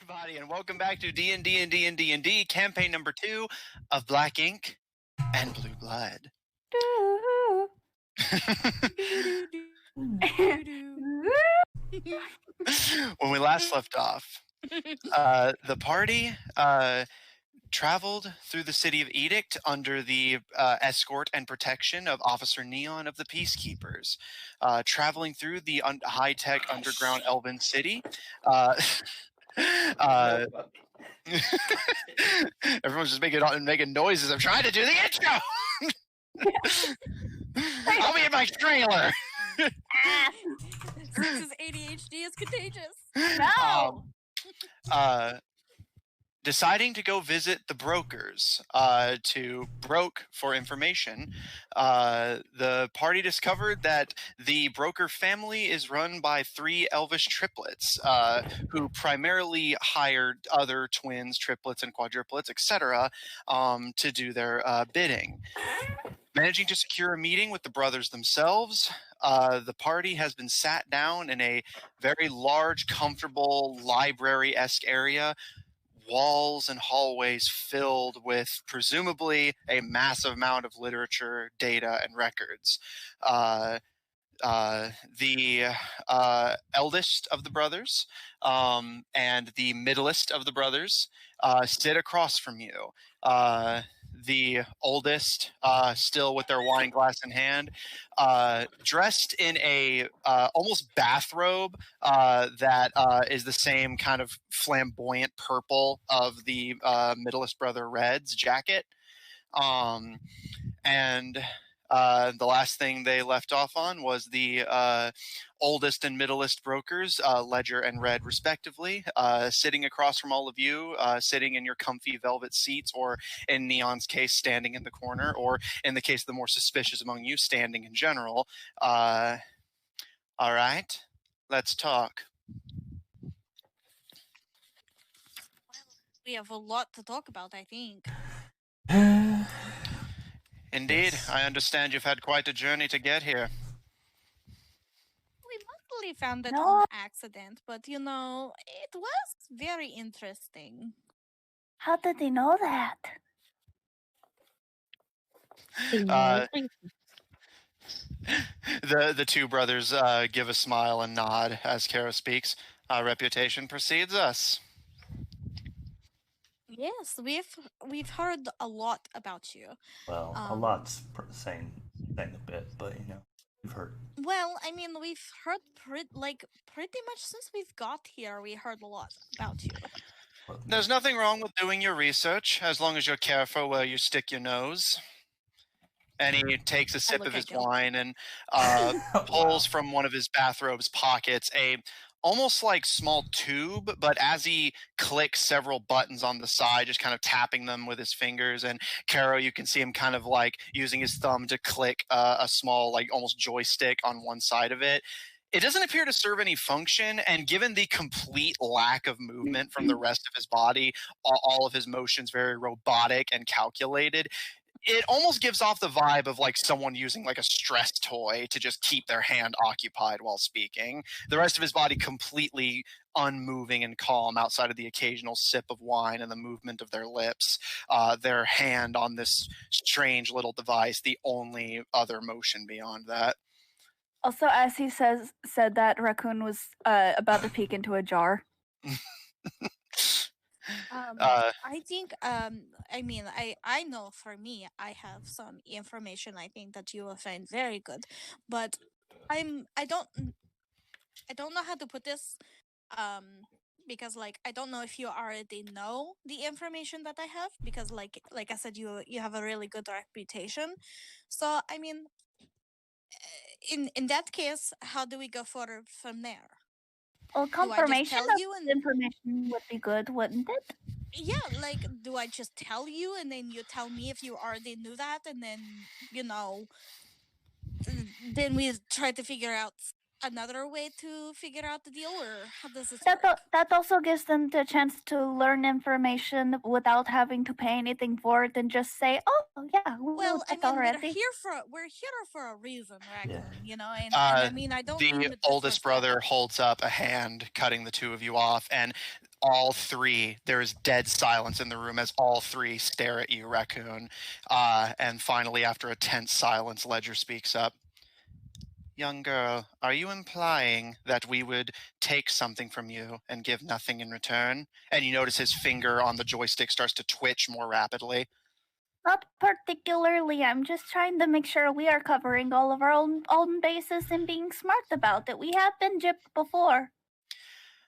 everybody, and welcome back to D&D&D&D&D campaign number 2 of Black Ink and Blue Blood. When we last left off, the party traveled through the city of Edict under the escort and protection of Officer Neon of the Peacekeepers, traveling through the high-tech underground elven city. Everyone's just making noises. I'm trying to do the intro. I'll be in my trailer. Since ADHD is contagious. No. Deciding to go visit the brokers to broke for information, the party discovered that the broker family is run by 3 elvish triplets who primarily hired other twins, triplets, and quadruplets, etc. To do their bidding. Managing to secure a meeting with the brothers themselves, the party has been sat down in a very large, comfortable, library-esque area, walls and hallways filled with presumably a massive amount of literature, data, and records. The eldest of the brothers and the middlest of the brothers sit across from you. The oldest, still with their wine glass in hand, dressed in a almost bathrobe that is the same kind of flamboyant purple of the middlest brother Red's jacket. And the last thing they left off on was the oldest and middlest brokers, Ledger and Red respectively, sitting across from all of you, sitting in your comfy velvet seats, or in Neon's case, standing in the corner, or in the case of the more suspicious among you, standing in general. All right, let's talk. We have a lot to talk about, I think. Indeed, Yes. I understand you've had quite a journey to get here. We mostly found it No. on accident, but it was very interesting. How did they know that? The 2 brothers give a smile and nod as Kara speaks. Our reputation precedes us. Yes, we've heard a lot about you. Well, a lot's saying a bit, but we've heard. Well, I mean, we've heard pretty much since we've got here. We heard a lot about you. There's nothing wrong with doing your research, as long as you're careful where you stick your nose. And he takes a sip look of his at you. wine and pulls from one of his bathrobe's pockets a almost like small tube, but as he clicks several buttons on the side, just kind of tapping them with his fingers. And Caro, you can see him kind of like using his thumb to click a small, like almost joystick on one side of it. It doesn't appear to serve any function, and given the complete lack of movement from the rest of his body, all of his motions very robotic and calculated, it almost gives off the vibe of like someone using like a stress toy to just keep their hand occupied while speaking. The rest of his body completely unmoving and calm outside of the occasional sip of wine and the movement of their lips. Their hand on this strange little device, the only other motion beyond that. Also, as he said that, Raccoon was about to peek into a jar. I think, I know for me, I have some information I think that you will find very good, but I don't know how to put this, because I don't know if you already know the information that I have, because like I said, you have a really good reputation. So I mean, in that case, how do we go forward from there? Well, Do I just confirmation tell of you and information would be good, wouldn't it? yeah, do I just tell you and then you tell me if you already knew that, and then then we try to figure out another way to figure out the deal, or how does this work? That also gives them the chance to learn information without having to pay anything for it and just say, "Oh, yeah, we Well, know I that mean, already." we're here for a reason, Raccoon. Yeah. And I mean, I don't mean The it oldest disrespect. brother holds up a hand, cutting the 2 of you off, and all three, there is dead silence in the room as all three stare at you, Raccoon. And finally, after a tense silence, Ledger speaks up. Young girl, are you implying that we would take something from you and give nothing in return? And you notice his finger on the joystick starts to twitch more rapidly. Not particularly. I'm just trying to make sure we are covering all of our own bases and being smart about it. We have been gypped before.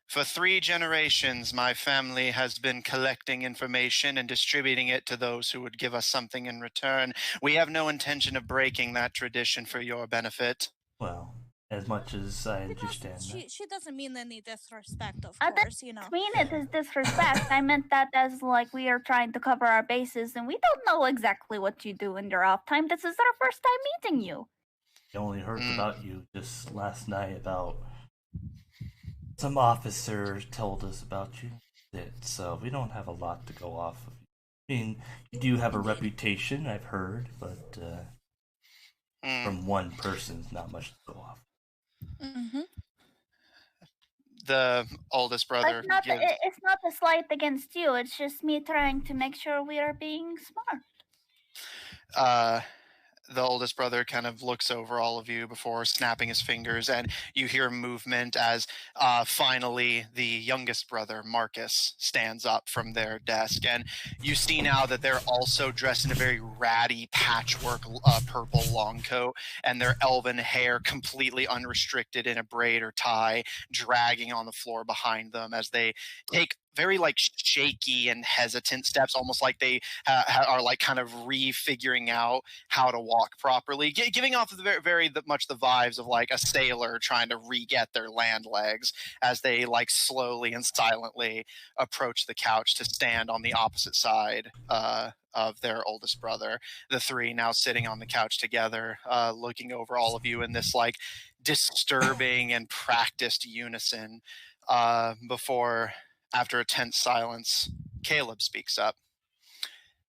For 3 generations, my family has been collecting information and distributing it to those who would give us something in return. We have no intention of breaking that tradition for your benefit. Well, as much as I understand that. She doesn't mean any disrespect, of I course, you know. didn't mean it as disrespect. I meant that as like we are trying to cover our bases and we don't know exactly what you do in your off time. This is our first time meeting you. I only heard about you just last night about some officer told us about you. So we don't have a lot to go off of. I mean, you do have a reputation, I've heard, but from one person, not much to go off. Mm-hmm. The oldest brother gives... It's not a slight against you. It's just me trying to make sure we are being smart. The oldest brother kind of looks over all of you before snapping his fingers, and you hear movement as finally the youngest brother, Marcus, stands up from their desk. And you see now that they're also dressed in a very ratty patchwork purple long coat, and their elven hair completely unrestricted in a braid or tie, dragging on the floor behind them as they take very like shaky and hesitant steps, almost like they are like kind of refiguring out how to walk properly, giving off the very much the vibes of like a sailor trying to re-get their land legs as they like slowly and silently approach the couch to stand on the opposite side of their oldest brother. The 3 now sitting on the couch together, looking over all of you in this like disturbing and practiced unison before, after a tense silence, Caleb speaks up.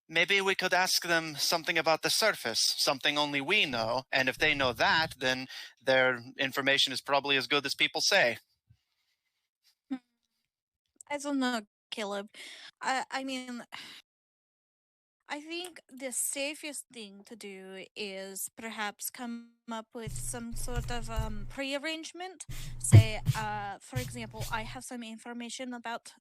Maybe we could ask them something about the surface, something only we know, and if they know that, then their information is probably as good as people say. I don't know, Caleb. I mean, I think the safest thing to do is perhaps come up with some sort of pre-arrangement. Say, for example, I have some information about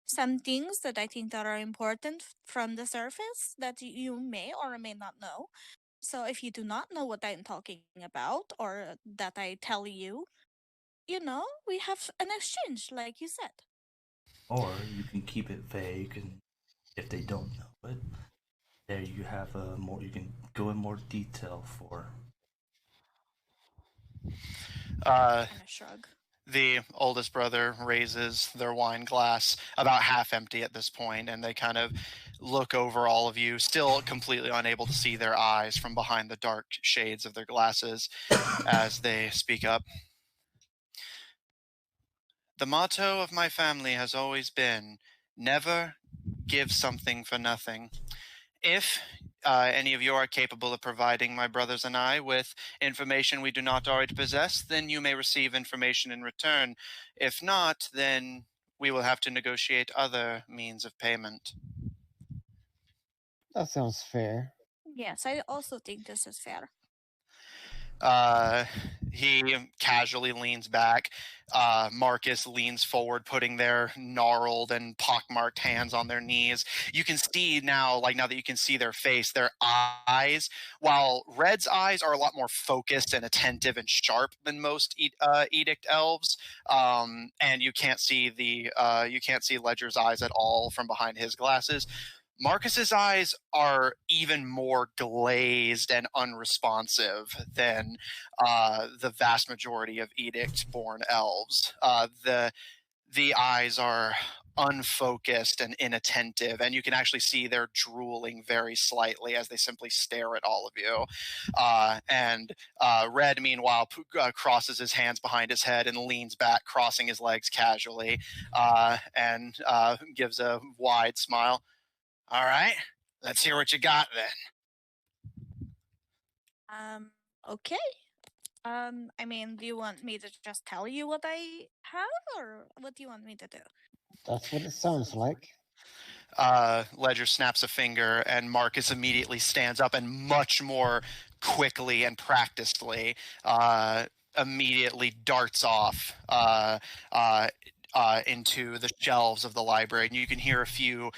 some things that I think that are important from the surface that you may or may not know. So if you do not know what I'm talking about or that I tell you, you know, we have an exchange, like you said. Or you can keep it vague, and if they don't know it, there you have a more. You can go in more detail for. Kind of shrug. The oldest brother raises their wine glass, about half empty at this point, and they kind of look over all of you, still completely unable to see their eyes from behind the dark shades of their glasses as they speak up. The motto of my family has always been, never give something for nothing. If any of you are capable of providing my brothers and I with information we do not already possess, then you may receive information in return. If not, then we will have to negotiate other means of payment. That sounds fair. Yes, I also think this is fair. He casually leans back. Marcus leans forward, putting their gnarled and pockmarked hands on their knees. You can see now, like now that you can see their face, their eyes, while Red's eyes are a lot more focused and attentive and sharp than most Edict elves, and you can't see Ledger's eyes at all from behind his glasses. Marcus's eyes are even more glazed and unresponsive than the vast majority of Edict-born elves. The eyes are unfocused and inattentive, and you can actually see they're drooling very slightly as they simply stare at all of you. Red, meanwhile, crosses his hands behind his head and leans back, crossing his legs casually, and gives a wide smile. All right, let's hear what you got then. Okay. I mean, do you want me to just tell you what I have, or what do you want me to do? That's what it sounds like. Ledger snaps a finger, and Marcus immediately stands up and much more quickly and practicedly immediately darts off into the shelves of the library. And you can hear a few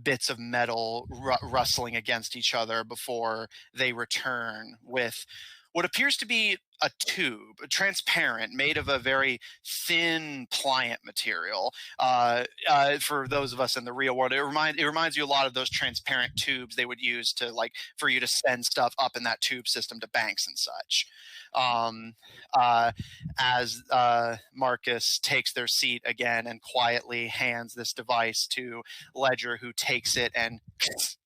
bits of metal rustling against each other before they return with what appears to be a tube, transparent, made of a very thin, pliant material. For those of us in the real world, it reminds you a lot of those transparent tubes they would use to for you to send stuff up in that tube system to banks and such. As Marcus takes their seat again and quietly hands this device to Ledger, who takes it and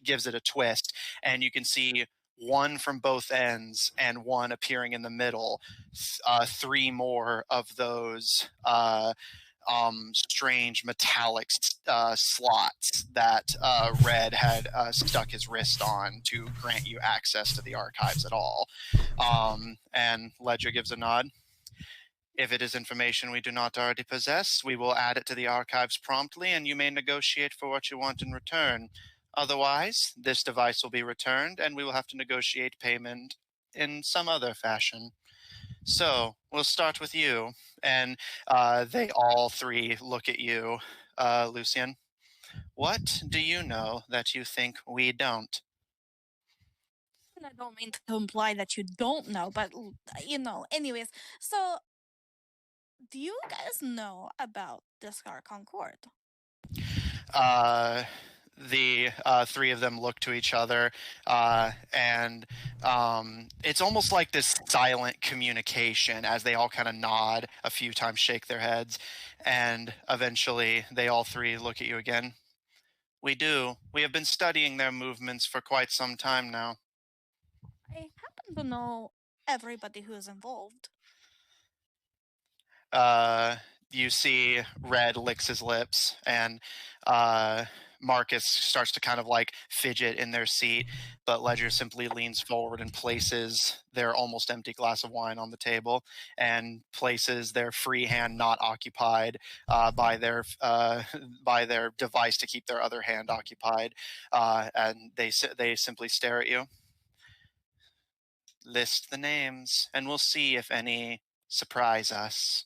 gives it a twist, and you can see one from both ends and one appearing in the middle. Three more of those strange metallic slots that Red had stuck his wrist on to grant you access to the archives at all. And Ledger gives a nod. If it is information we do not already possess, we will add it to the archives promptly, and you may negotiate for what you want in return. Otherwise, this device will be returned, and we will have to negotiate payment in some other fashion. So, we'll start with you. And they all three look at you, Lucian. What do you know that you think we don't? And I don't mean to imply that you don't know, but, anyways. So, do you guys know about the Scar Concord? The three of them look to each other, and it's almost like this silent communication as they all kind of nod a few times, shake their heads, and eventually they all three look at you again. We do. We have been studying their movements for quite some time now. I happen to know everybody who is involved. You see Red licks his lips, and Marcus starts to kind of fidget in their seat, but Ledger simply leans forward and places their almost empty glass of wine on the table and places their free hand not occupied by their device to keep their other hand occupied, and they simply stare at you. List the names, and we'll see if any surprise us.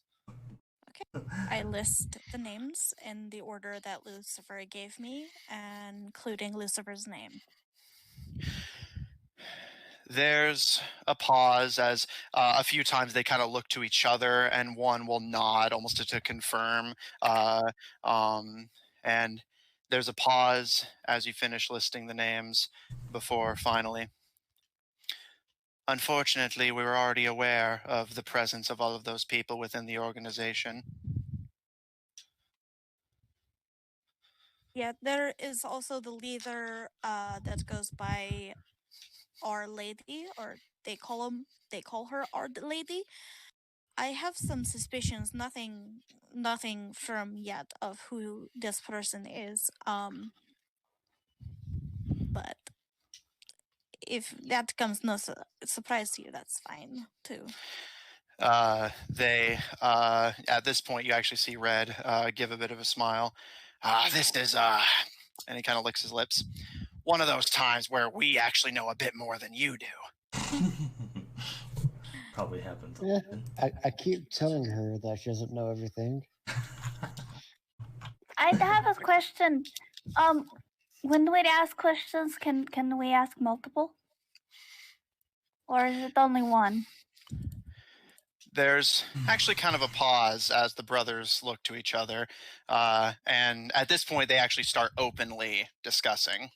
I list the names in the order that Lucifer gave me, including Lucifer's name. There's a pause as a few times they kind of look to each other, and one will nod almost to confirm. And there's a pause as you finish listing the names before finally. Unfortunately, we were already aware of the presence of all of those people within the organization. Yeah, there is also the leader that goes by Our Lady, or they call her Our Lady. I have some suspicions, nothing firm yet of who this person is. But if that comes no surprise to you, that's fine too. They at this point you actually see Red give a bit of a smile. This is and he kind of licks his lips. One of those times where we actually know a bit more than you do. Probably happens. Yeah, I keep telling her that she doesn't know everything. I have a question. When we ask questions, can we ask multiple? Or is it only one? There's actually kind of a pause as the brothers look to each other. And at this point, they actually start openly discussing.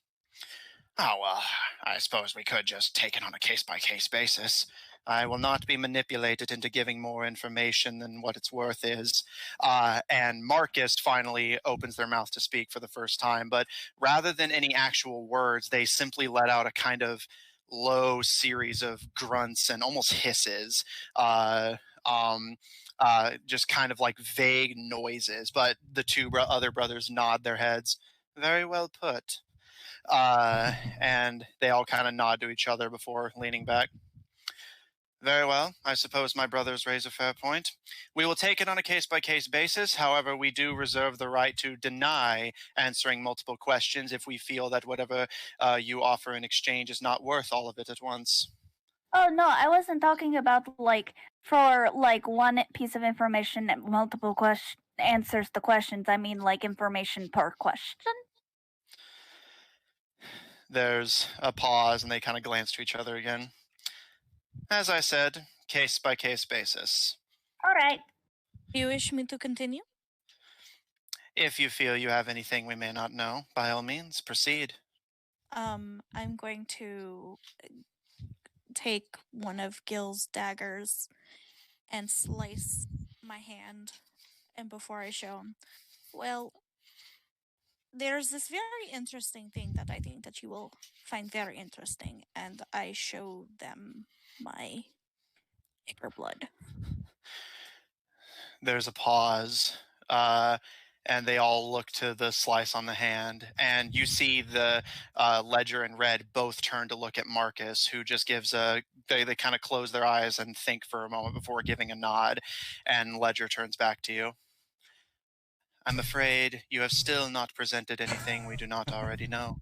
Oh, well, I suppose we could just take it on a case-by-case basis. I will not be manipulated into giving more information than what it's worth is. And Marcus finally opens their mouth to speak for the first time. But rather than any actual words, they simply let out a kind of low series of grunts and almost hisses. Just kind of like vague noises. But the two other brothers nod their heads. Very well put. And they all kind of nod to each other before leaning back. Very well. I suppose my brothers raise a fair point. We will take it on a case-by-case basis. However, we do reserve the right to deny answering multiple questions if we feel that whatever you offer in exchange is not worth all of it at once. Oh no, I wasn't talking about for one piece of information that multiple answers the questions. I mean information per question. There's a pause, and they kind of glance to each other again. As I said, case-by-case basis. All right. Do you wish me to continue? If you feel you have anything we may not know, by all means, proceed. I'm going to take one of Gil's daggers and slice my hand. And before I show him, well, there's this very interesting thing that I think that you will find very interesting, and I show them my ichor blood. There's a pause, and they all look to the slice on the hand, and you see the Ledger and Red both turn to look at Marcus, who just gives they kind of close their eyes and think for a moment before giving a nod, and Ledger turns back to you. I'm afraid you have still not presented anything we do not already know.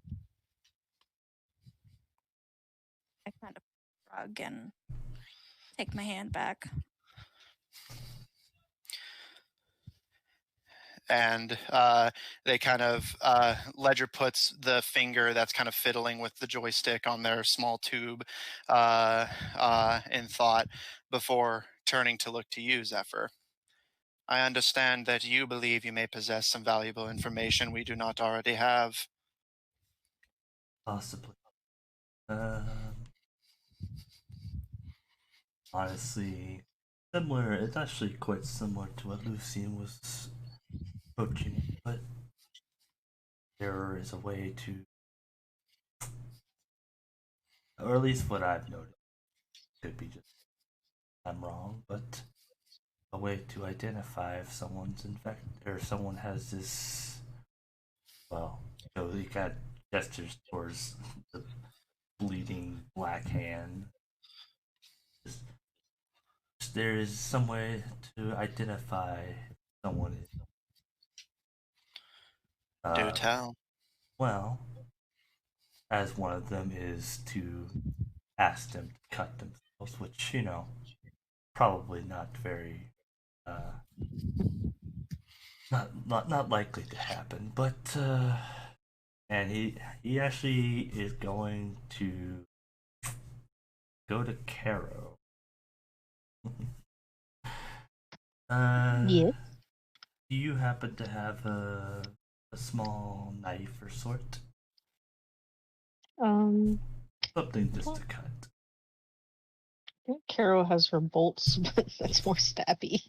I kind of shrug and take my hand back. And they kind of Ledger puts the finger that's kind of fiddling with the joystick on their small tube in thought before turning to look to you, Zephyr. I understand that you believe you may possess some valuable information we do not already have. Possibly. Honestly, similar. It's actually quite similar to what Lucien was approaching, but there is a way to, or at least what I've noticed, could be just I'm wrong, but a way to identify if someone's infected or someone has this. Well, so he kind of gestures towards the bleeding black hand. There is some way to identify if someone is. Do tell. Well, as one of them is to ask them to cut themselves, which probably not very, not likely to happen. But and he actually is going to go to Caro. Yes. Do you happen to have a small knife or sort? Something just to cut. I think Caro has her bolts, but that's more stabby.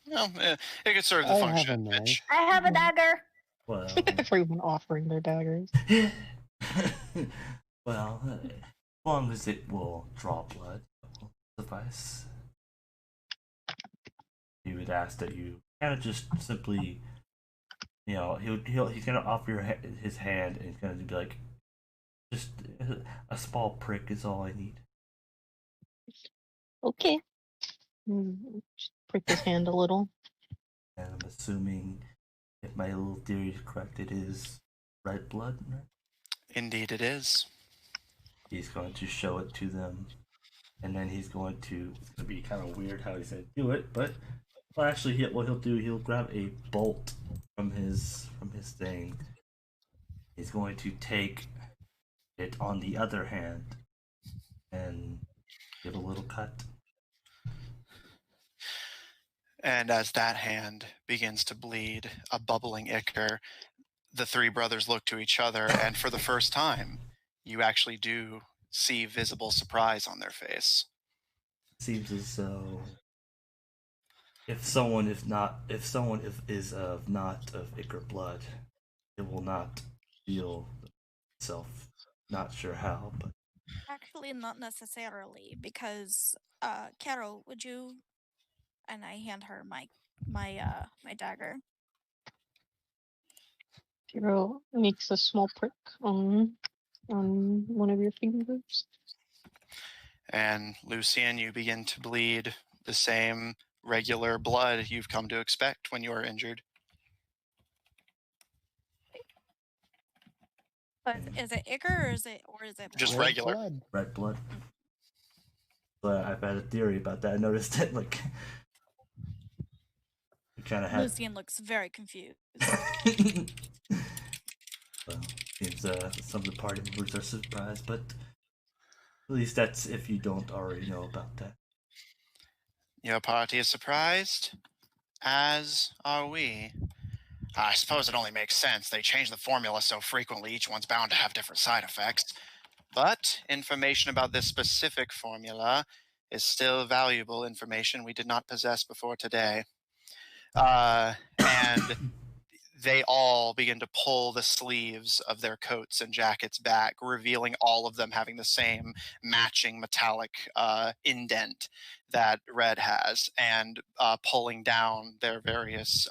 No, it could serve the I function. have a knife. I have a dagger. Well, Everyone offering their daggers. well, as long as it will draw blood, it will suffice. He would ask that you kind of just simply, he's gonna offer his hand and he's gonna be like, just a small prick is all I need. Okay. Just prick his hand a little. And I'm assuming, if my little theory is correct, it is red blood, right? Indeed it is. He's going to show it to them, and then he's going to, it's going to be kind of weird how he's going to do it, but well, actually, what he'll do, he'll grab a bolt from his thing. He's going to take it on the other hand and give a little cut. And as that hand begins to bleed a bubbling ichor, the three brothers look to each other, and for the first time, you actually do see visible surprise on their face. It seems as though if someone is not of ichor blood, it will not heal itself. Not sure how, but Actually, not necessarily, because Carol, would you? And I hand her my dagger. Caro makes a small prick on one of your fingers. And Lucian, you begin to bleed the same regular blood you've come to expect when you are injured. But is it ichor or is it Just blood? regular. Blood. Red blood. But I've had a theory about that. I noticed it, like, we kind of had. Lucian looks very confused. Well, seems some of the party members are surprised, but at least that's if you don't already know about that. Your party is surprised, as are we. I suppose it only makes sense. They change the formula so frequently, each one's bound to have different side effects. But information about this specific formula is still valuable information we did not possess before today. And they all begin to pull the sleeves of their coats and jackets back, revealing all of them having the same matching metallic indent that Red has, and pulling down their various,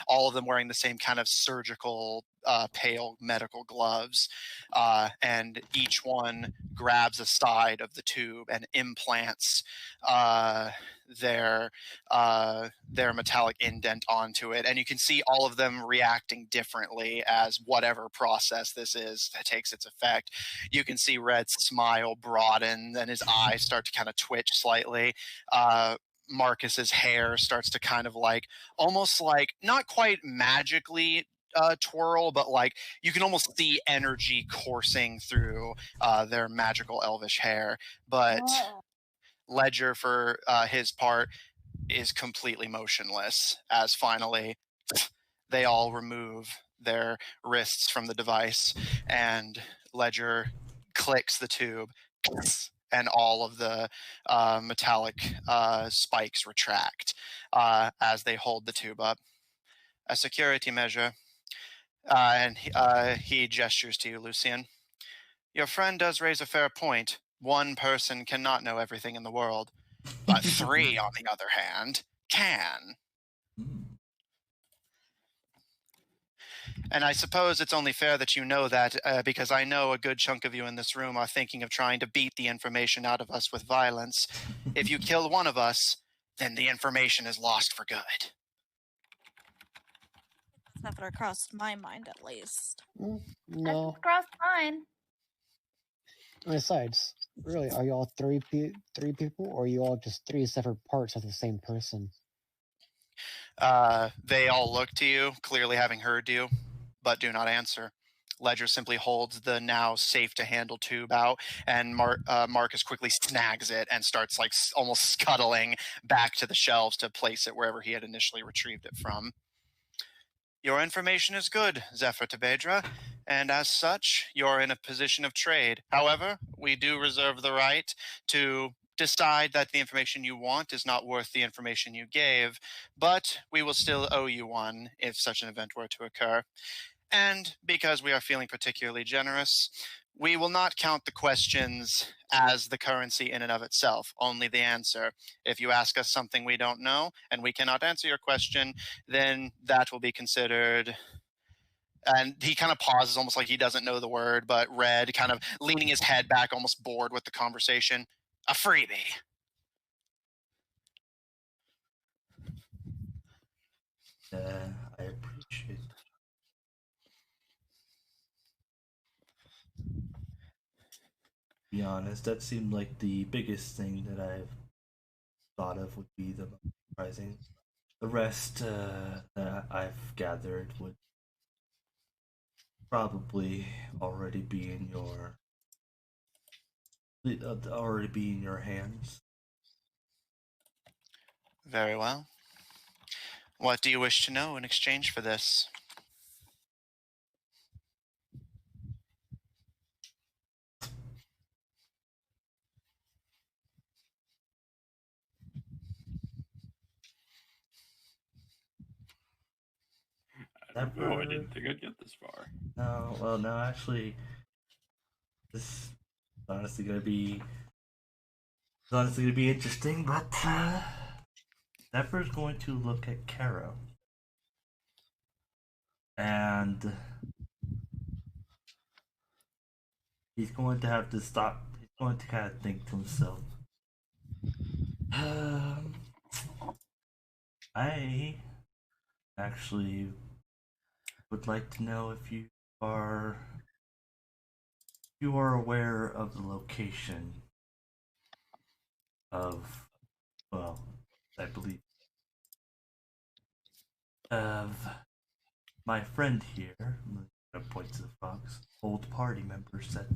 all of them wearing the same kind of surgical, pale medical gloves. And each one grabs a side of the tube and implants their metallic indent onto it, and you can see all of them reacting differently as whatever process this is that takes its effect. You can see Red's smile broaden and his eyes start to kind of twitch slightly. Marcus's hair starts to kind of like almost like not quite magically twirl, but like you can almost see energy coursing through their magical elvish hair. But Ledger, for his part, is completely motionless as finally they all remove their wrists from the device, and Ledger clicks the tube, and all of the metallic spikes retract as they hold the tube up. A security measure. And he gestures to you, Lucian. Your friend does raise a fair point. One person cannot know everything in the world, but three, on the other hand, can. And I suppose it's only fair that you know that, because I know a good chunk of you in this room are thinking of trying to beat the information out of us with violence. If you kill one of us, then the information is lost for good. That's never crossed my mind, at least. No. That's crossed mine. Besides, really, are you all three people, or are you all just three separate parts of the same person? They all look to you, clearly having heard you, but do not answer. Ledger simply holds the now safe-to-handle tube out, and Marcus quickly snags it and starts like almost scuttling back to the shelves to place it wherever he had initially retrieved it from. Your information is good, Zephyr Tebedra, and as such, you're in a position of trade. However, we do reserve the right to decide that the information you want is not worth the information you gave, but we will still owe you one if such an event were to occur. And because we are feeling particularly generous, we will not count the questions as the currency in and of itself, only the answer. If you ask us something we don't know and we cannot answer your question, then that will be considered. And he kind of pauses, almost like he doesn't know the word, but Red kind of leaning his head back, almost bored with the conversation. A freebie. I appreciate it. To be honest, that seemed like the biggest thing that I've thought of would be the most surprising. The rest that I've gathered would probably already be in your hands. Very well. What do you wish to know in exchange for this? I don't know, I didn't think I'd get this far. No, well, no, actually, this is honestly gonna be interesting. But Zephyr's going to look at Caro, and he's going to have to stop. He's going to kind of think to himself, I actually would like to know if are you are aware of the location of, well, I believe, of my friend here. Points to the fox. Old party members that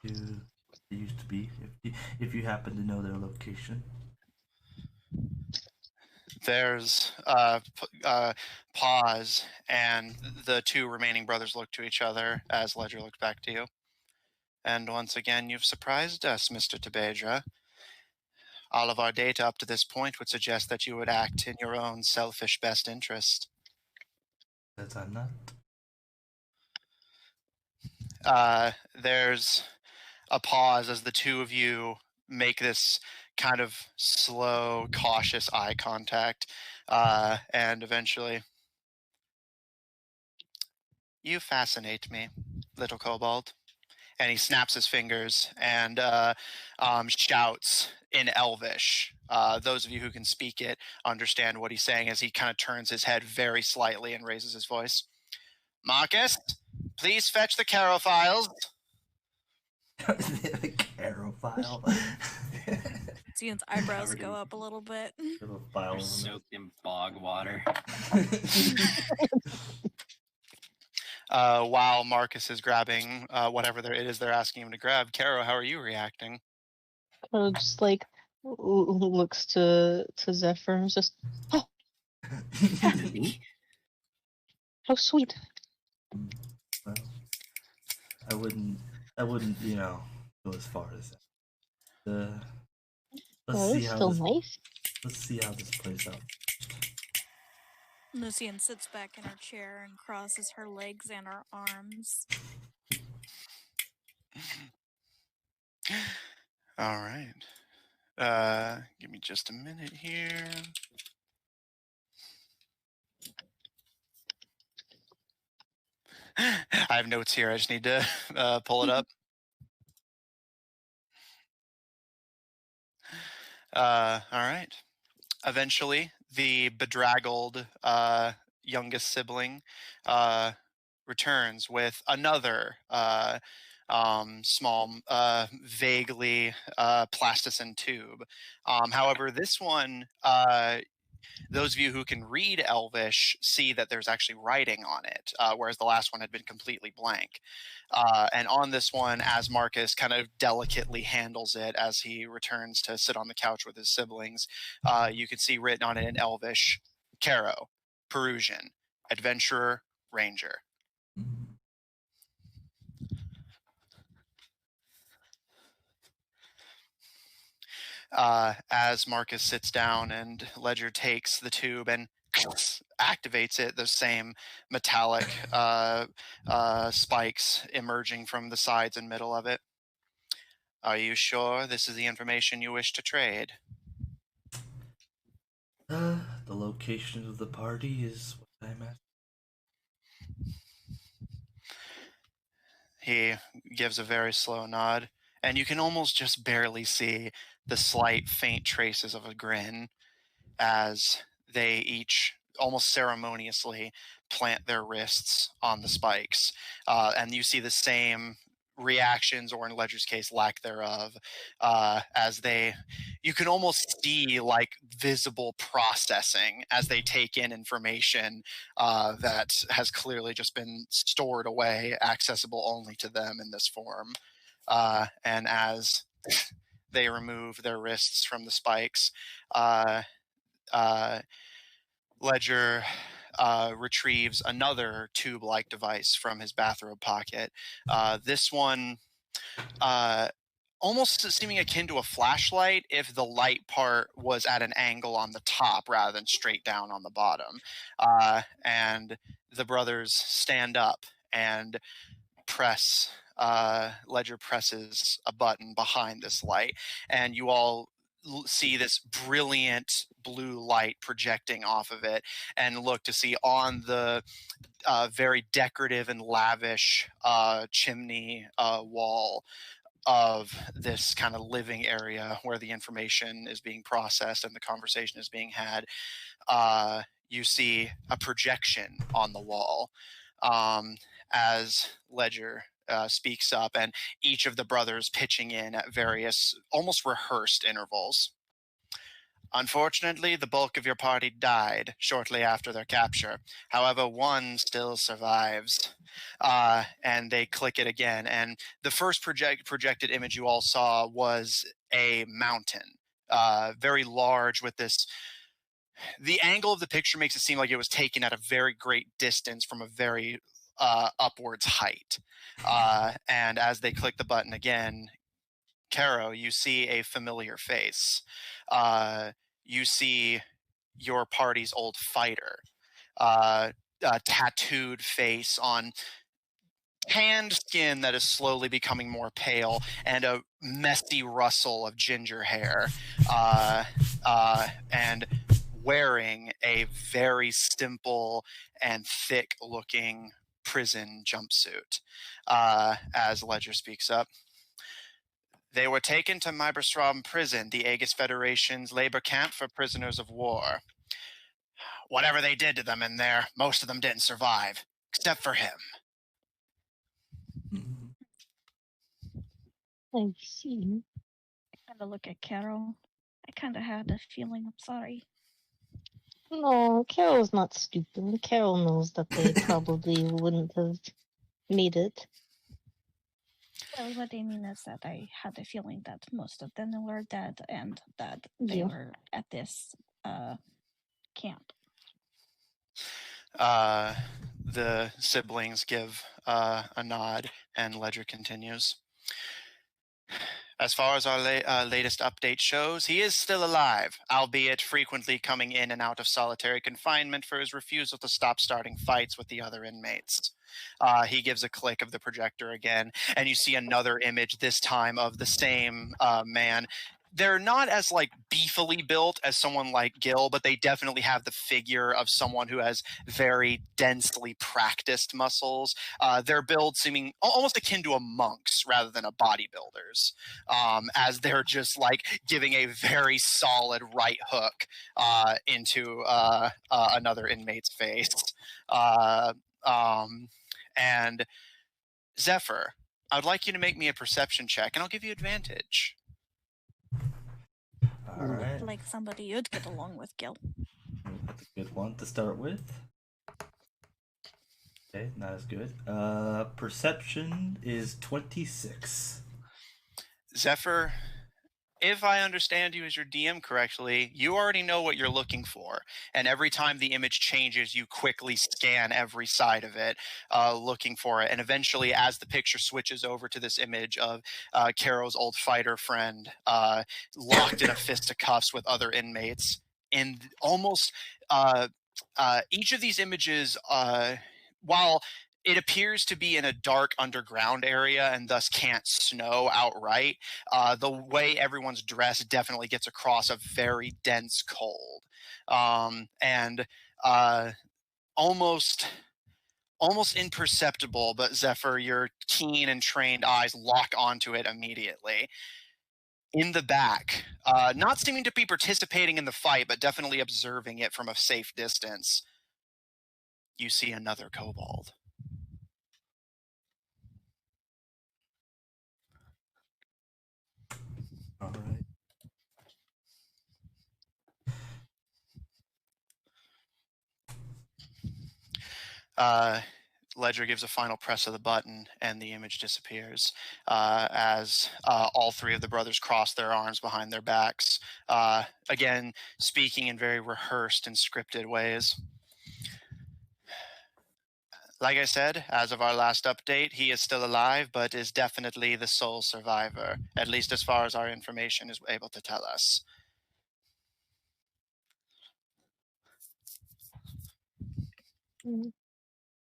you they used to be. If you happen to know their location. There's pause, and the two remaining brothers look to each other as Ledger looked back to you. And once again, you've surprised us, Mr. Tebedra. All of our data up to this point would suggest that you would act in your own selfish best interest. That I'm not. There's a pause as the two of you make this kind of slow, cautious eye contact, and eventually, you fascinate me, little kobold. And he snaps his fingers and shouts in Elvish. Those of you who can speak it understand what he's saying as he kind of turns his head very slightly and raises his voice. Marcus, please fetch the Caro files. The Caro file. Zian's eyebrows go up a little bit. They're soaked in bog water. While Marcus is grabbing whatever it is they're asking him to grab, Caro, how are you reacting? Just like looks to Zephyr and just, oh, how sweet. Well, I wouldn't, go as far as that. Let's see how this. Nice. Let's see how this plays out. Lucian sits back in her chair and crosses her legs and her arms. All right. Give me just a minute here. I have notes here. I just need to pull it up. All right. Eventually, the bedraggled youngest sibling returns with another small, vaguely plasticine tube. However, this one, those of you who can read Elvish see that there's actually writing on it, whereas the last one had been completely blank. And on this one, as Marcus kind of delicately handles it as he returns to sit on the couch with his siblings, you can see written on it in Elvish, Caro, Perusian, Adventurer, Ranger. As Marcus sits down and Ledger takes the tube and activates it, those same metallic spikes emerging from the sides and middle of it. Are you sure this is the information you wish to trade? The location of the party is what I'm at. He gives a very slow nod, and you can almost just barely see the slight, faint traces of a grin as they each almost ceremoniously plant their wrists on the spikes. And you see the same reactions, or in Ledger's case, lack thereof, as you can almost see like visible processing as they take in information that has clearly just been stored away, accessible only to them in this form. And as they remove their wrists from the spikes, Ledger retrieves another tube-like device from his bathrobe pocket. This one, almost seeming akin to a flashlight if the light part was at an angle on the top rather than straight down on the bottom. And the brothers stand up and press. Ledger presses a button behind this light, and you all see this brilliant blue light projecting off of it, and look to see on the very decorative and lavish chimney wall of this kind of living area where the information is being processed and the conversation is being had, you see a projection on the wall as Ledger speaks up, and each of the brothers pitching in at various, almost rehearsed intervals. Unfortunately, the bulk of your party died shortly after their capture. However, one still survives. And they click it again. And the first projected image you all saw was a mountain, very large with this. The angle of the picture makes it seem like it was taken at a very great distance from a very upwards height. And as they click the button again, Caro, you see a familiar face. You see your party's old fighter, a tattooed face on tanned skin that is slowly becoming more pale, and a messy rustle of ginger hair, and wearing a very simple and thick-looking prison jumpsuit. As Ledger speaks up. They were taken to Myberstrom prison, the Aegis Federation's labor camp for prisoners of war. Whatever they did to them in there, most of them didn't survive, except for him. I see. I kind of look at Carol. I kind of had a feeling. I'm sorry. No, Carol's not stupid. Carol knows that they probably wouldn't have made it. Well, what I mean is that I had a feeling that most of them were dead and that they were at this camp. The siblings give a nod, and Ledger continues. As far as our latest update shows, he is still alive, albeit frequently coming in and out of solitary confinement for his refusal to stop starting fights with the other inmates. He gives a click of the projector again, and you see another image, this time of the same man. They're not as like beefily built as someone like Gil, but they definitely have the figure of someone who has very densely practiced muscles. Their build seeming almost akin to a monk's rather than a bodybuilder's, as they're just like giving a very solid right hook into another inmate's face. And Zephyr, I would like you to make me a perception check, and I'll give you advantage. All right. Like somebody you'd get along with, Gil. That's a good one to start with. Okay, not as good. Perception is 26. Zephyr, if I understand you as your DM correctly, you already know what you're looking for. And every time the image changes, you quickly scan every side of it, looking for it. And eventually, as the picture switches over to this image of Caro's old fighter friend locked in a fisticuffs with other inmates, in almost each of these images, while it appears to be in a dark underground area and thus can't snow outright, the way everyone's dressed definitely gets across a very dense cold. And almost imperceptible, but Zephyr, your keen and trained eyes lock onto it immediately. In the back, not seeming to be participating in the fight, but definitely observing it from a safe distance, you see another kobold. All right. Ledger gives a final press of the button, and the image disappears as all three of the brothers cross their arms behind their backs, again speaking in very rehearsed and scripted ways. Like I said, as of our last update, he is still alive, but is definitely the sole survivor, at least as far as our information is able to tell us.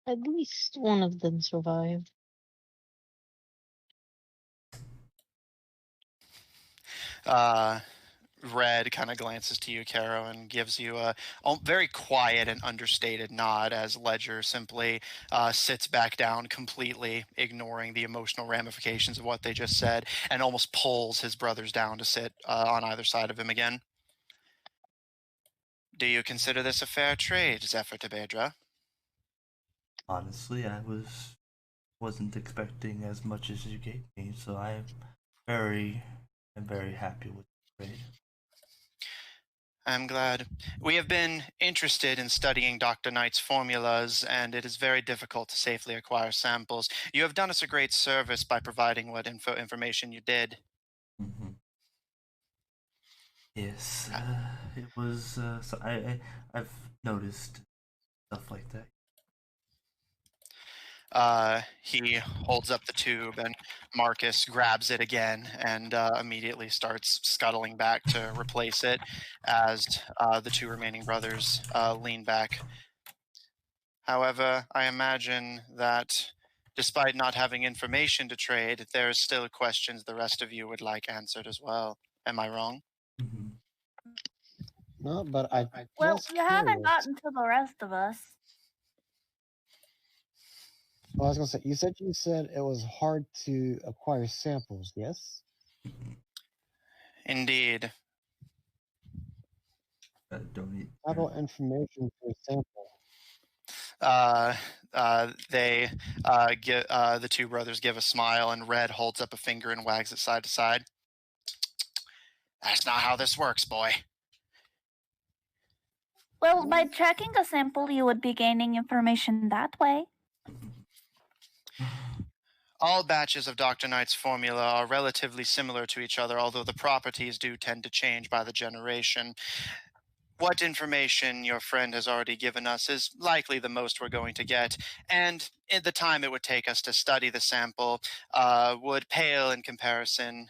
At least one of them survived. Red kind of glances to you, Caro, and gives you a very quiet and understated nod as Ledger simply sits back down, completely ignoring the emotional ramifications of what they just said, and almost pulls his brothers down to sit on either side of him again. Do you consider this a fair trade, Zephyr Tebedra? Honestly, wasn't expecting as much as you gave me, so I'm very happy with the trade. I'm glad. We have been interested in studying Dr. Knight's formulas, and it is very difficult to safely acquire samples. You have done us a great service by providing what information you did. Mm-hmm. Yes, it was. So I've noticed stuff like that. He holds up the tube, and Marcus grabs it again and immediately starts scuttling back to replace it as the two remaining brothers lean back. However, I imagine that despite not having information to trade, there are still questions the rest of you would like answered as well. Am I wrong? Mm-hmm. No, but I Well, was you haven't curious. gotten to the rest of us. Well, I was gonna say, you said it was hard to acquire samples, yes? Indeed. Don't eat. How about information for a sample? The two brothers give a smile, and Red holds up a finger and wags it side to side. That's not how this works, boy. Well, by checking a sample, you would be gaining information that way. All batches of Dr. Knight's formula are relatively similar to each other, although the properties do tend to change by the generation. What information your friend has already given us is likely the most we're going to get, and in the time it would take us to study the sample would pale in comparison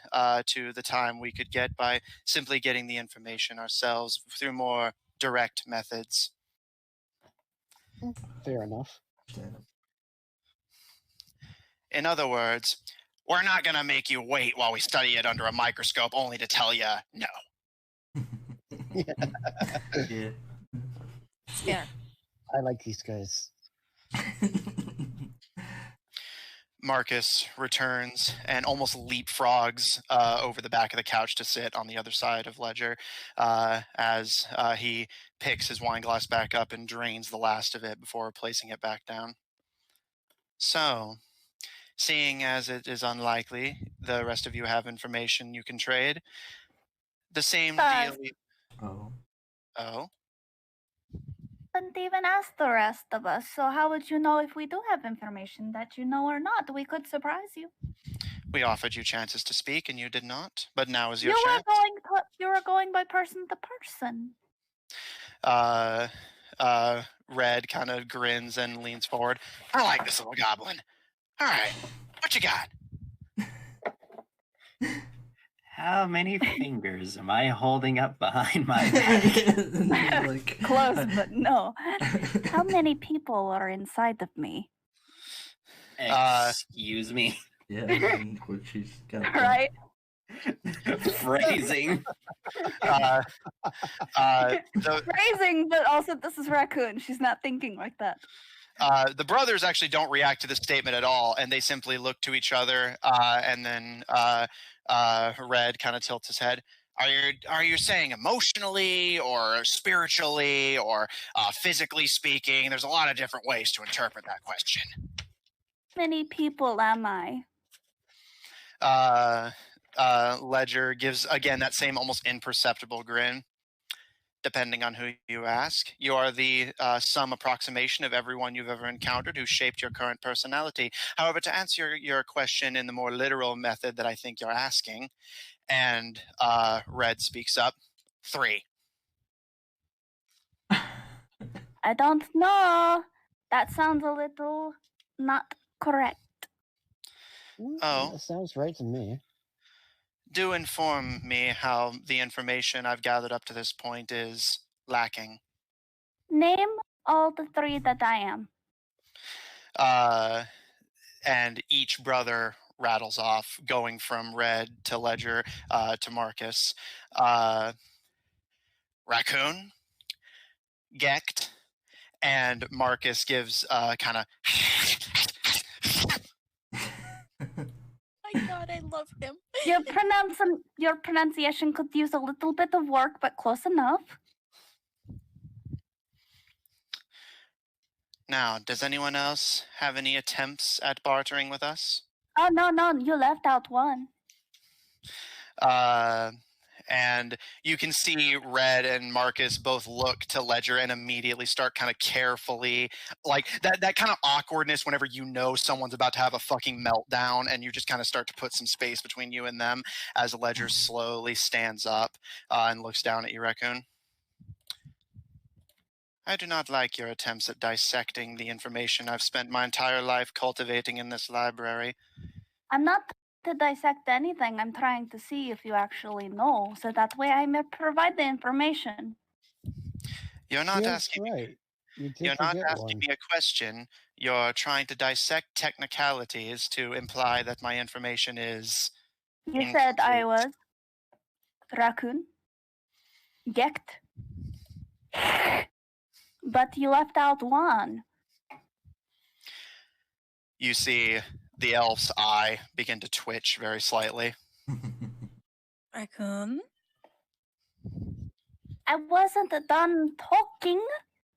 to the time we could get by simply getting the information ourselves through more direct methods. Fair enough. In other words, we're not going to make you wait while we study it under a microscope only to tell you no. Yeah. Yeah. I like these guys. Marcus returns and almost leapfrogs over the back of the couch to sit on the other side of Ledger as he picks his wine glass back up and drains the last of it before placing it back down. So, seeing as it is unlikely the rest of you have information you can trade, the same deal... Oh? Didn't even ask the rest of us, so how would you know if we do have information that you know or not? We could surprise you. We offered you chances to speak, and you did not. But now is your You chance. You were going by person to person. Red kind of grins and leans forward. I like this little goblin. All right, what you got? How many fingers am I holding up behind my back? Like... Close, but no. How many people are inside of me? Excuse me. Yeah, what she's got. Right? Phrasing. Phrasing, but also this is Raccoon. She's not thinking like that. The brothers actually don't react to this statement at all, and they simply look to each other, and then Red kind of tilts his head. Are you saying emotionally or spiritually or physically speaking? There's a lot of different ways to interpret that question. How many people am I? Ledger gives, again, that same almost imperceptible grin. Depending on who you ask, you are the some approximation of everyone you've ever encountered who shaped your current personality. However, to answer your question in the more literal method that I think you're asking, and Red speaks up, 3. I don't know. That sounds a little not correct. Oh. That sounds right to me. Do inform me how the information I've gathered up to this point is lacking. Name all the 3 that I am. And each brother rattles off, going from Red to Ledger to Marcus. Raccoon, Gecht, and Marcus gives kind of. My God, I love him. Your pronunciation could use a little bit of work, but close enough. Now, does anyone else have any attempts at bartering with us? Oh, no, you left out one. And you can see Red and Marcus both look to Ledger and immediately start kind of carefully, like that kind of awkwardness whenever you know someone's about to have a fucking meltdown, and you just kind of start to put some space between you and them as Ledger slowly stands up and looks down at you, Raccoon. I do not like your attempts at dissecting the information I've spent my entire life cultivating in this library. I'm not to dissect anything. I'm trying to see if you actually know, so that way I may provide the information. You're not Yes, asking right. You're not asking me a question. You're trying to dissect technicalities to imply that my information is. You said I was Raccoon, Gecht, but you left out one. You see the elf's eye begin to twitch very slightly. Raccoon? I wasn't done talking.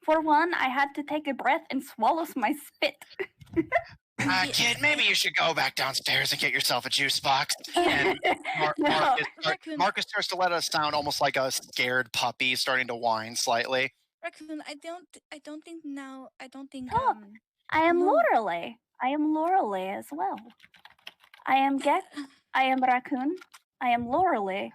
For one, I had to take a breath and swallow my spit. Kid, maybe you should go back downstairs and get yourself a juice box. And No. Marcus starts to let us sound almost like a scared puppy starting to whine slightly. Raccoon, I don't think now. I don't think. Talk. I am no. Lorelei. I am Lorelei as well. I am Gecht. I am Raccoon. I am Lorelei.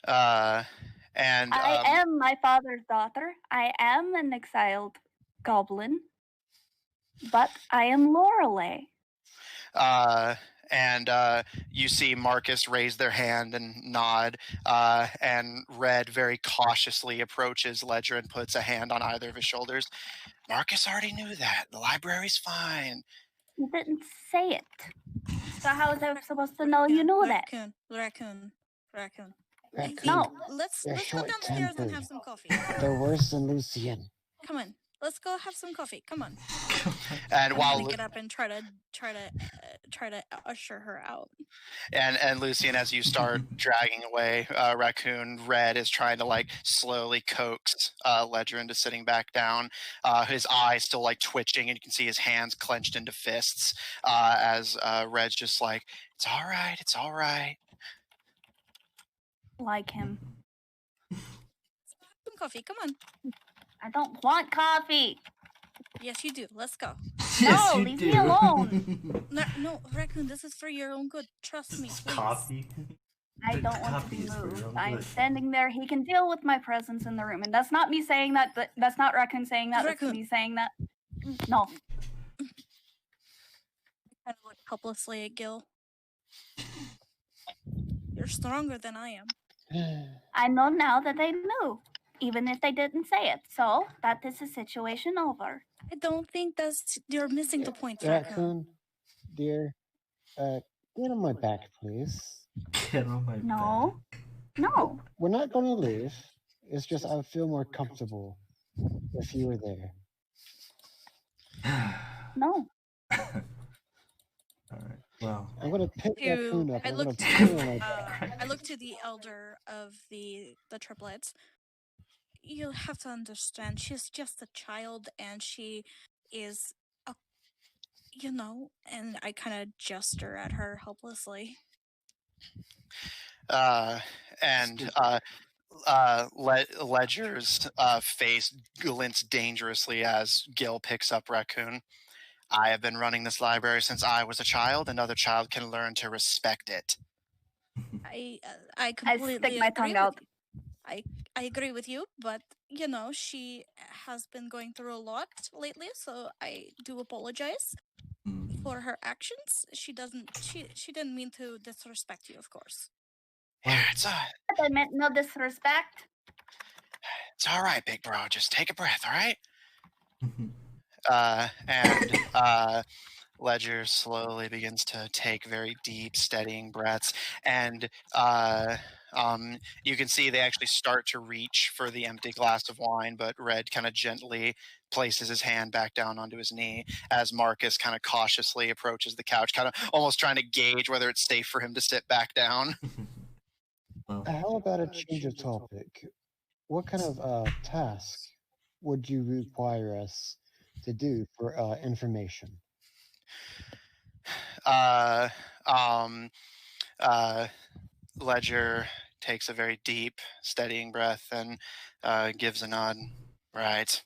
And I am my father's daughter. I am an exiled goblin. But I am Lorelei. And you see Marcus raise their hand and nod, and Red very cautiously approaches Ledger and puts a hand on either of his shoulders. Marcus already knew that. The library's fine. You didn't say it. So how was I supposed to know you knew that? Raccoon. No. Let's go downstairs and have some coffee. They're worse than Lucien. Come on. Let's go have some coffee. Come on. And while get up and try to usher her out. And Lucian, as you start dragging away Raccoon, Red is trying to like slowly coax Ledger into sitting back down. His eyes still like twitching, and you can see his hands clenched into fists as Red's just like, "It's all right. It's all right." Like him. Some coffee. Come on. I don't want coffee. Yes, you do. Let's go. Yes, no, you leave do. me alone. No, Raccoon, this is for your own good. Trust me, please. Coffee. I The don't want to coffee be is for your moved. own I'm good. standing there. He can deal with my presence in the room. And that's not me saying that. That's not Raccoon saying that. That's me saying that. No. I kind of look helplessly at Gil. You're stronger than I am. I know now that they knew, even if they didn't say it. So that is the situation over. I don't think you're missing the point, Raccoon. Raccoon, dear, get on my back, please. Get on my No. No. We're not going to leave. It's just I feel more comfortable if you were there. back. No. All right. Well. I'm going to pick Raccoon up. I I'm going look to put her on my back. I look to the elder of the triplets. You have to understand, she's just a child, and she is and I kind of gesture at her helplessly. Ledger's face glints dangerously as Gil picks up Raccoon. I have been running this library since I was a child. Another child can learn to respect it. I completely stick my tongue out. I agree with you, but she has been going through a lot lately, so I do apologize for her actions. She didn't mean to disrespect you, of course. Yeah, I meant no disrespect. It's all right, big bro. Just take a breath, all right? Ledger slowly begins to take very deep, steadying breaths, and you can see they actually start to reach for the empty glass of wine, but Red kind of gently places his hand back down onto his knee as Marcus kind of cautiously approaches the couch, kind of almost trying to gauge whether it's safe for him to sit back down. Well, How about a change of topic? What kind of task would you require us to do for information? Uh, um, uh, Ledger takes a very deep, steadying breath and gives a nod. Right.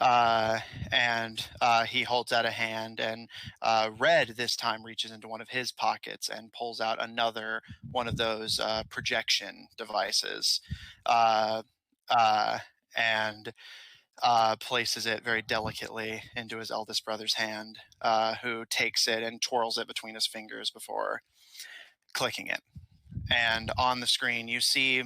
And he holds out a hand, and Red this time reaches into one of his pockets and pulls out another one of those projection devices, and places it very delicately into his eldest brother's hand, who takes it and twirls it between his fingers before clicking it. And on the screen, you see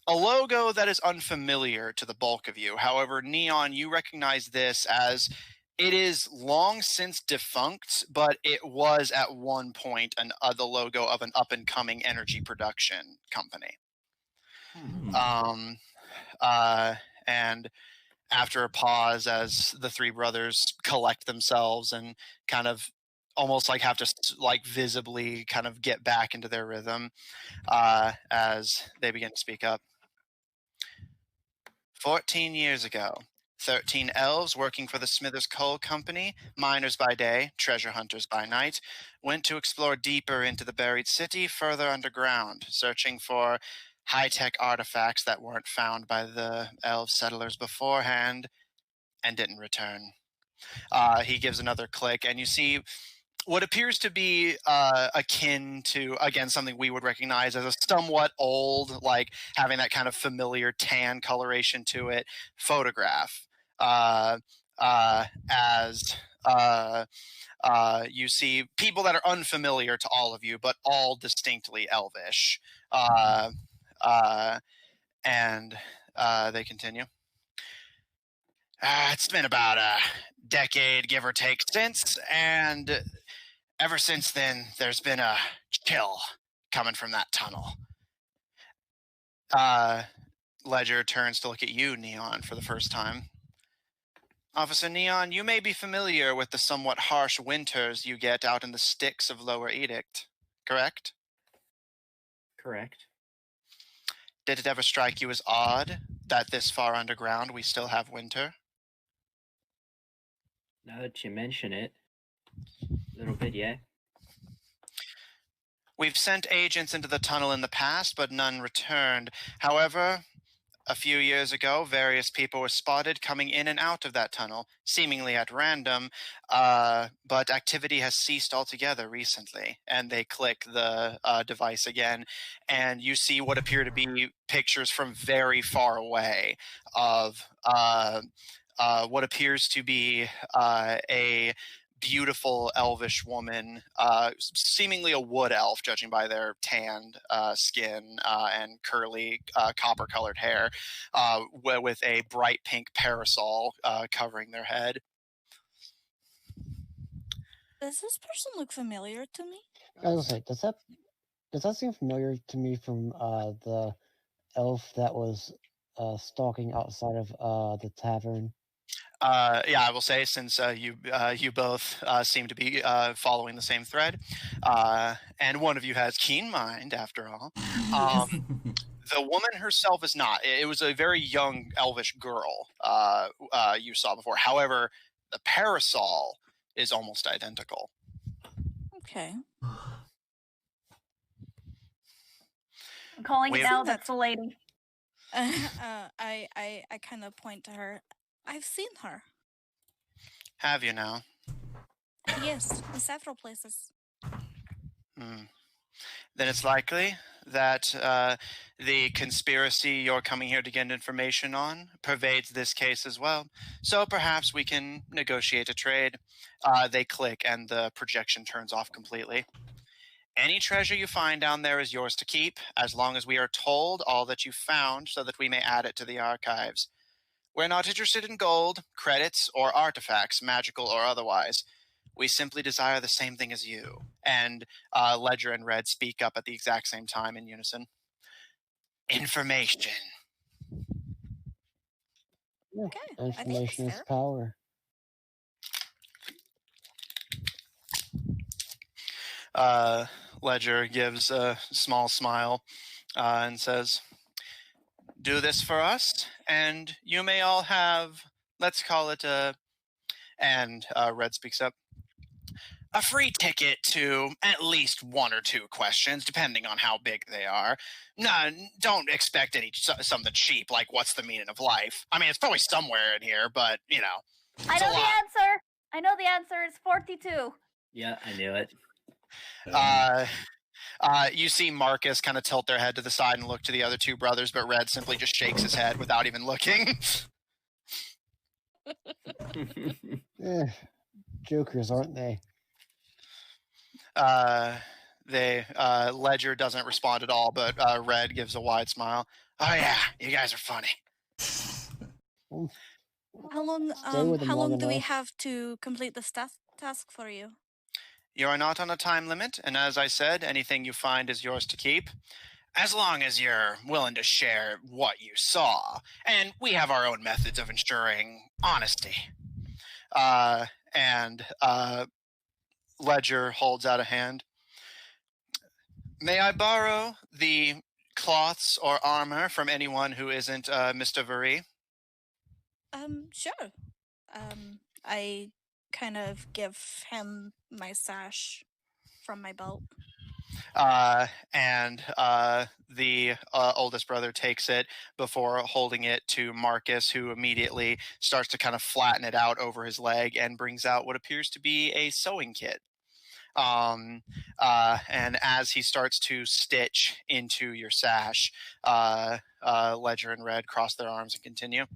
a logo that is unfamiliar to the bulk of you. However, Neon, you recognize this as it is long since defunct, but it was at one point the logo of an up-and-coming energy production company. And after a pause, as the three brothers collect themselves and kind of almost like have to like visibly kind of get back into their rhythm, as they begin to speak up. 14 years ago, 13 elves working for the Smithers Coal Company, miners by day, treasure hunters by night, went to explore deeper into the buried city further underground, searching for high-tech artifacts that weren't found by the elf settlers beforehand and didn't return. He gives another click, and you see what appears to be akin to, again, something we would recognize as a somewhat old, like having that kind of familiar tan coloration to it, photograph. As you see people that are unfamiliar to all of you, but all distinctly elvish. And they continue. It's been about a decade, give or take, since, and ever since then, there's been a chill coming from that tunnel. Ledger turns to look at you, Neon, for the first time. Officer Neon, you may be familiar with the somewhat harsh winters you get out in the sticks of Lower Edict, correct? Correct. Did it ever strike you as odd that this far underground we still have winter? Now that you mention it, a little bit, yeah. We've sent agents into the tunnel in the past, but none returned. However, a few years ago, various people were spotted coming in and out of that tunnel, seemingly at random, but activity has ceased altogether recently. And they click the device again, and you see what appear to be pictures from very far away of what appears to be a beautiful elvish woman, seemingly a wood elf, judging by their tanned skin and curly copper-colored hair, with a bright pink parasol covering their head. Does this person look familiar to me? I was like, does that seem familiar to me from the elf that was stalking outside of the tavern? Yeah, I will say, since you both seem to be following the same thread, and one of you has keen mind, after all. The woman herself is not. It was a very young elvish girl you saw before. However, the parasol is almost identical. Okay. I'm calling it now. That's the lady. I kind of point to her. I've seen her. Have you now? Yes, in several places. Then it's likely that the conspiracy you're coming here to get information on pervades this case as well. So perhaps we can negotiate a trade. They click and the projection turns off completely. Any treasure you find down there is yours to keep, as long as we are told all that you found so that we may add it to the archives. We're not interested in gold, credits, or artifacts, magical or otherwise. We simply desire the same thing as you. And Ledger and Red speak up at the exact same time in unison. Information. Yeah, Okay, I think that's information is fair. power. Ledger gives a small smile and says, do this for us, and you may all have, let's call it a, and Red speaks up, a free ticket to at least one or two questions, depending on how big they are. No, don't expect something cheap, like what's the meaning of life? I mean, it's probably somewhere in here, but, you know. I know the answer. I know the answer is 42. Yeah, I knew it. You see Marcus kind of tilt their head to the side and look to the other two brothers, but Red simply just shakes his head without even looking. Jokers, aren't they? Ledger doesn't respond at all, but Red gives a wide smile. Oh yeah, you guys are funny. How long? How long do we have to complete this task for you? You are not on a time limit, and as I said, anything you find is yours to keep, as long as you're willing to share what you saw. And we have our own methods of ensuring honesty. Ledger holds out a hand. May I borrow the cloths or armor from anyone who isn't Mr. Vary? Sure. I kind of give him my sash from my belt. The oldest brother takes it before holding it to Marcus, who immediately starts to kind of flatten it out over his leg and brings out what appears to be a sewing kit. And as he starts to stitch into your sash, Ledger and Red cross their arms and continue.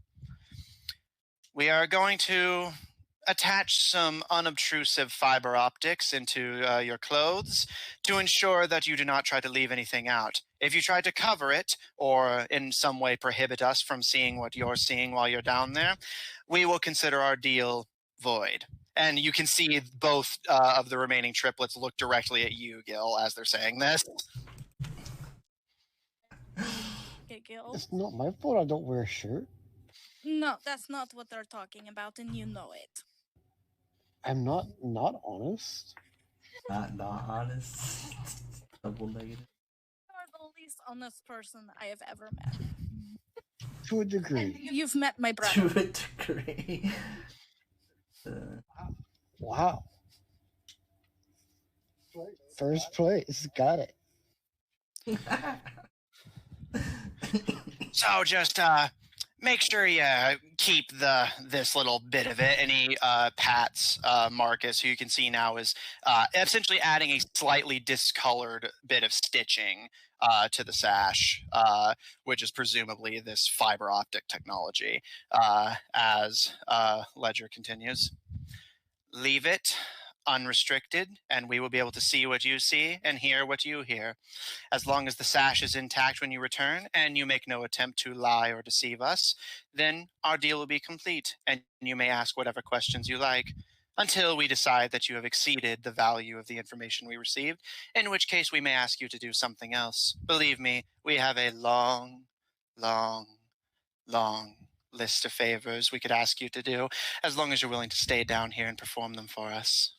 We are going to attach some unobtrusive fiber optics into your clothes to ensure that you do not try to leave anything out. If you try to cover it or in some way prohibit us from seeing what you're seeing while you're down there, we will consider our deal void. And you can see both of the remaining triplets look directly at you, Gil, as they're saying this. Okay, Gil. It's not my fault I don't wear a shirt. No, that's not what they're talking about, and you know it. I'm not honest. Not honest. Double negative. You are the least honest person I have ever met. To a degree. You've met my brother. To a degree. Wow. First place. Got it. So just make sure you keep this little bit of it. And he pats Marcus, who you can see now is essentially adding a slightly discolored bit of stitching to the sash, which is presumably this fiber optic technology. As Ledger continues, leave it unrestricted, and we will be able to see what you see and hear what you hear. As long as the sash is intact when you return, and you make no attempt to lie or deceive us, then our deal will be complete, and you may ask whatever questions you like, until we decide that you have exceeded the value of the information we received, in which case we may ask you to do something else. Believe me, we have a long list of favors we could ask you to do, as long as you're willing to stay down here and perform them for us.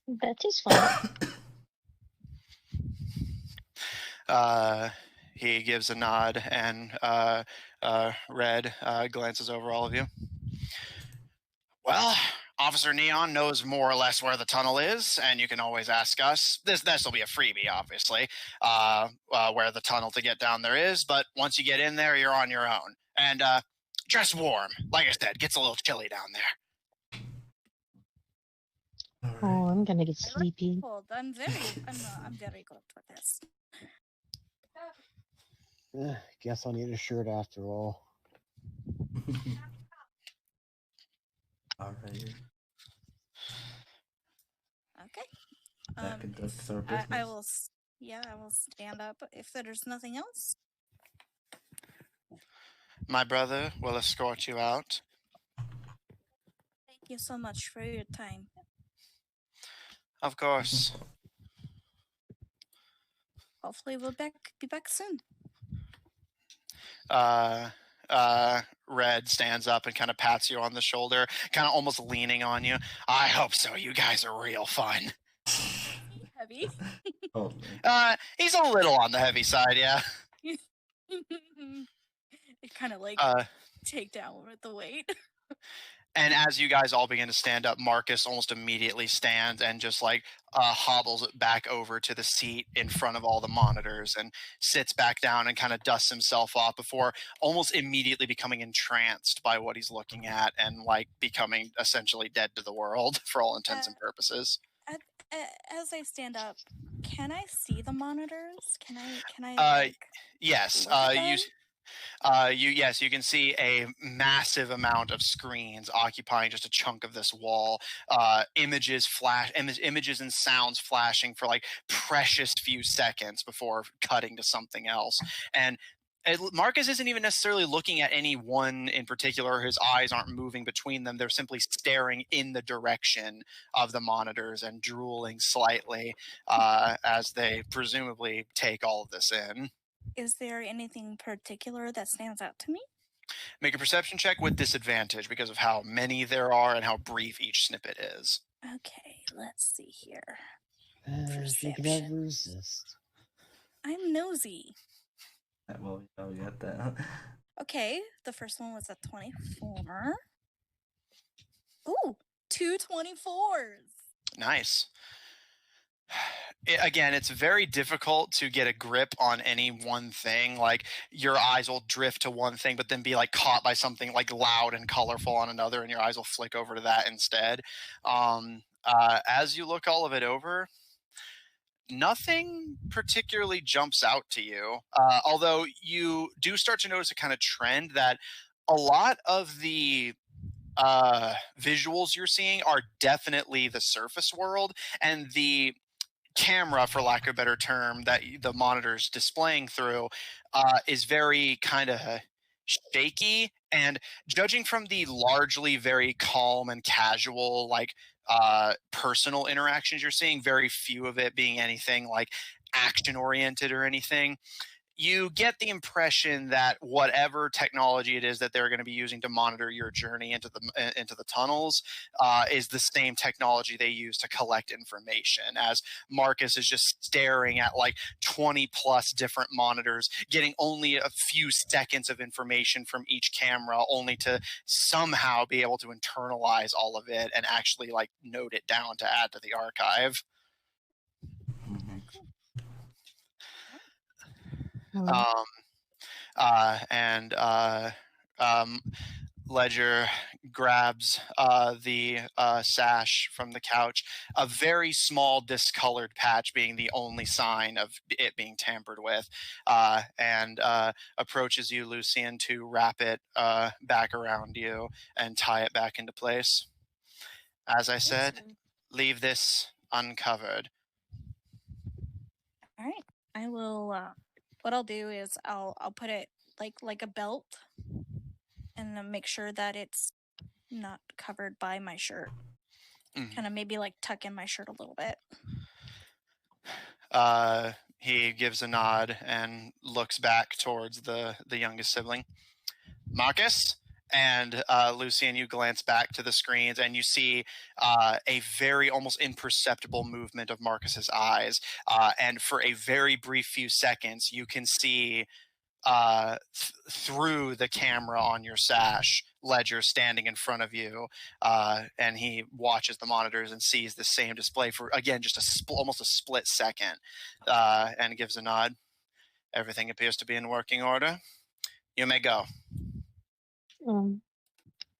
That is fine. He gives a nod, and Red glances over all of you. Well, Officer Neon knows more or less where the tunnel is, and you can always ask us. This will be a freebie, obviously, where the tunnel to get down there is, but once you get in there, you're on your own. And dress warm. Like I said, gets a little chilly down there. Oh, I'm gonna get sleepy. I'm very good with this. Guess I'll need a shirt after all. Alright. Okay. That conducts our business. I will stand up if there's nothing else. My brother will escort you out. you so much for your time. Of course. Hopefully we'll be back soon. Red stands up and kind of pats you on the shoulder, kind of almost leaning on you. I hope so. You guys are real fun. Heavy. Totally. He's a little on the heavy side, yeah. It kind of like take down with the weight. And as you guys all begin to stand up, Marcus almost immediately stands and just like hobbles back over to the seat in front of all the monitors and sits back down and kind of dusts himself off before almost immediately becoming entranced by what he's looking at and like becoming essentially dead to the world for all intents and purposes. As I stand up, can I see the monitors? Can I like yes, look at them? Yes, you can see a massive amount of screens occupying just a chunk of this wall. Images and sounds flashing for like precious few seconds before cutting to something else. And Marcus isn't even necessarily looking at any one in particular. His eyes aren't moving between them. They're simply staring in the direction of the monitors and drooling slightly as they presumably take all of this in. Is there anything particular that stands out to me? Make a perception check with disadvantage because of how many there are and how brief each snippet is. Okay, let's see here. She can never resist. I'm nosy. Well, we got that. Okay, the first one was a 24. Ooh, 2 24s. Nice. Again, it's very difficult to get a grip on any one thing. Like your eyes will drift to one thing, but then be like caught by something like loud and colorful on another, and your eyes will flick over to that instead. As you look all of it over, nothing particularly jumps out to you. Although you do start to notice a kind of trend that a lot of the visuals you're seeing are definitely the surface world, and the camera, for lack of a better term, that the monitor's displaying through is very kind of shaky. And judging from the largely very calm and casual, like personal interactions you're seeing, very few of it being anything like action oriented or anything, you get the impression that whatever technology it is that they're going to be using to monitor your journey into the tunnels is the same technology they use to collect information, as Marcus is just staring at like 20 plus different monitors, getting only a few seconds of information from each camera, only to somehow be able to internalize all of it and actually like note it down to add to the archive. Ledger grabs the sash from the couch, a very small discolored patch being the only sign of it being tampered with, and approaches you, Lucian, to wrap it back around you and tie it back into place. As I said, leave this uncovered. All right, I will. What I'll do is I'll put it like a belt, and then make sure that it's not covered by my shirt. Kind of maybe like tuck in my shirt a little bit. He gives a nod and looks back towards the youngest sibling. Marcus? And Lucian, you glance back to the screens and you see a very almost imperceptible movement of Marcus's eyes. And for a very brief few seconds, you can see through the camera on your sash, Ledger standing in front of you, and he watches the monitors and sees the same display for, again, just almost a split second, and gives a nod. Everything appears to be in working order. You may go.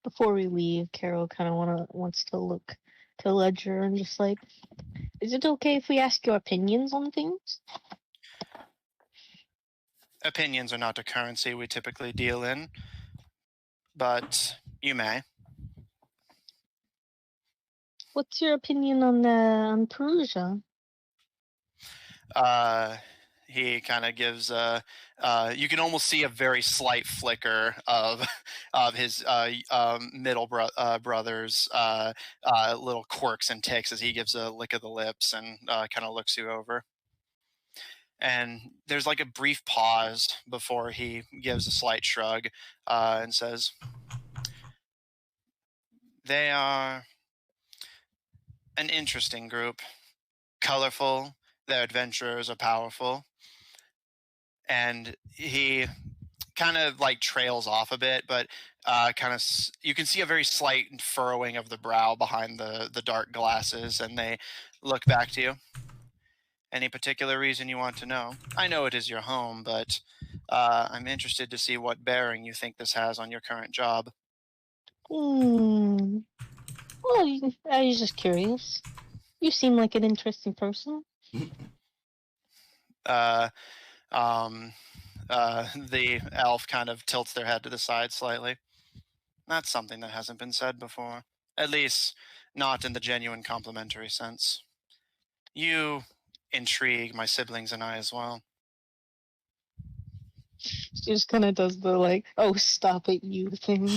Before we leave, Carol kind of wants to look to Ledger and just like, is it okay if we ask your opinions on things? Opinions are not a currency we typically deal in, but you may. What's your opinion on Perusia? he kind of gives you can almost see a very slight flicker of his middle brother's little quirks and ticks as he gives a lick of the lips and kind of looks you over. And there's like a brief pause before he gives a slight shrug and says, "They are an interesting group, colorful, their adventurers are powerful." And he kind of like trails off a bit, but you can see a very slight furrowing of the brow behind the dark glasses, and they look back to you. "Any particular reason you want to know? I know it is your home, but I'm interested to see what bearing you think this has on your current job." Well, I was just curious. You seem like an interesting person. The elf kind of tilts their head to the side slightly. "That's something that hasn't been said before. At least, not in the genuine complimentary sense. You intrigue my siblings and I as well." She just kind of does the like, "Oh, stop it, you" thing.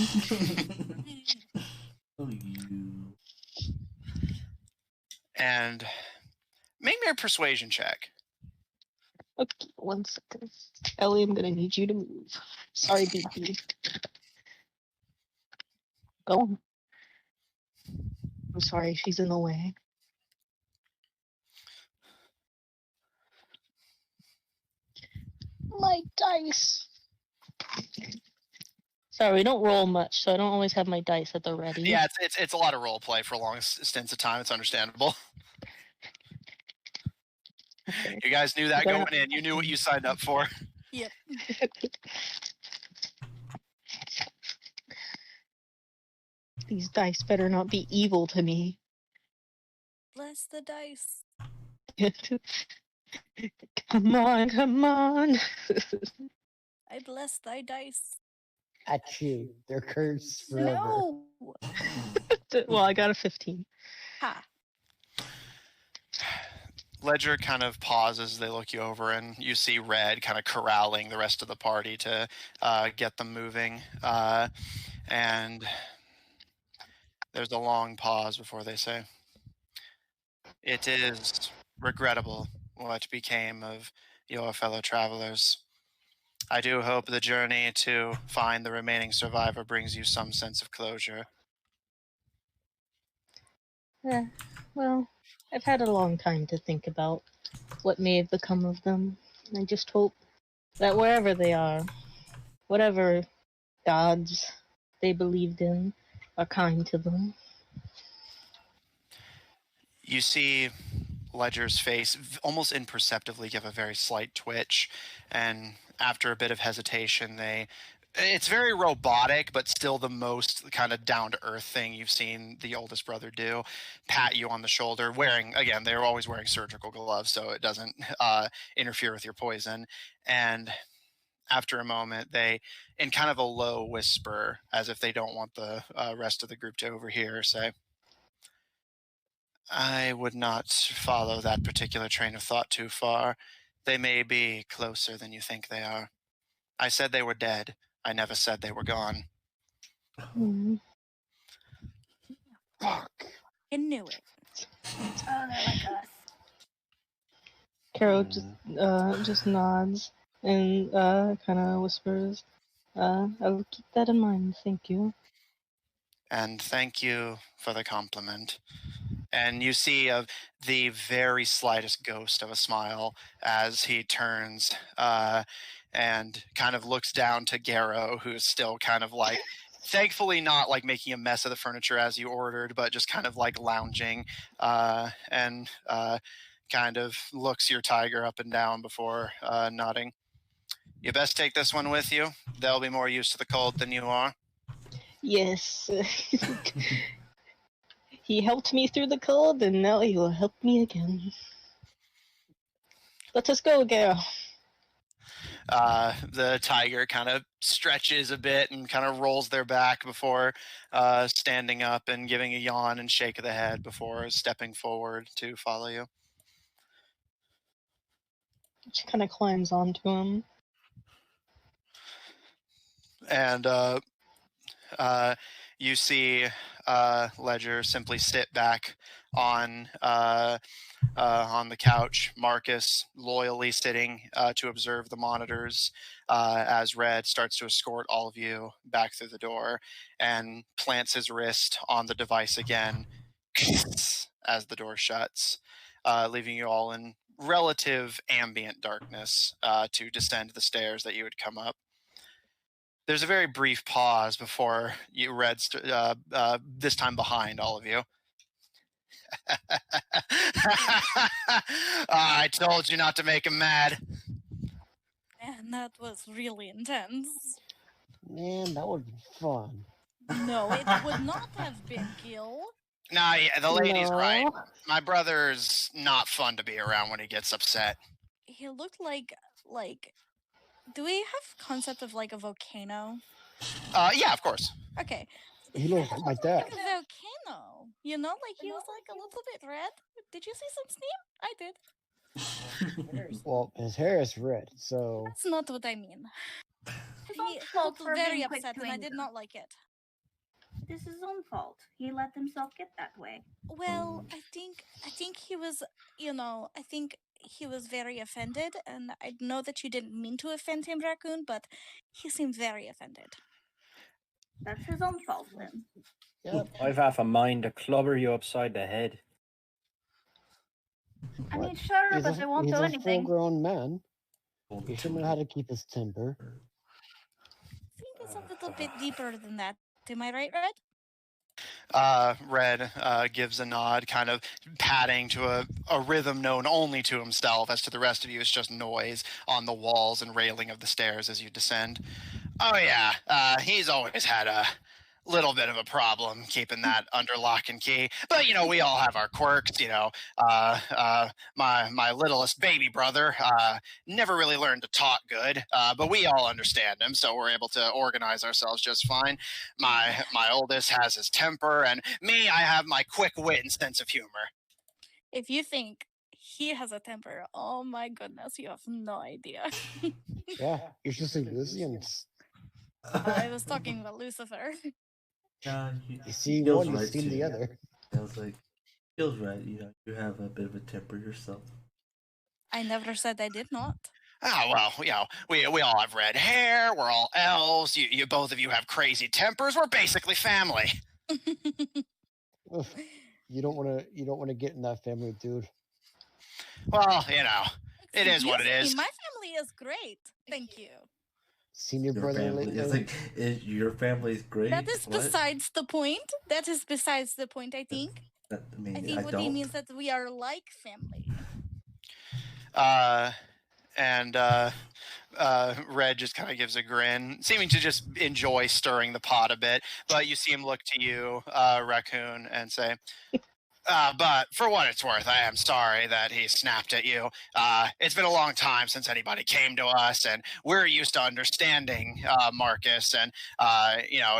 Oh, you. And make me a persuasion check. Okay, 1 second. Ellie, I'm gonna need you to move. Sorry, BB. Go on. I'm sorry, she's in the way. My dice. Sorry, we don't roll much, so I don't always have my dice at the ready. Yeah, it's a lot of role play for long stints of time. It's understandable. Okay. You guys knew that going in. You knew what you signed up for. Yep. These dice better not be evil to me. Bless the dice. Come on, come on. I bless thy dice. At you. They're cursed forever. No. Well, I got a 15. Ha. Ledger kind of pauses. They look you over, and you see Red kind of corralling the rest of the party to get them moving. And there's a long pause before they say, "It is regrettable what became of your fellow travelers. I do hope the journey to find the remaining survivor brings you some sense of closure." Yeah, well, I've had a long time to think about what may have become of them. I just hope that wherever they are, whatever gods they believed in are kind to them. You see Ledger's face almost imperceptibly give a very slight twitch, and after a bit of hesitation, it's very robotic, but still the most kind of down-to-earth thing you've seen the oldest brother do. Pat you on the shoulder, they're always wearing surgical gloves, so it doesn't interfere with your poison. And after a moment, they, in kind of a low whisper, as if they don't want the rest of the group to overhear, say, "I would not follow that particular train of thought too far. They may be closer than you think they are. I said they were dead. I never said they were gone." Fuck. I knew it. Oh, they're like us. Carol just nods and kind of whispers, "I'll keep that in mind. Thank you." "And thank you for the compliment." And you see the very slightest ghost of a smile as he turns and kind of looks down to Garrow, who's still kind of like, thankfully not like making a mess of the furniture as you ordered, but just kind of like lounging and kind of looks your tiger up and down before nodding. "You best take this one with you. They'll be more used to the cold than you are." Yes. He helped me through the cold, and now he will help me again. Let us go, Garo. The tiger kind of stretches a bit and kind of rolls their back before standing up and giving a yawn and shake of the head before stepping forward to follow you. She kind of climbs onto him. And you see Ledger simply sit back on the couch. Marcus loyally sitting to observe the monitors as Red starts to escort all of you back through the door and plants his wrist on the device again as the door shuts, leaving you all in relative ambient darkness to descend the stairs that you would come up. There's a very brief pause before you Red, this time behind all of you. I told you not to make him mad. And that was really intense. Man, that would be fun. No, it would not have been, Gil. Nah, yeah, the lady's right. No. My brother's not fun to be around when he gets upset. He looked like do we have concept of like a volcano? Yeah, of course. Okay. He looked like my dad. Like a volcano. You know, like he was like a little bit red. Did you see some steam? I did. Well, his hair is red, so That's not what I mean. His own He fault looked for very being quick upset, to and I anger. did not like it. This is his own fault. He let himself get that way. Well, I think he was, I think he was very offended, and I know that you didn't mean to offend him, Raccoon, but he seemed very offended. That's his own fault then. yep. I've half a mind to clobber you upside the head. I mean, sure, He's but a, they won't he's do a anything. full-grown man. He should know how to keep his temper. I think it's a little bit deeper than that. Am I right, Red? Red gives a nod, kind of patting to a rhythm known only to himself. As to the rest of you, it's just noise on the walls and railing of the stairs as you descend. Oh yeah, he's always had a little bit of a problem keeping that under lock and key. But we all have our quirks. My littlest baby brother never really learned to talk good, but we all understand him, so we're able to organize ourselves just fine. My oldest has his temper, and me, I have my quick wit and sense of humor. If you think he has a temper, oh my goodness, you have no idea. Yeah, you should see Lucian's. I was talking about Lucifer. You see feels one, you right see too. the other. I was like, feels right. You have a bit of a temper yourself. I never said I did not. Oh, well, we all have red hair. We're all elves. You both of you have crazy tempers. We're basically family. Oof. You don't want to get in that family, dude. Well, it is what it Excuse me, is. my family is great. Thank you. Seen your brother family. lately? It's like, your family's great. That is What? besides the point. That is besides the point, I think. I I think what he means that we are like family. And Red just kind of gives a grin, seeming to just enjoy stirring the pot a bit. But you see him look to you, Raccoon, and say, but for what it's worth, I am sorry that he snapped at you. It's been a long time since anybody came to us, and we're used to understanding Marcus. And,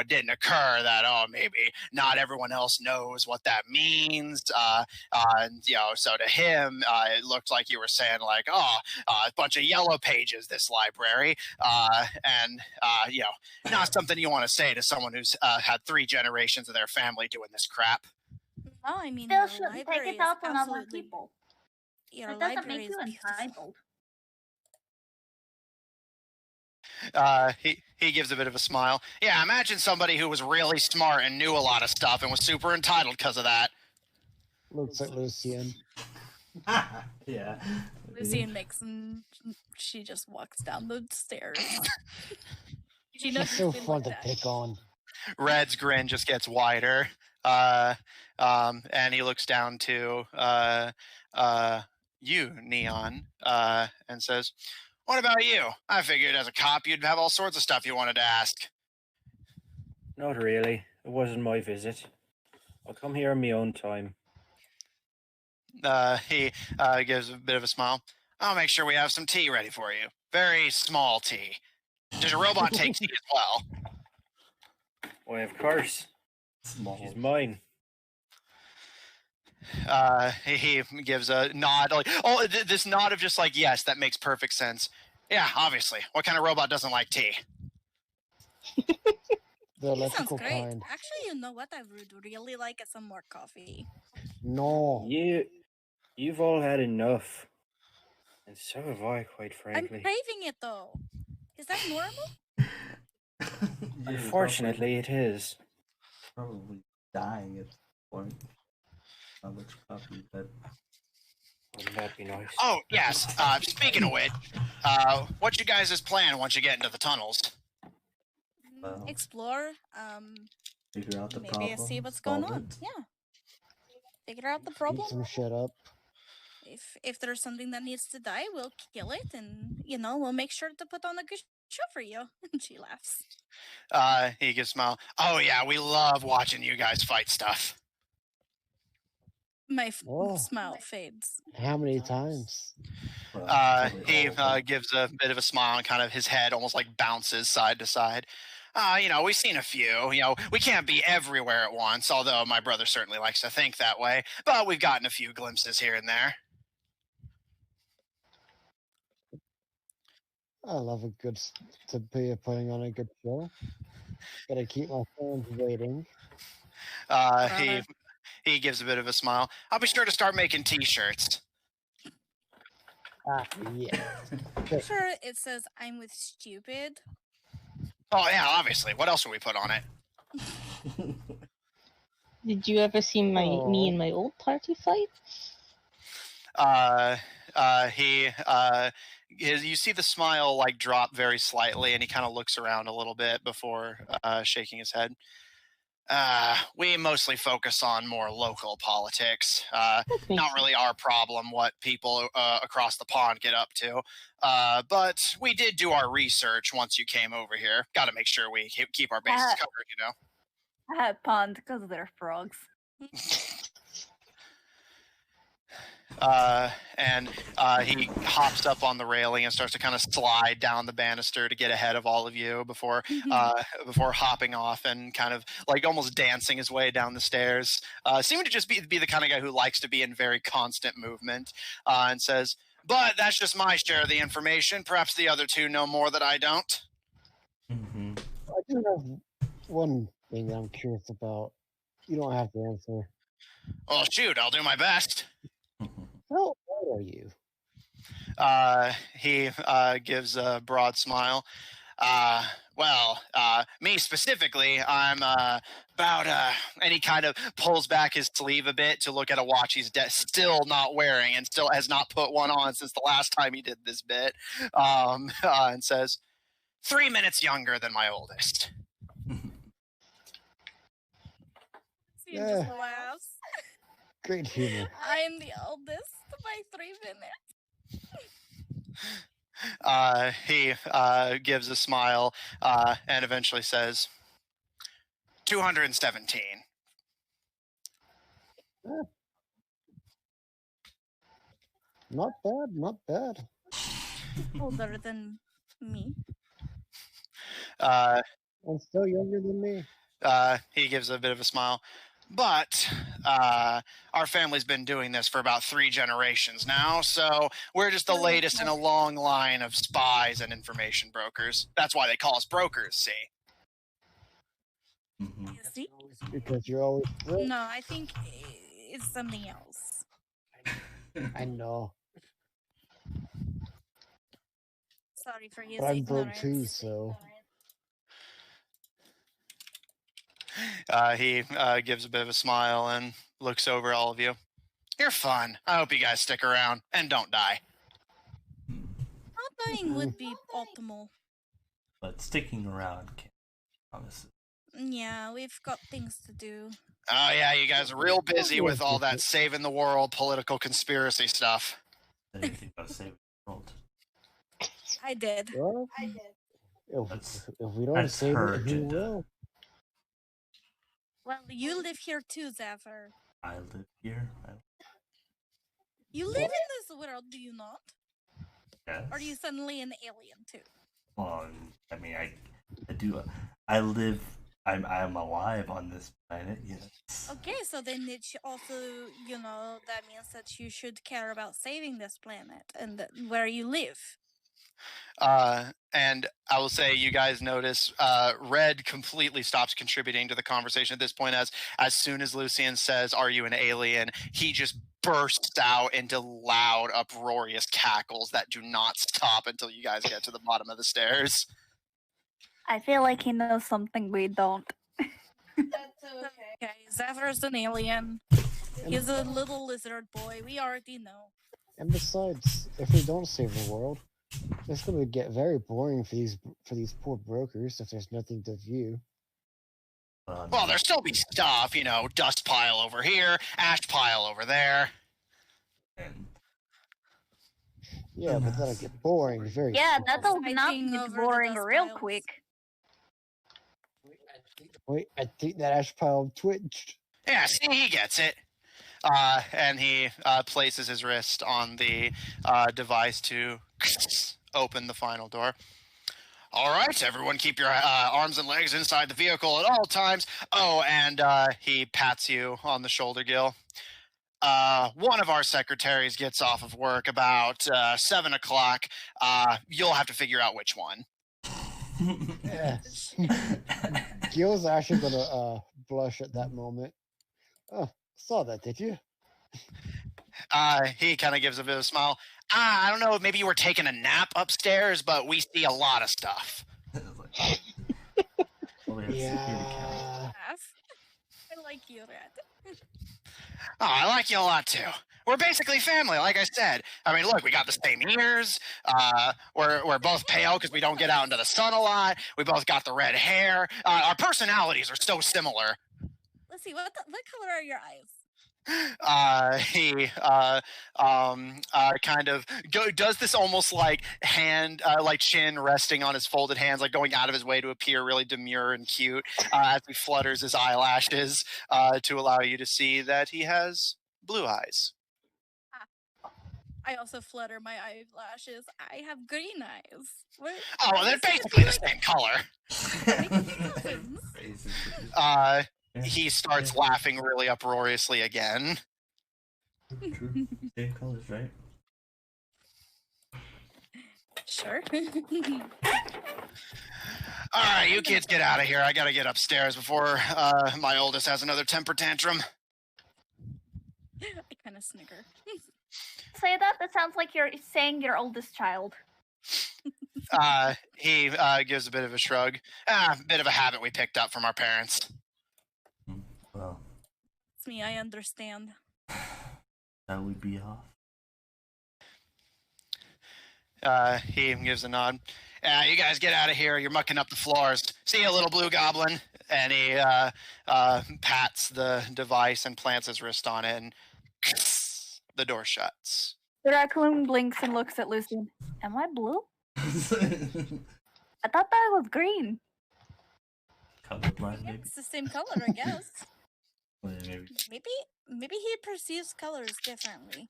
it didn't occur that, maybe not everyone else knows what that means. So to him, it looked like you were saying, like, a bunch of yellow pages, this library. Not something you want to say to someone who's had 3 generations of their family doing this crap. No, I mean, Still your shouldn't take library it is out on other absolutely- people. Your It doesn't library make is you beautiful. entitled. He gives a bit of a smile. Yeah, imagine somebody who was really smart and knew a lot of stuff and was super entitled because of that. Looks like Lucian. Yeah. Lucian makes she just walks down the stairs. She knows He's so she's been fun looked to at. pick on. Red's grin just gets wider. And he looks down to you, Neon, and says, "What about you? I figured as a cop you'd have all sorts of stuff you wanted to ask." Not really. It wasn't my visit. I'll come here on my own time. He gives a bit of a smile. "I'll make sure we have some tea ready for you. Very small tea. Does your robot take tea as well?" Why, of course. Small. She's mine. He gives a nod, like, oh, this nod of just like, yes, that makes perfect sense. Yeah, obviously. What kind of robot doesn't like tea? The Tea sounds electrical great. kind. Actually, you know what? I would really like some more coffee. No. You've all had enough. And so have I, quite I'm frankly. craving it though. Is that normal? Unfortunately, it is. Probably dying at this point. How much coffee, but Wouldn't that be nice? Oh, yes. Speaking of which, what's you guys' plan once you get into the tunnels? Well, Explore. figure out the Maybe problem. see what's going solve on. it. Yeah. Figure out the Eat problem. some shit up. If there's something that needs to die, we'll kill it, and we'll make sure to put on a good show for you. And she laughs. He gives a smile. Oh, yeah, we love watching you guys fight stuff. My Oh. smile fades. How many times? Well, He probably gives a bit of a smile and kind of his head almost like bounces side to side. We've seen a few. We can't be everywhere at once, although my brother certainly likes to think that way. But we've gotten a few glimpses here and there. I love to be putting on a good show. Gotta keep my fans waiting. He gives a bit of a smile. I'll be sure to start making T-shirts. Yeah. Sure, it says I'm with stupid. Oh yeah, obviously. What else would we put on it? Did you ever see me and my old party fight? You see the smile like drop very slightly, and he kind of looks around a little bit before shaking his head. We mostly focus on more local politics. Not really our problem what people across the pond get up to. But we did do our research once you came over here. Got to make sure we keep our bases covered, At pond because they're frogs. And he hops up on the railing and starts to kind of slide down the banister to get ahead of all of you before hopping off and kind of like almost dancing his way down the stairs. Seeming to just be the kind of guy who likes to be in very constant movement, and says, "But that's just my share of the information. Perhaps the other two know more that I don't." Mm-hmm. I do have one thing that I'm curious about. You don't have to answer. Well, shoot, I'll do my best. How old are you? He gives a broad smile. Me specifically, I'm about, and he kind of pulls back his sleeve a bit to look at a watch he's still not wearing and still has not put one on since the last time he did this bit, and says, 3 minutes younger than my oldest. She just laughs. Great humor. I am the oldest by 3 minutes. He gives a smile and eventually says, 217. Not bad, not bad. Older than me. And still younger than me. He gives a bit of a smile. But our family's been doing this for about 3 generations now, so we're just the latest in a long line of spies and information brokers. That's why they call us brokers, see? Mm-hmm. You see? Because you're always broke. No, I think it's something else. I know. Sorry for his But I'm broke ignorance. too, so. He gives a bit of a smile and looks over all of you. You're fun. I hope you guys stick around and don't die. Not dying would be optimal. But sticking around can't promise it. Yeah, we've got things to do. Oh yeah, you guys are real busy with all that saving the world political conspiracy stuff. Anything about saving the world. I did. Well, if we don't save it, who will? Well, you live here too, Zephyr. I live here. You live in this world, do you not? Yes. Or are you suddenly an alien too? Well, I mean, I do. I live I'm alive on this planet. Yes. Okay, so then it also, that means that you should care about saving this planet and where you live. And I will say, you guys notice Red completely stops contributing to the conversation at this point. As soon as Lucian says, "Are you an alien?" he just bursts out into loud, uproarious cackles that do not stop until you guys get to the bottom of the stairs. I feel like he knows something we don't. That's okay. Zephyr's an alien. He's a little lizard boy. We already know. And besides, if we don't save the world, it's going to get very boring for these poor brokers if there's nothing to view. Well, there'll still be stuff, dust pile over here, ash pile over there. Yeah, but that'll get boring very Yeah, quickly. that'll not Fighting get over the boring dust real piles. quick. Wait, I think that ash pile twitched. Yeah, see, he gets it. And he places his wrist on the device to open the final door. All right, everyone keep your arms and legs inside the vehicle at all times. Oh, and he pats you on the shoulder, Gil. One of our secretaries gets off of work about 7 o'clock. You'll have to figure out which one. Yes. Gil's actually gonna blush at that moment. Oh, saw that, did you? He kind of gives a bit of a smile. I don't know, maybe you were taking a nap upstairs, but we see a lot of stuff. Yeah. I like you, Red. Oh, I like you a lot too. We're basically family, like I said. I mean, look, we got the same ears. We're both pale because we don't get out into the sun a lot. We both got the red hair. Our personalities are so similar. Let's see, what color are your eyes? He kind of does this almost like hand, like chin resting on his folded hands, like going out of his way to appear really demure and cute as he flutters his eyelashes to allow you to see that he has blue eyes. I also flutter my eyelashes. I have green eyes. What? Oh, well, they're basically the same color. He starts laughing really uproariously again. True. Same colors, right? Sure. All right, you kids get out of here. I gotta get upstairs before my oldest has another temper tantrum. I kind of snicker. Say that? That sounds like you're saying your oldest child. He gives a bit of a shrug. A bit of a habit we picked up from our parents. Well, It's me, I understand. that would be off. He gives a nod. You guys get out of here. You're mucking up the floors. See you, little blue goblin. And he pats the device and plants his wrist on it, and the door shuts. The raccoon blinks and looks at Lucian. Am I blue? I thought that was green. Colorblind, maybe? It's the same color, I guess. Well, yeah, maybe. Maybe he perceives colors differently.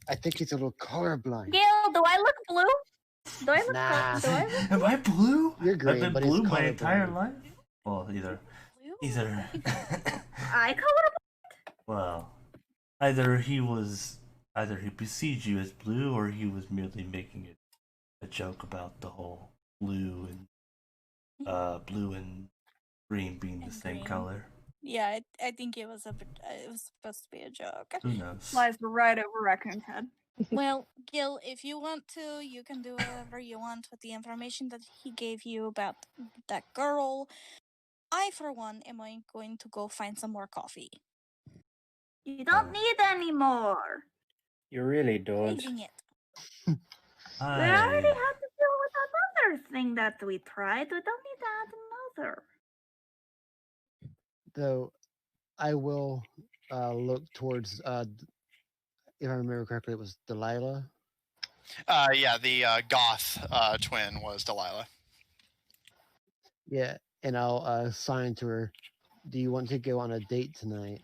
I think he's a little colorblind. Gil, do I look blue? Do I look Nah. do I look Am I blue? You're green, I've been but he's blue my colorblind. entire life. Well, either. Blue? I color? Well, either he perceived you as blue, or he was merely making it a joke about the whole blue and green being the And same green. color. Yeah, I think it was supposed to be a joke. Who knows? Flies right over Raccoon's head. Well, Gil, if you want to, you can do whatever you want with the information that he gave you about that girl. I, for one, am going to go find some more coffee. You don't need any more. You really don't. Taking it. We already had to deal with another thing that we tried. We don't need to add another. Though, I will look towards, if I remember correctly, it was Delilah. Yeah, the goth twin was Delilah. Yeah, and I'll sign to her. Do you want to go on a date tonight?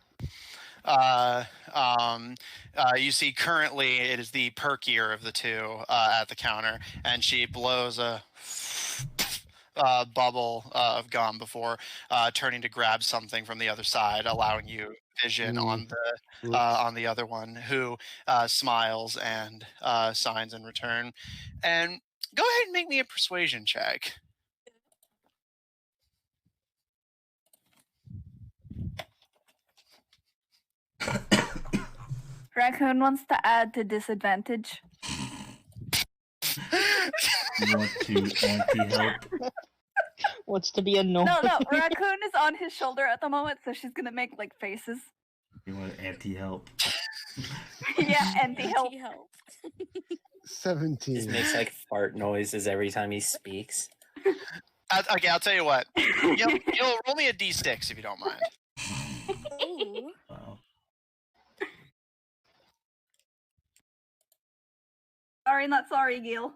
You see currently it is the perkier of the two at the counter, and she blows a bubble of gum before turning to grab something from the other side, allowing you vision on the other one, who smiles and signs in return. And go ahead and make me a persuasion check. Raccoon wants to add to disadvantage. You want to anti-help? Wants to be annoying. No, Raccoon is on his shoulder at the moment, so she's gonna make like faces. You want anti-help? Yeah, anti-help. 17. Just makes like fart noises every time he speaks. Okay, I'll tell you what. You'll roll me a d6 if you don't mind. Ooh. Wow. Sorry, not sorry, Gil.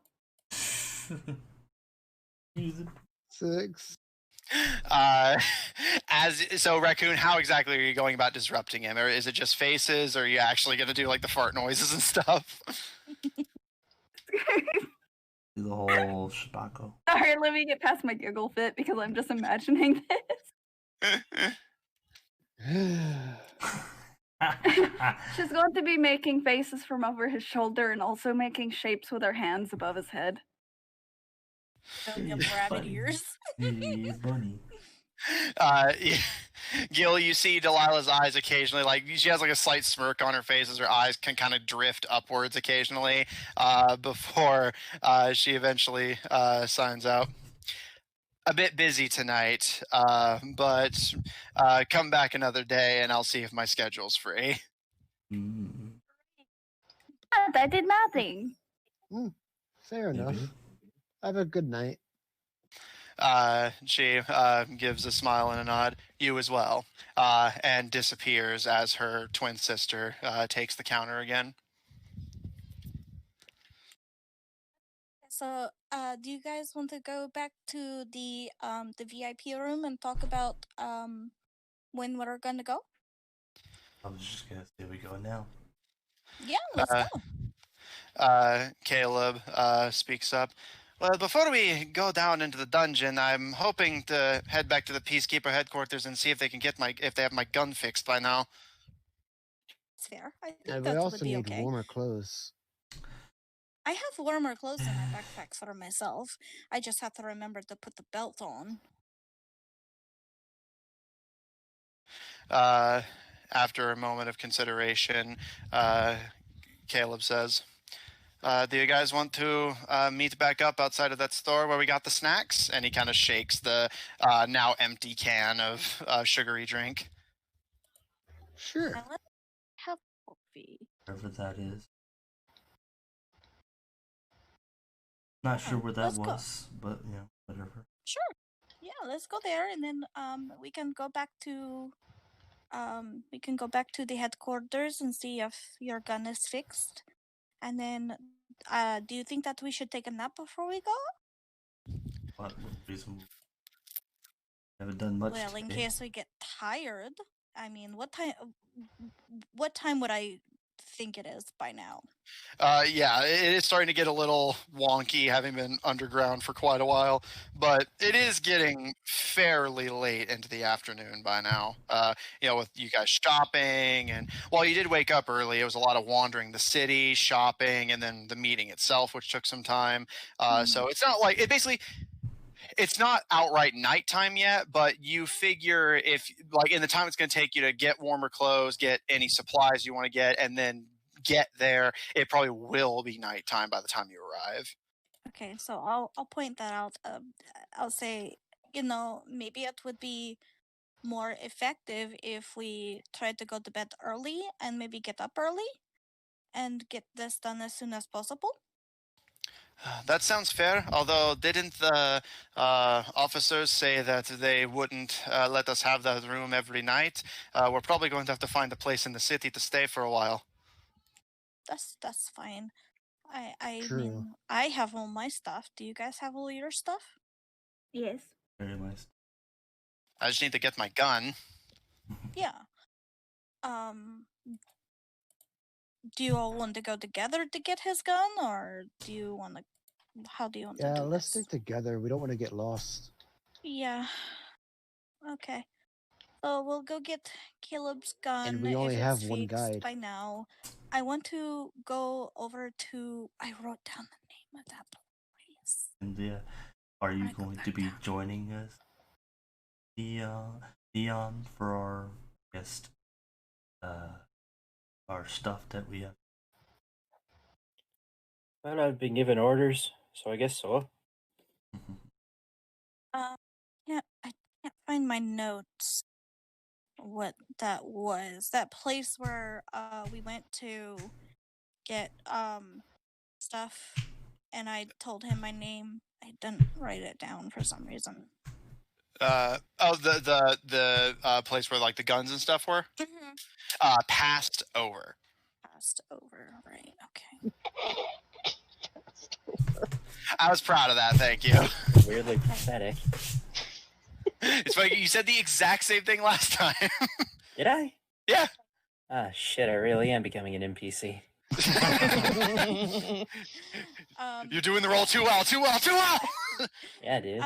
Use it. 6. So Raccoon, how exactly are you going about disrupting him? Or is it just faces, or are you actually going to do like the fart noises and stuff? Do the whole shabako. Sorry, let me get past my giggle fit because I'm just imagining this. She's going to be making faces from over his shoulder and also making shapes with her hands above his head. Rabbit ears. He's bunny. Gil, you see Delilah's eyes occasionally, like she has like a slight smirk on her face as her eyes can kind of drift upwards occasionally before she eventually signs out. A bit busy tonight, but come back another day and I'll see if my schedule's free. Mm. I did nothing. Fair enough. Have a good night. She gives a smile and a nod. You as well. And disappears as her twin sister takes the counter again. So, do you guys want to go back to the VIP room and talk about when we're gonna go? I was just gonna say we go now. Yeah, let's go. Caleb speaks up. Well, before we go down into the dungeon, I'm hoping to head back to the Peacekeeper headquarters and see if they can get if they have my gun fixed by now. It's fair. I think And that we would also be need okay. warmer clothes. I have warmer clothes in my backpack for myself. I just have to remember to put the belt on. After a moment of consideration, Caleb says, do you guys want to meet back up outside of that store where we got the snacks? And he kind of shakes the now empty can of sugary drink. Sure. Now let's have coffee. Wherever that is. Not sure where that let's was, but you know, whatever. Sure. Yeah, let's go there, and then we can go back to the headquarters and see if your gun is fixed. And then, do you think that we should take a nap before we go? What would be some? Haven't done much. Well, in today. case we get tired. I mean, what time would I think it is by now? Yeah, it is starting to get a little wonky, having been underground for quite a while, but it is getting fairly late into the afternoon by now. With you guys shopping, and while you did wake up early, it was a lot of wandering the city, shopping, and then the meeting itself, which took some time. So it's not like it's not outright nighttime yet, but you figure if like in the time it's going to take you to get warmer clothes, get any supplies you want to get, and then get there, it probably will be nighttime by the time you arrive. Okay, so I'll point that out. I'll say, maybe it would be more effective if we tried to go to bed early and maybe get up early and get this done as soon as possible. That sounds fair, although didn't the officers say that they wouldn't let us have that room every night? We're probably going to have to find a place in the city to stay for a while. That's fine. I True. mean, I have all my stuff. Do you guys have all your stuff? Yes. Very nice. I just need to get my gun. Yeah. Do you all want to go together to get his gun, or do you want to how do you want to Yeah, do let's this? stick together. We don't want to get lost. Yeah. Okay. So we'll go get Caleb's gun. And we only if have it's one fixed guide. by now. I want to go over to. I wrote down the name of that place. And are you I go going back to be down. joining us, Dion, for our guest, our stuff that we have? Well, I've been given orders, so I guess so. Yeah, I can't find my notes. What that was? That place where we went to get stuff, and I told him my name. I didn't write it down for some reason. The place where like the guns and stuff were. Passed over. Passed over, right? Okay. I was proud of that. Thank you. Weirdly pathetic. It's funny you said the exact same thing last time. Did I? Yeah. Ah, shit! I really am becoming an NPC. You're doing the role too well. Too well. Too well. Yeah, dude.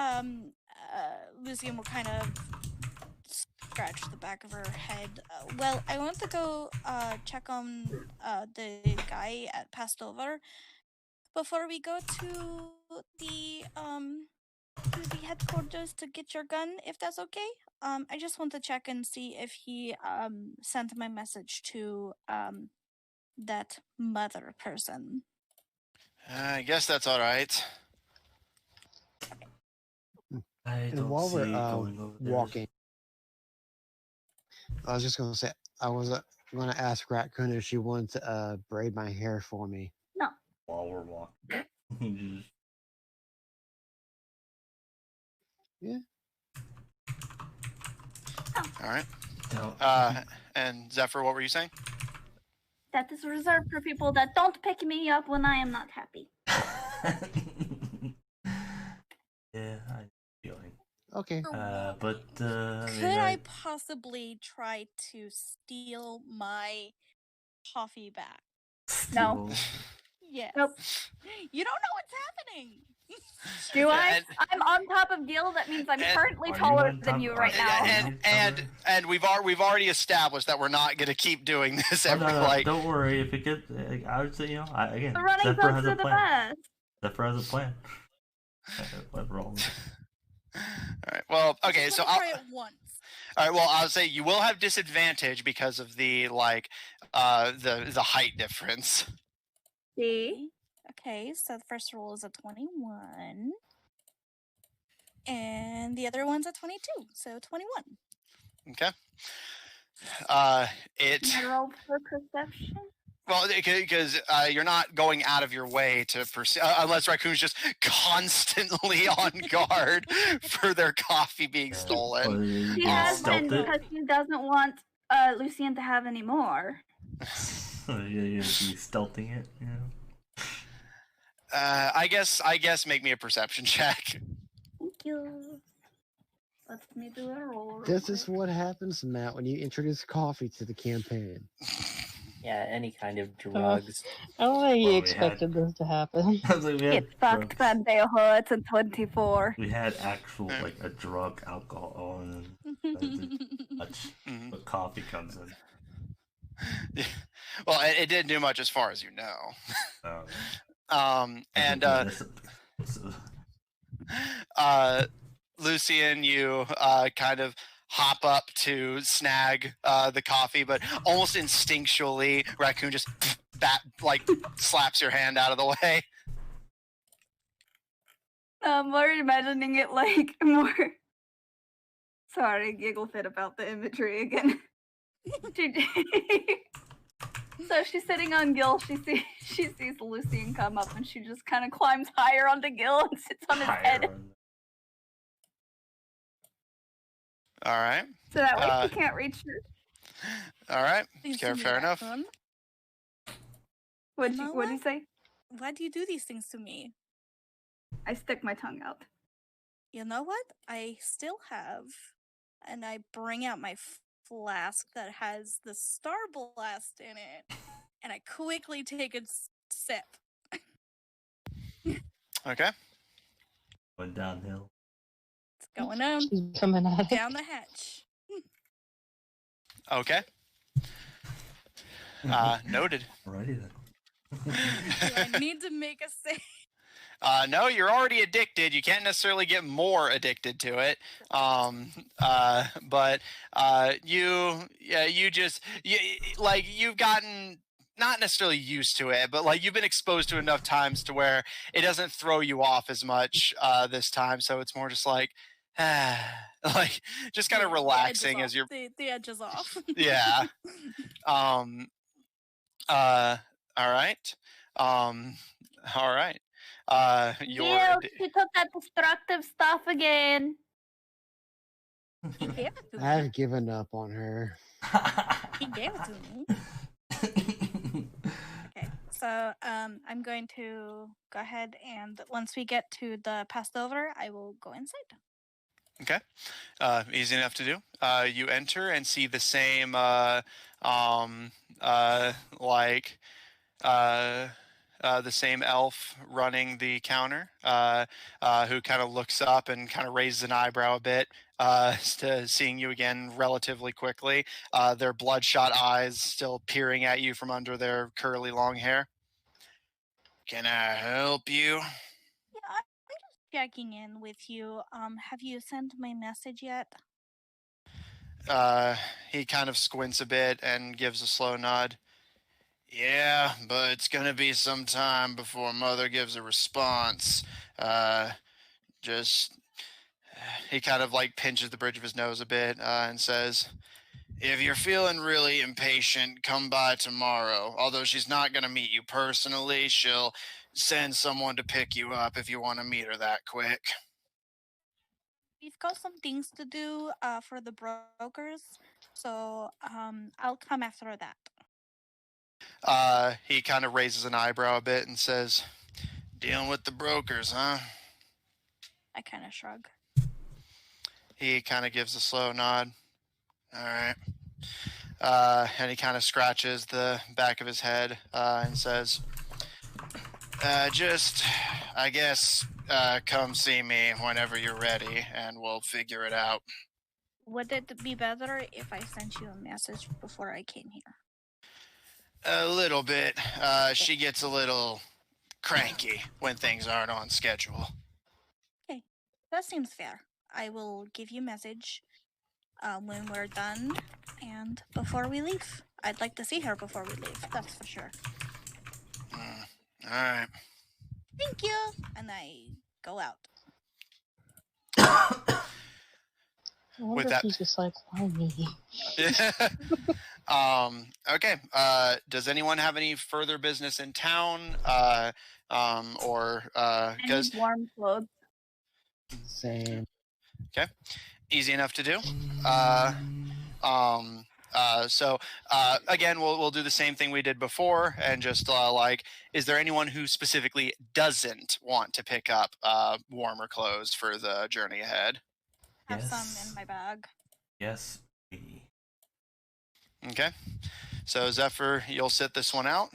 Lucian will kind of scratch the back of her head. Well, I want to go check on the guy at Pastover before we go to the headquarters to get your gun, if that's okay. I just want to check and see if he sent my message to that mother person. I guess that's all right. I And don't while see we're going over there. walking, I was just gonna say I was gonna ask Raccoon if she wanted to braid my hair for me. No. While we're walking. Yeah. All right. No. And Zephyr, what were you saying? That is reserved for people that don't pick me up when I am not happy. Yeah, I'm feeling. Okay. But Could I possibly try to steal my coffee back? No. Yes. Nope. You don't know what's happening. Do I? And- I'm on top of Gil. That means I'm and- currently Are you taller on than top- you are right you- now. And we've already established that we're not going to keep doing this Oh, every no, like. don't worry. If it gets, I would say, again, The running Zephyr folks has are a the plan. best. Zephyr has a plan. What's wrong? All right. Well, okay. Just So wanna try it once. all right. Well, I'll say you will have disadvantage because of the the height difference. See? Okay, so the first roll is a 21. And the other one's a 22, so 21. Okay. It Can I roll for perception? well because you're not going out of your way to pursue unless Raccoon's just constantly on guard for their coffee being stolen. She You has been stealth it? because she doesn't want Lucian to have any more. You stealthing it, you know? I guess make me a perception check. Thank you. Let me do a roll. real This is quick. what happens, Matt, when you introduce coffee to the campaign. Yeah, any kind of drugs. I don't think Well, he we expected this to happen. I was like, we had Get fucked, drugs. pendejo. It's a 24. We had actual, like, a drug, alcohol, and much, Mhm. but coffee comes in. Yeah. Well, it didn't do much as far as you know. And Lucian, you kind of hop up to snag the coffee, but almost instinctually, Raccoon just slaps your hand out of the way. More imagining it like more. Sorry, giggle fit about the imagery again. So she's sitting on Gil. She sees Lucian come up, and she just kind of climbs higher onto Gil and sits on his head. All right. So that way she can't reach her. All right. Seems Fair, to me fair that enough. fun. What'd You know you what? say? Why do you do these things to me? I stick my tongue out. You know what? I still have, and I bring out my flask that has the Star Blast in it, and I quickly take a sip. Okay. Going downhill. It's going on She's coming at it. down the hatch. Okay. Noted. Alrighty then. Do I need to make a save? No, you're already addicted. You can't necessarily get more addicted to it. But you've gotten not necessarily used to it, but like you've been exposed to enough times to where it doesn't throw you off as much this time. So it's more just like, like just kind of relaxing as you're. The edge is off. Yeah. All right. All right. Gil, she took that destructive stuff again. He gave it to me. I've given up on her. He gave it to me. Okay, so I'm going to go ahead and once we get to the passed over, I will go inside. Okay. Easy enough to do. You enter and see the same the same elf running the counter, who kind of looks up and kind of raises an eyebrow a bit to seeing you again relatively quickly. Their bloodshot eyes still peering at you from under their curly long hair. Can I help you? Yeah, I'm just checking in with you. Have you sent my message yet? He kind of squints a bit and gives a slow nod. Yeah, but it's gonna be some time before Mother gives a response. He kind of like pinches the bridge of his nose a bit and says, if you're feeling really impatient, come by tomorrow. Although she's not gonna meet you personally, she'll send someone to pick you up if you want to meet her that quick. We've got some things to do for the brokers, so I'll come after that. He kind of raises an eyebrow a bit and says, dealing with the brokers, huh? I kind of shrug. He kind of gives a slow nod. All right. And he kind of scratches the back of his head and says, I guess, come see me whenever you're ready and we'll figure it out. Would it be better if I sent you a message before I came here? A little bit. She gets a little cranky when things aren't on schedule. Okay, that seems fair. I will give you a message when we're done and before we leave. I'd like to see her before we leave, that's for sure. All right. Thank you. And I go out. I wonder if he's just like, why me? Okay. Does anyone have any further business in town? Or because warm clothes. Same. Okay. Easy enough to do. So again, we'll do the same thing we did before, and just is there anyone who specifically doesn't want to pick up warmer clothes for the journey ahead? I have some in my bag. Yes. Okay. So Zephyr, you'll sit this one out.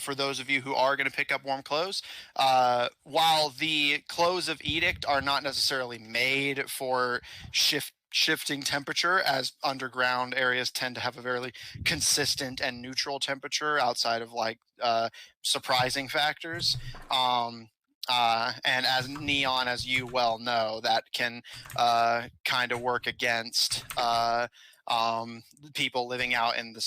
For those of you who are going to pick up warm clothes, while the clothes of Edict are not necessarily made for shifting temperature, as underground areas tend to have a very consistent and neutral temperature outside of surprising factors. And as Neon, as you well know, that can kind of work against people living out in the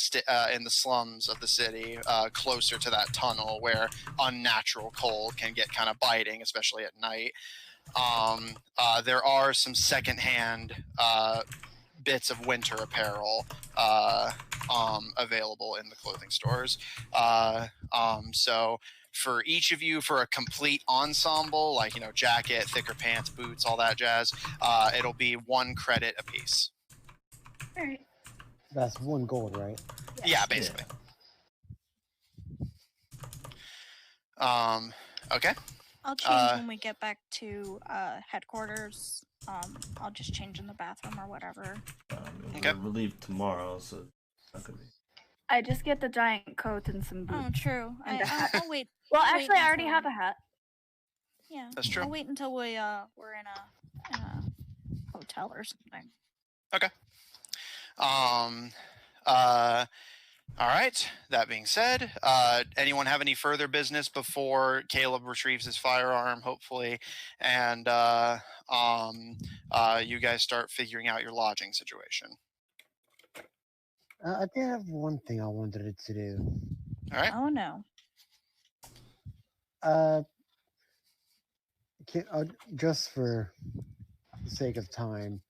slums of the city, closer to that tunnel, where unnatural cold can get kind of biting, especially at night. There are some secondhand bits of winter apparel available in the clothing stores. So for each of you, for a complete ensemble, jacket, thicker pants, boots, all that jazz, it'll be 1 credit apiece. All right. That's 1 gold, right? Yeah, basically. Okay. I'll change when we get back to headquarters. I'll just change in the bathroom or whatever. Okay. We'll leave tomorrow, so it's not gonna be. I just get the giant coat and some boots. Oh, true. And a hat. I'll wait. Well, I'll wait actually, I already until- have a hat. Yeah. That's true. I'll wait until we're in a hotel or something. Okay. All right. That being said, anyone have any further business before Caleb retrieves his firearm, hopefully, and you guys start figuring out your lodging situation? I did have one thing I wanted to do. All right. Oh no. Just for the sake of time,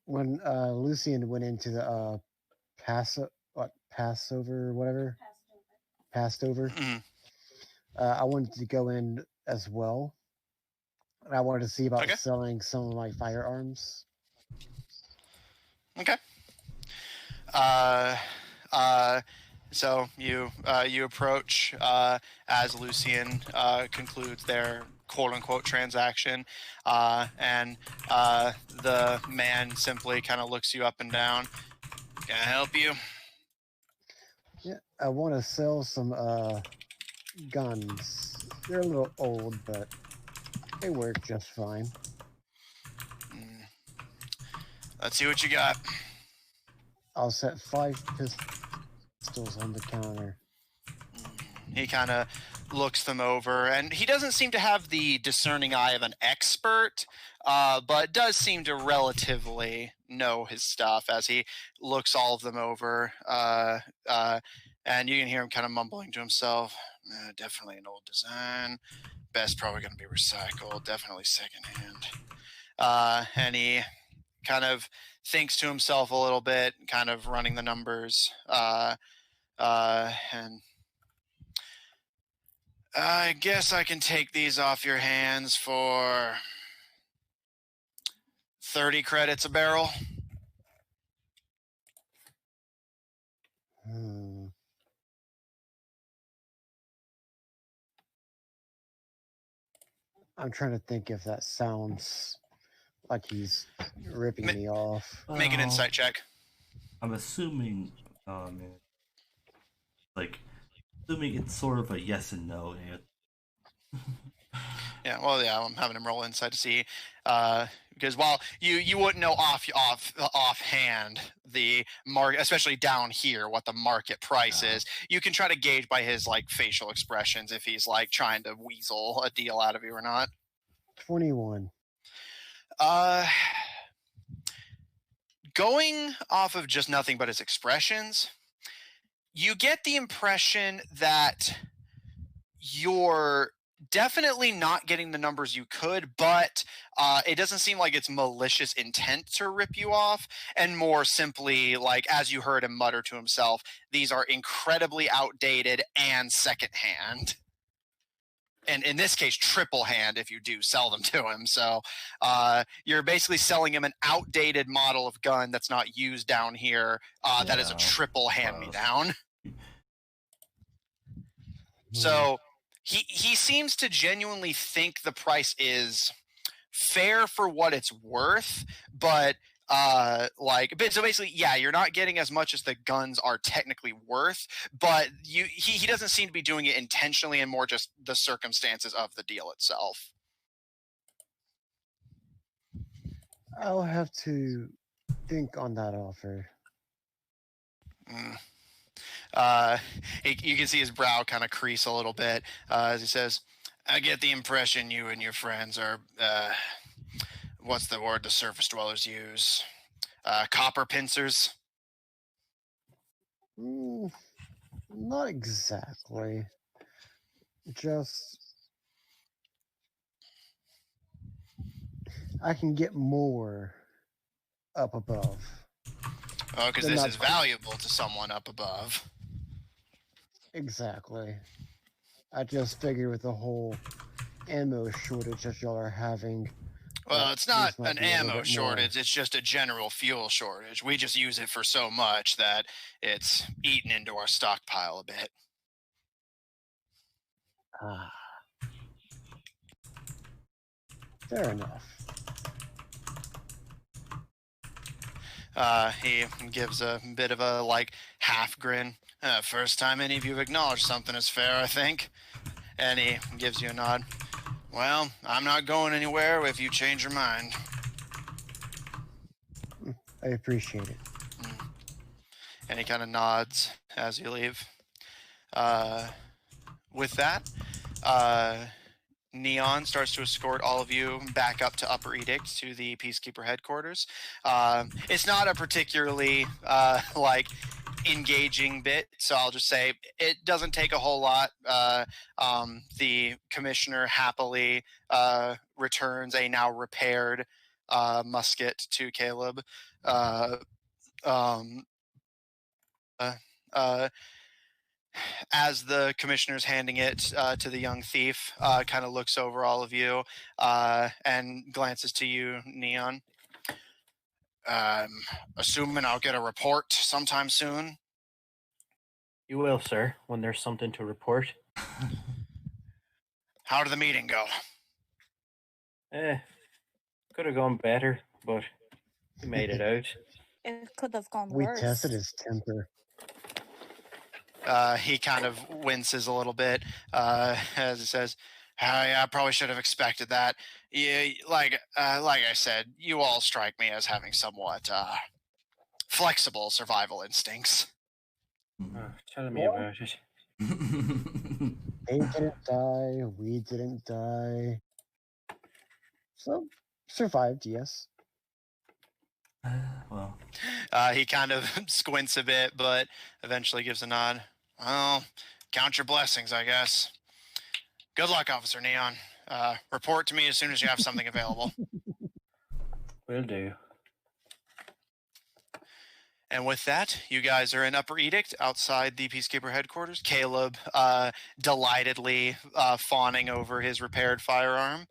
when Lucian went into the Passover, whatever, passed over. Mm. I wanted to go in as well. And I wanted to see about Okay. selling some of my firearms. Okay. So you approach as Lucian concludes their quote-unquote transaction, and the man simply kind of looks you up and down. Can I help you? Yeah, I want to sell some guns. They're a little old, but they work just fine. Let's see what you got. I'll set 5 pistols on the counter. He kind of looks them over, and he doesn't seem to have the discerning eye of an expert, but does seem to relatively know his stuff as he looks all of them over. And you can hear him kind of mumbling to himself. Definitely an old design. Best probably going to be recycled. Definitely secondhand. And he kind of thinks to himself a little bit, kind of running the numbers. And I guess I can take these off your hands for 30 credits a barrel. I'm trying to think if that sounds like he's ripping me off. Make an insight check. I'm assuming, assuming it's sort of a yes and no. Yeah, well, yeah, I'm having him roll insight to see, because while you wouldn't know offhand the market, especially down here, what the market price is, you can try to gauge by his like facial expressions if he's like trying to weasel a deal out of you or not. 21. Going off of just nothing but his expressions, you get the impression that you're definitely not getting the numbers you could, but it doesn't seem like it's malicious intent to rip you off, and more simply, like, as you heard him mutter to himself, these are incredibly outdated and secondhand. And in this case, triple hand if you do sell them to him. So you're basically selling him an outdated model of gun that's not used down here. That is a triple hand-me-down. So he seems to genuinely think the price is fair for what it's worth, but so basically, yeah, you're not getting as much as the guns are technically worth, but he doesn't seem to be doing it intentionally, and more just the circumstances of the deal itself. I'll have to think on that offer. You can see his brow kind of crease a little bit as he says, I get the impression you and your friends are, what's the word the surface dwellers use? Copper pincers? Not exactly. Just... I can get more up above. Oh, because this is valuable to someone up above. Exactly. I just figure with the whole ammo shortage that y'all are having. Well, it's not an ammo shortage, it's just a general fuel shortage. We just use it for so much that it's eaten into our stockpile a bit. Fair enough. He gives a bit of a, like, half grin. First time any of you have acknowledged something is fair, I think. And he gives you a nod. Well, I'm not going anywhere if you change your mind. I appreciate it. And he kind of nods as you leave. With that, Neon starts to escort all of you back up to Upper Edict to the Peacekeeper headquarters. It's not a particularly engaging bit, so I'll just say it doesn't take a whole lot. The commissioner happily returns a now repaired musket to Caleb. As the commissioner's handing it to the young thief, kind of looks over all of you and glances to you, Neon. Assuming I'll get a report sometime soon. You will, sir, when there's something to report. How did the meeting go? Could have gone better, but we made it out. It could have gone We worse. tested his temper. He kind of winces a little bit as he says, yeah, I probably should have expected that. Yeah, like I said, you all strike me as having somewhat flexible survival instincts. Tell me about it. They didn't die. We didn't die. So, survived, yes. Well, he kind of squints a bit, but eventually gives a nod. Well, count your blessings, I guess. Good luck, Officer Neon. Report to me as soon as you have something available. Will do. And with that, you guys are in Upper Edict outside the Peacekeeper headquarters. Caleb delightedly fawning over his repaired firearm.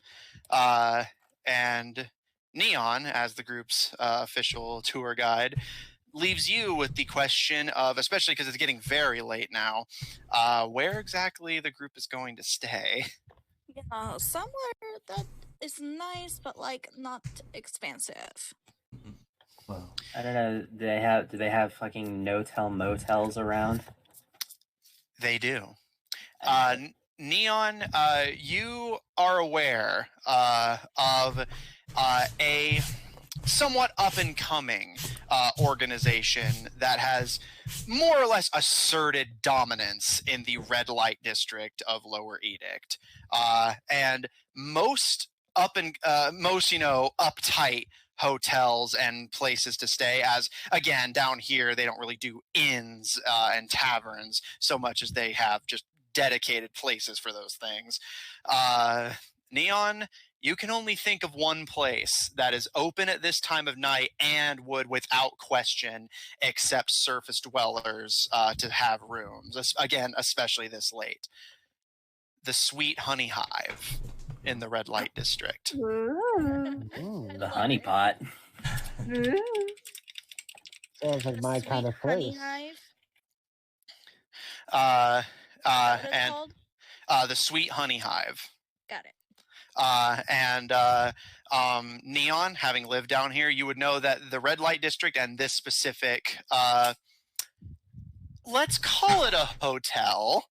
And Neon, as the group's official tour guide, leaves you with the question of, especially because it's getting very late now, where exactly the group is going to stay. Yeah, somewhere that is nice, but not expensive. well, I don't know. Do they have fucking no-tell motels around? They do. Neon, you are aware of a somewhat up-and-coming organization that has more or less asserted dominance in the red light district of Lower Edict. And most uptight hotels and places to stay, as again down here they don't really do inns and taverns so much as they have just dedicated places for those things. Neon, you can only think of one place that is open at this time of night and would without question accept surface dwellers to have rooms, again especially this late. The Sweet Honey Hive in the red light district. Ooh. The honey pot. Sounds like my kind of Honey place. Hive. What is it And called? the Sweet Honey Hive. Got it. Neon, having lived down here, you would know that the red light district and this specific let's call it a hotel.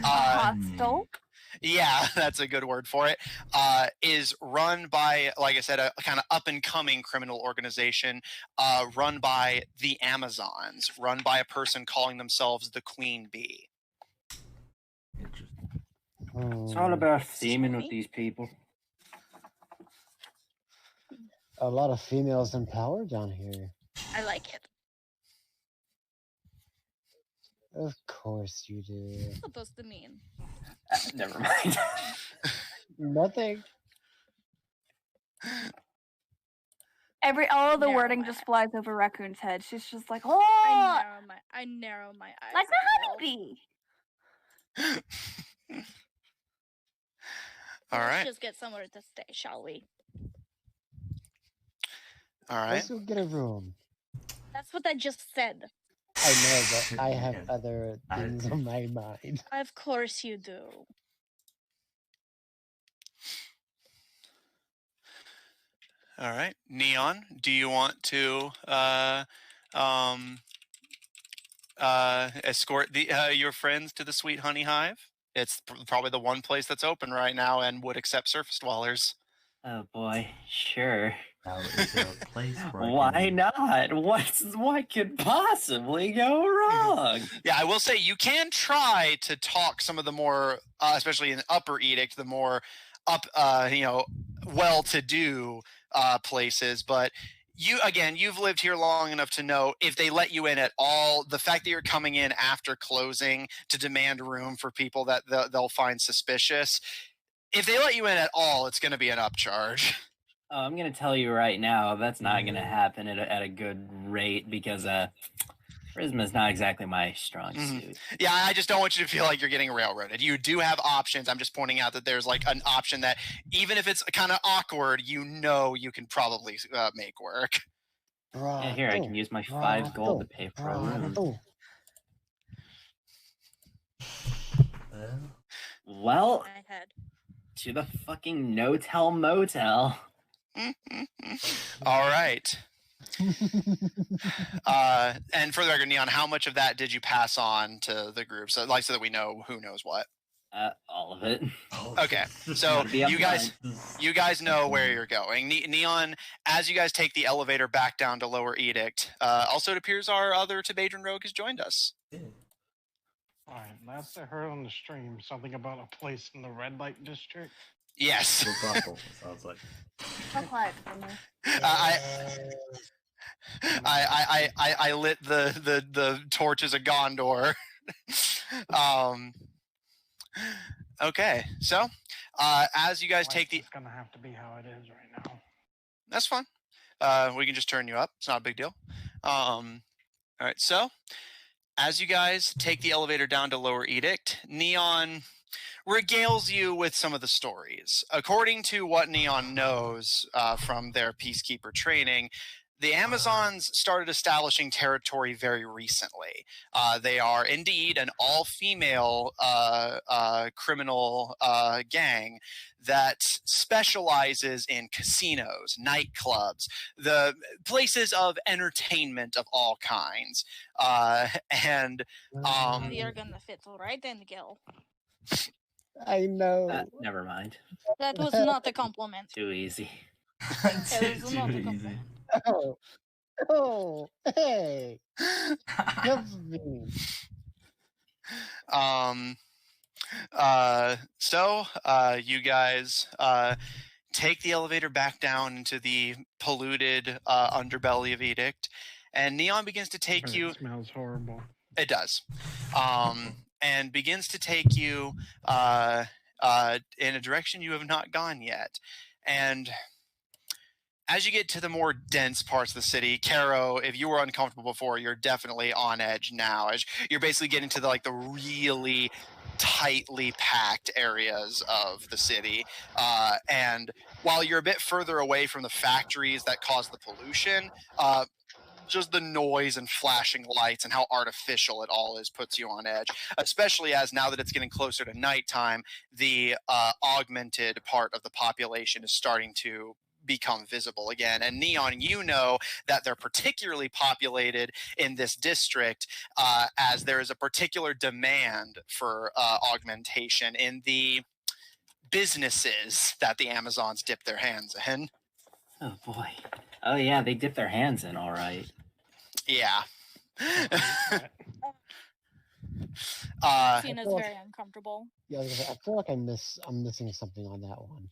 Hostel. Yeah, that's a good word for it. Is run by, like I said, a kind of up-and-coming criminal organization run by the Amazons, run by a person calling themselves the Queen Bee. interesting. It's all about theming with these people. A lot of females in power down here. I like it. Of course you do. What's it supposed to mean? Never mind. Nothing. All the Narrow wording my just eyes. flies over Raccoon's head. She's just like, I oh, narrow my eyes. like a a little. honeybee. All Let's right. just get somewhere to stay, shall we? All right. Let's go get a room. That's what I just said. I know, but I have Yeah. other things on my mind. Of course you do. All right. Neon, do you want to escort your friends to the Sweet Honey Hive? It's probably the one place that's open right now and would accept surface dwellers. Oh boy, sure. Now, is there a place where Why not? What could possibly go wrong? Yeah, I will say you can try to talk some of the more, especially in Upper Edict, the more up, well-to-do places. But you've lived here long enough to know if they let you in at all, the fact that you're coming in after closing to demand room for people that they'll find suspicious, if they let you in at all, it's going to be an upcharge. Oh, I'm gonna tell you right now, that's not gonna happen at a good rate because charisma is not exactly my strong suit. Yeah, I just don't want you to feel like you're getting railroaded. You do have options. I'm just pointing out that there's like an option that even if it's kind of awkward, you can probably make work. Yeah, here, I can use my 5 gold to pay for a room. Well, to the fucking no-tell motel. All right. And for the record, Neon, how much of that did you pass on to the group, so that we know who knows what? All of it. Okay, so you guys know where you're going. Neon, as you guys take the elevator back down to Lower Edict, also it appears our other Tibadran rogue has joined us. All right, last I heard on the stream, something about a place in the red light district. Yes. Sounds like. I lit the torches of Gondor. Okay, so as you guys take the, it's gonna have to be how it is right now. That's fine. We can just turn you up. It's not a big deal. All right, so as you guys take the elevator down to Lower Edict, Neon regales you with some of the stories. According to what Neon knows from their peacekeeper training, the Amazons started establishing territory very recently. They are indeed an all-female criminal gang that specializes in casinos, nightclubs, the places of entertainment of all kinds. You're gonna fit right in, Gil. I know. Never mind. That was not a compliment. Too easy. It was not a compliment. Oh, hey. Help me. You guys take the elevator back down into the polluted underbelly of Edict, and Neon begins to take you. It smells horrible. It does. And begins to take you in a direction you have not gone yet. And as you get to the more dense parts of the city, Caro, if you were uncomfortable before, you're definitely on edge now. As you're basically getting to the really tightly packed areas of the city. And while you're a bit further away from the factories that cause the pollution, just the noise and flashing lights and how artificial it all is puts you on edge, especially as now that it's getting closer to nighttime, the augmented part of the population is starting to become visible again. And Neon, you know that they're particularly populated in this district as there is a particular demand for augmentation in the businesses that the Amazons dip their hands in. Oh boy. Oh yeah, they dip their hands in, all right. Yeah. Tina's very uncomfortable. Yeah, I feel like I'm missing something on that one.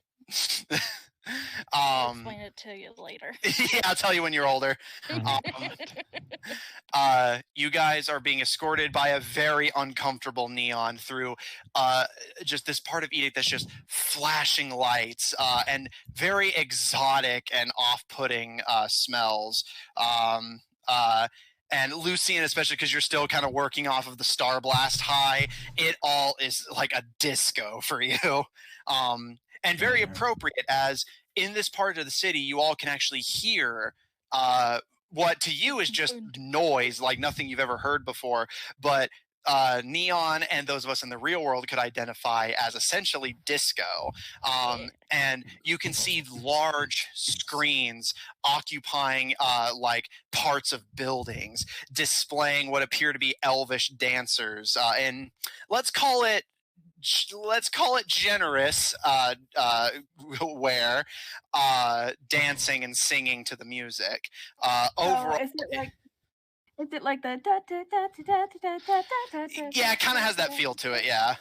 I'll explain it to you later. Yeah, I'll tell you when you're older. You guys are being escorted by a very uncomfortable Neon through just this part of Edict that's just flashing lights and very exotic and off-putting smells. And Lucian, especially because you're still kind of working off of the Star Blast high, it all is like a disco for you. And very appropriate, as in this part of the city, you all can actually hear what to you is just noise, like nothing you've ever heard before. But Neon and those of us in the real world could identify as essentially disco. And you can see large screens occupying like parts of buildings, displaying what appear to be elvish dancers. And let's call it let's call it generous wear, dancing and singing to the music. Overall, is it like the da da da da da da da da? Yeah, it kind of has that feel to it. Yeah.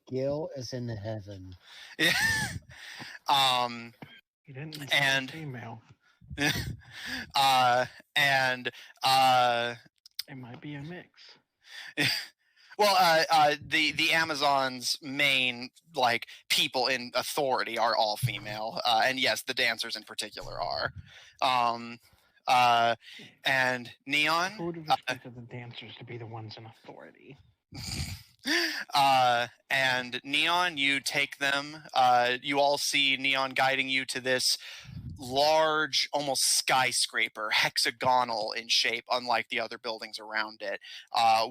Gil is in heaven. Yeah. You didn't and female. and it might be a mix. Well, the Amazon's main like people in authority are all female, and yes, the dancers in particular are. And Neon. Who would have expected the dancers to be the ones in authority? And Neon, you take them. You all see Neon guiding you to this large, almost skyscraper, hexagonal in shape, unlike the other buildings around it,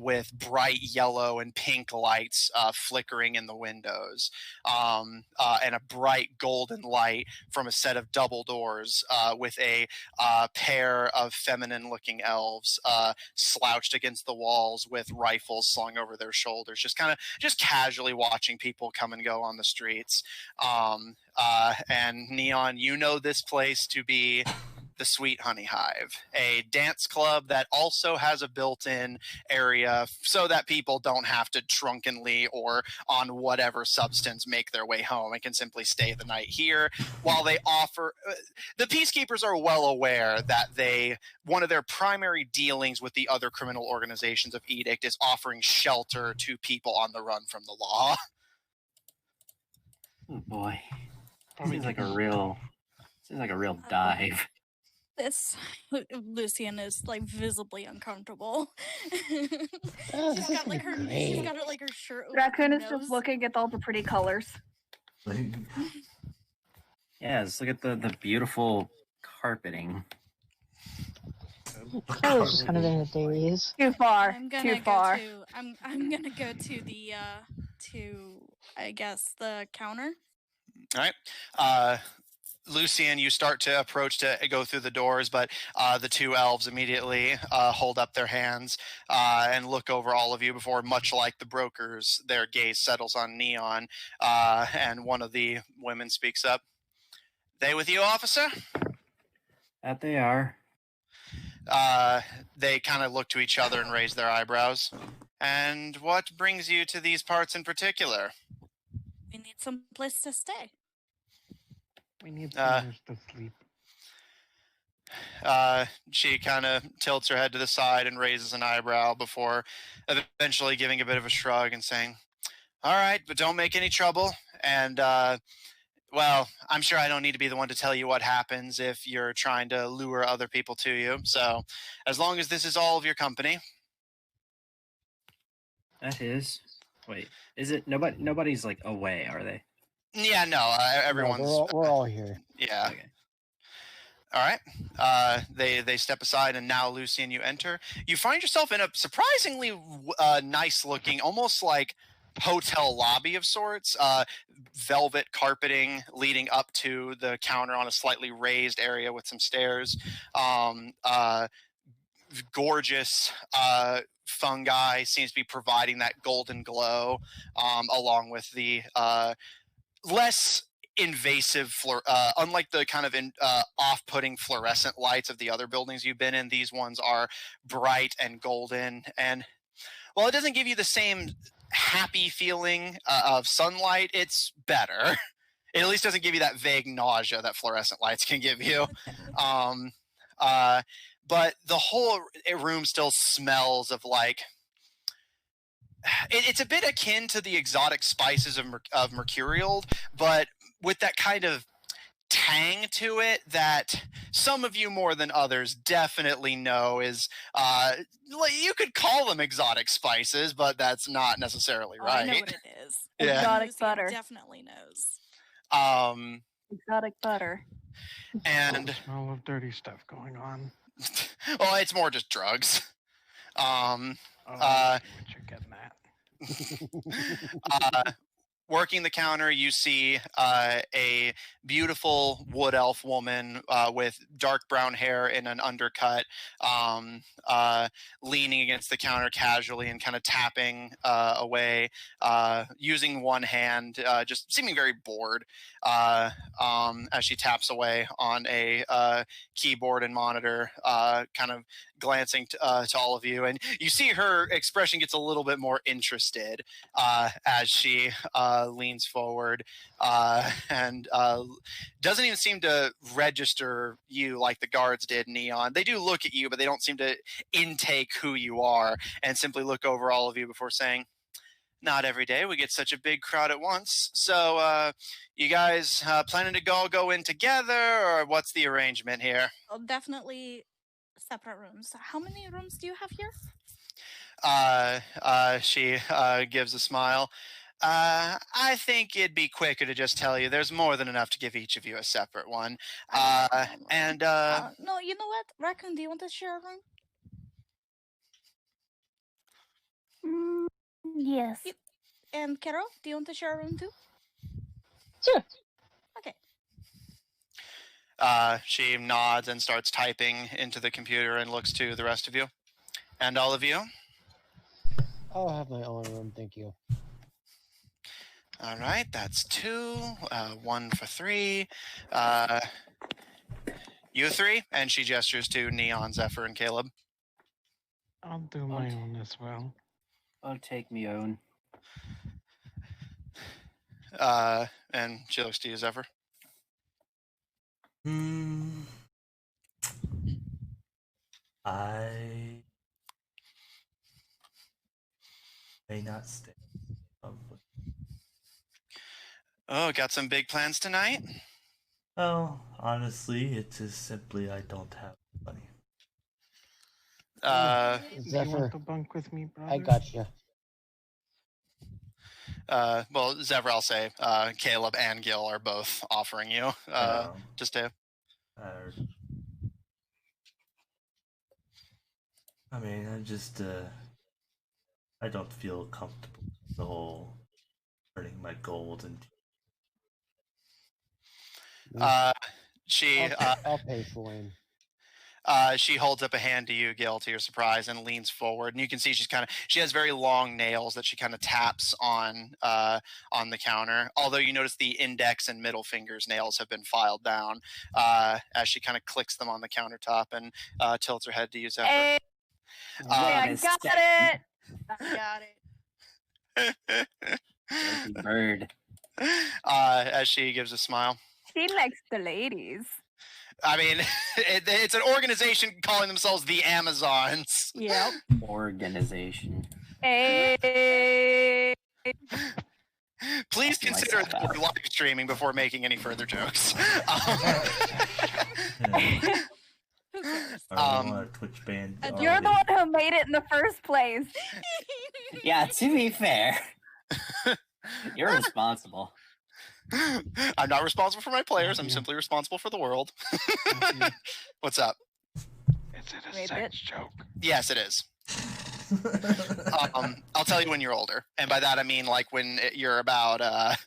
with bright yellow and pink lights flickering in the windows, and a bright golden light from a set of double doors with a pair of feminine-looking elves slouched against the walls with rifles slung over their shoulders, just casually watching people come and go on the streets. And Neon, you know this place to be the Sweet Honey Hive, a dance club that also has a built-in area so that people don't have to drunkenly or on whatever substance make their way home and can simply stay the night here. While they offer, the Peacekeepers are well aware that one of their primary dealings with the other criminal organizations of Edict is offering shelter to people on the run from the law. Oh boy. Seems like a real dive. This Lucian is like visibly uncomfortable. Oh, she's this got is like her shirt over Raccoon her is nose. just looking at all the pretty colors. Yeah, just look at the beautiful carpeting. I was kind of in a daze. Too far. I'm gonna go to the I guess the counter. All right. Lucian, you start to approach to go through the doors, but the two elves immediately hold up their hands and look over all of you before, much like the brokers, their gaze settles on Neon, and one of the women speaks up. They with you, officer? That they are. They kind of look to each other and raise their eyebrows. And what brings you to these parts in particular? We need some place to stay. We need somewhere to sleep. She kind of tilts her head to the side and raises an eyebrow before eventually giving a bit of a shrug and saying, all right, but don't make any trouble. And, well, I'm sure I don't need to be the one to tell you what happens if you're trying to lure other people to you. So as long as this is all of your company. That is. Wait, is it nobody's like away, are they? Yeah, no, everyone's... No, we're all here. Yeah. Okay. All right. They step aside, and now, Lucian, you enter. You find yourself in a surprisingly nice-looking, almost like hotel lobby of sorts. Velvet carpeting leading up to the counter on a slightly raised area with some stairs. Gorgeous fungi seems to be providing that golden glow, along with the less invasive, unlike the kind of off-putting fluorescent lights of the other buildings you've been in, these ones are bright and golden. And while it doesn't give you the same happy feeling of sunlight, it's better. It at least doesn't give you that vague nausea that fluorescent lights can give you. But the whole room still smells of like... It's a bit akin to the exotic spices of Mercurial, but with that kind of tang to it that some of you more than others definitely know is, you could call them exotic spices, but that's not necessarily right. I know what it is. Yeah. Exotic Lucian butter. definitely knows. Exotic butter. And Smell of dirty stuff going on. well, it's more just drugs. I see what you're getting at. working the counter, you see a beautiful wood elf woman with dark brown hair in an undercut, leaning against the counter casually and kind of tapping away, using one hand, just seeming very bored as she taps away on a keyboard and monitor, kind of glancing to all of you. And you see her expression gets a little bit more interested as she leans forward and doesn't even seem to register you like the guards did, Neon. They do look at you, but they don't seem to intake who you are and simply look over all of you before saying, not every day we get such a big crowd at once. So you guys planning to go in together, or what's the arrangement here? Well, definitely separate rooms. How many rooms do you have here? She gives a smile. I think it'd be quicker to just tell you there's more than enough to give each of you a separate one. No, you know what? Raccoon, do you want to share a room? Yes. And Carol, do you want to share a room too? Sure. Okay. She nods and starts typing into the computer and looks to the rest of you. And all of you? I'll have my own room, thank you. All right, that's 2, 1 for 3. You 3, and she gestures to Neon, Zephyr, and Caleb. I'll do my own as well. I'll take me own. And she looks to you, Zephyr. I may not stay. Probably. Oh, got some big plans tonight? Oh, honestly, it's just simply I don't have money. Zephyr, you want to bunk with me, brother? I got you. Well, Zephyr, I'll say Caleb and Gil are both offering you to stay. I mean, I don't feel comfortable with the whole turning my gold into. I'll pay for him. She holds up a hand to you, Gil, to your surprise, and leans forward. And you can see she has very long nails that she kind of taps on the counter. Although you notice the index and middle fingers nails have been filed down as she kind of clicks them on the countertop and tilts her head to you, Zephyr. Hey, I got it. I got it. Lucky bird. As she gives a smile. She likes the ladies. I mean, it's an organization calling themselves the Amazons. Yep. Organization. Hey. Please consider that we're live streaming before making any further jokes. Twitch band. You're the one who made it in the first place. Yeah, to be fair, you're responsible. I'm not responsible for my players. I'm simply responsible for the world. What's up? Is it a sex joke? Yes, it is. I'll tell you when you're older, and by that I mean like when you're about a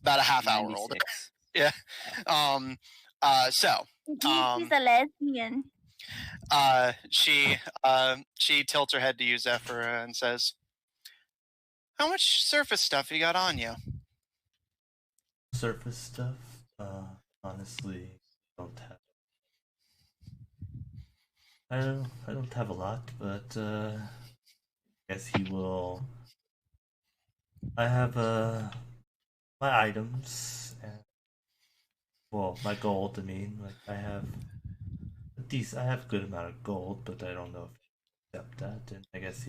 half hour 96. older. Yeah. She's a lesbian. She tilts her head to you, Zephyr, and says, "How much surface stuff you got on you?" Surface stuff? Honestly, I don't have a lot, but I guess he will. I have my items and my gold. I mean, like I have a good amount of gold, but I don't know if he accept that. And I guess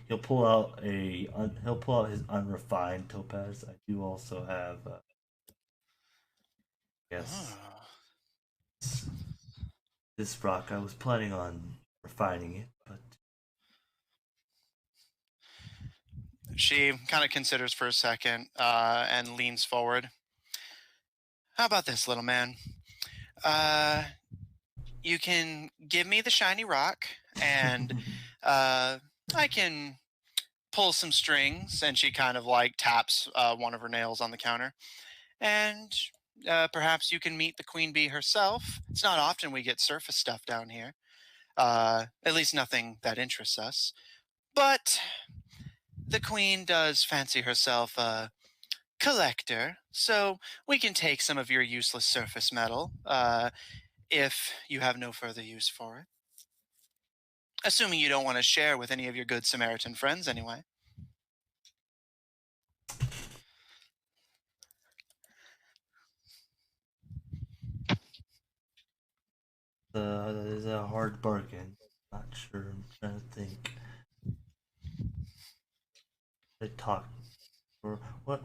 he'll pull out his unrefined topaz. I do also have. Yes. This rock, I was planning on refining it, but... She kind of considers for a second and leans forward. How about this, little man? You can give me the shiny rock, and I can pulls some strings, and she kind of like taps one of her nails on the counter. And perhaps you can meet the queen bee herself. It's not often we get surface stuff down here. At least nothing that interests us. But the queen does fancy herself a collector, so we can take some of your useless surface metal if you have no further use for it. Assuming you don't want to share with any of your good Samaritan friends, anyway. That is a hard bargain. Not sure. I'm trying to think. They talk, or what?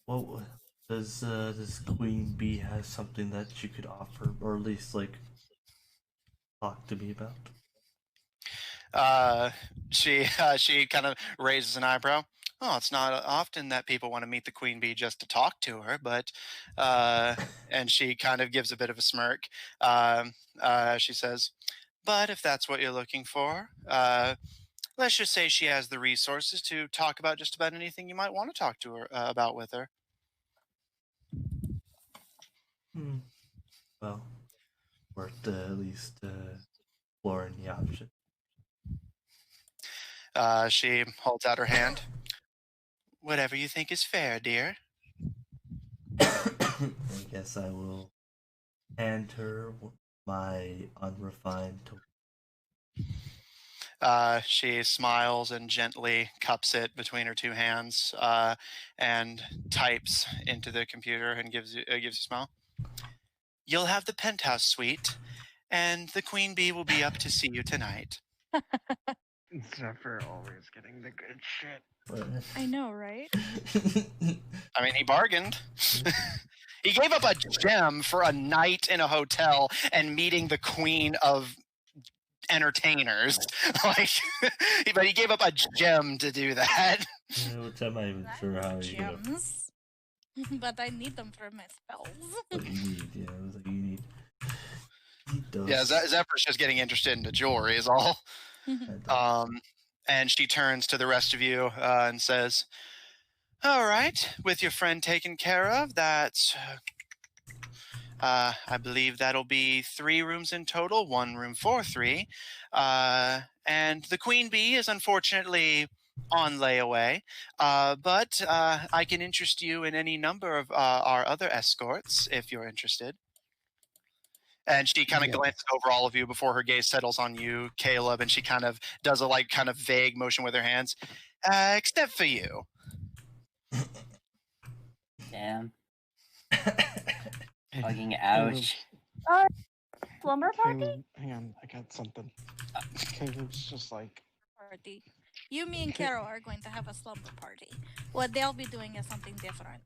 What does Queen Bee have something that she could offer, or at least like talk to me about? She kind of raises an eyebrow. Oh, it's not often that people want to meet the queen bee just to talk to her, but and she kind of gives a bit of a smirk. She says, "But if that's what you're looking for, let's just say she has the resources to talk about just about anything you might want to talk to her about with her." Well, worth at least exploring the option. She holds out her hand. Whatever you think is fair, dear. I guess I will hand her my unrefined token. She smiles and gently cups it between her two hands and types into the computer and gives you a smile. You'll have the penthouse suite, and the queen bee will be up to see you tonight. Zephyr always getting the good shit. I know, right? I mean, he bargained. He gave up a gem for a night in a hotel and meeting the queen of entertainers. Like, but he gave up a gem to do that. Yeah, which I'm not even sure how he got. Gems. But I need them for my spells. What you need, yeah, it was like you need. Yeah, Zephyr's just getting interested into jewelry is all. And she turns to the rest of you and says, "All right, with your friend taken care of, that's I believe that'll be 3 rooms in total, 1 room for 3. And the queen bee is unfortunately on layaway, but I can interest you in any number of our other escorts if you're interested." And she kind of glances over all of you before her gaze settles on you, Caleb, and she kind of does a kind of vague motion with her hands, except for you. Damn. Fucking ouch. Slumber party? Caleb, hang on, I got something. Caleb's just like... Party. You, me, and Carol are going to have a slumber party. What they'll be doing is something different.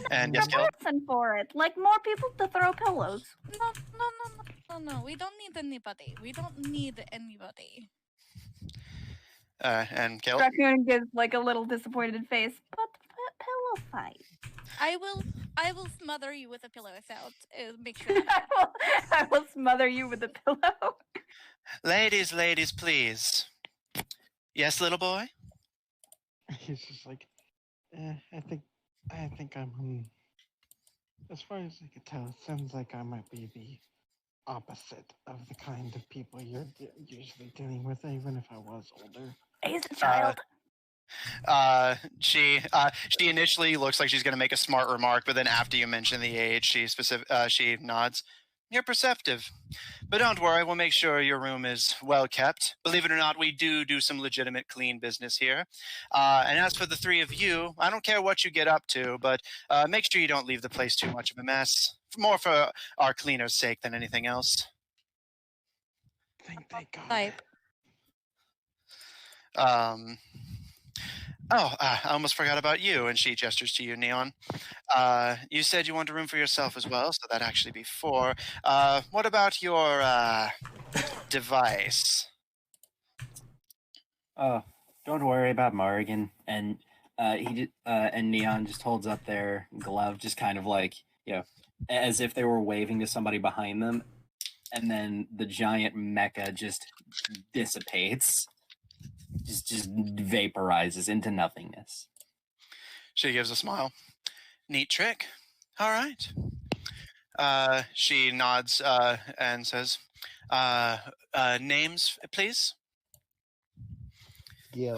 And yes, Caleb? For it. Like more people to throw pillows. No. We don't need anybody. We don't need anybody. And Caleb? Raccoon gives like a little disappointed face. But pillow fight. I will smother you with a pillow without make sure. I will smother you with a pillow. Ladies, please. Yes, little boy? He's just like, I think I'm, as far as I could tell, it sounds like I might be the opposite of the kind of people you're usually dealing with, even if I was older. He's a child. She initially looks like she's going to make a smart remark, but then after you mention the age, she nods. You're perceptive. But don't worry, we'll make sure your room is well kept. Believe it or not, we do some legitimate clean business here. And as for the 3 of you, I don't care what you get up to, but make sure you don't leave the place too much of a mess. More for our cleaner's sake than anything else. Thank God. I almost forgot about you, and she gestures to you, Neon. You said you want a room for yourself as well, so that'd actually be 4. What about your device? Oh, don't worry about Morrigan. And and Neon just holds up their glove, just kind of like, as if they were waving to somebody behind them, and then the giant mecha just dissipates. just vaporizes into nothingness. She gives a smile. Neat trick. All right. She nods and says, names, please. Gil.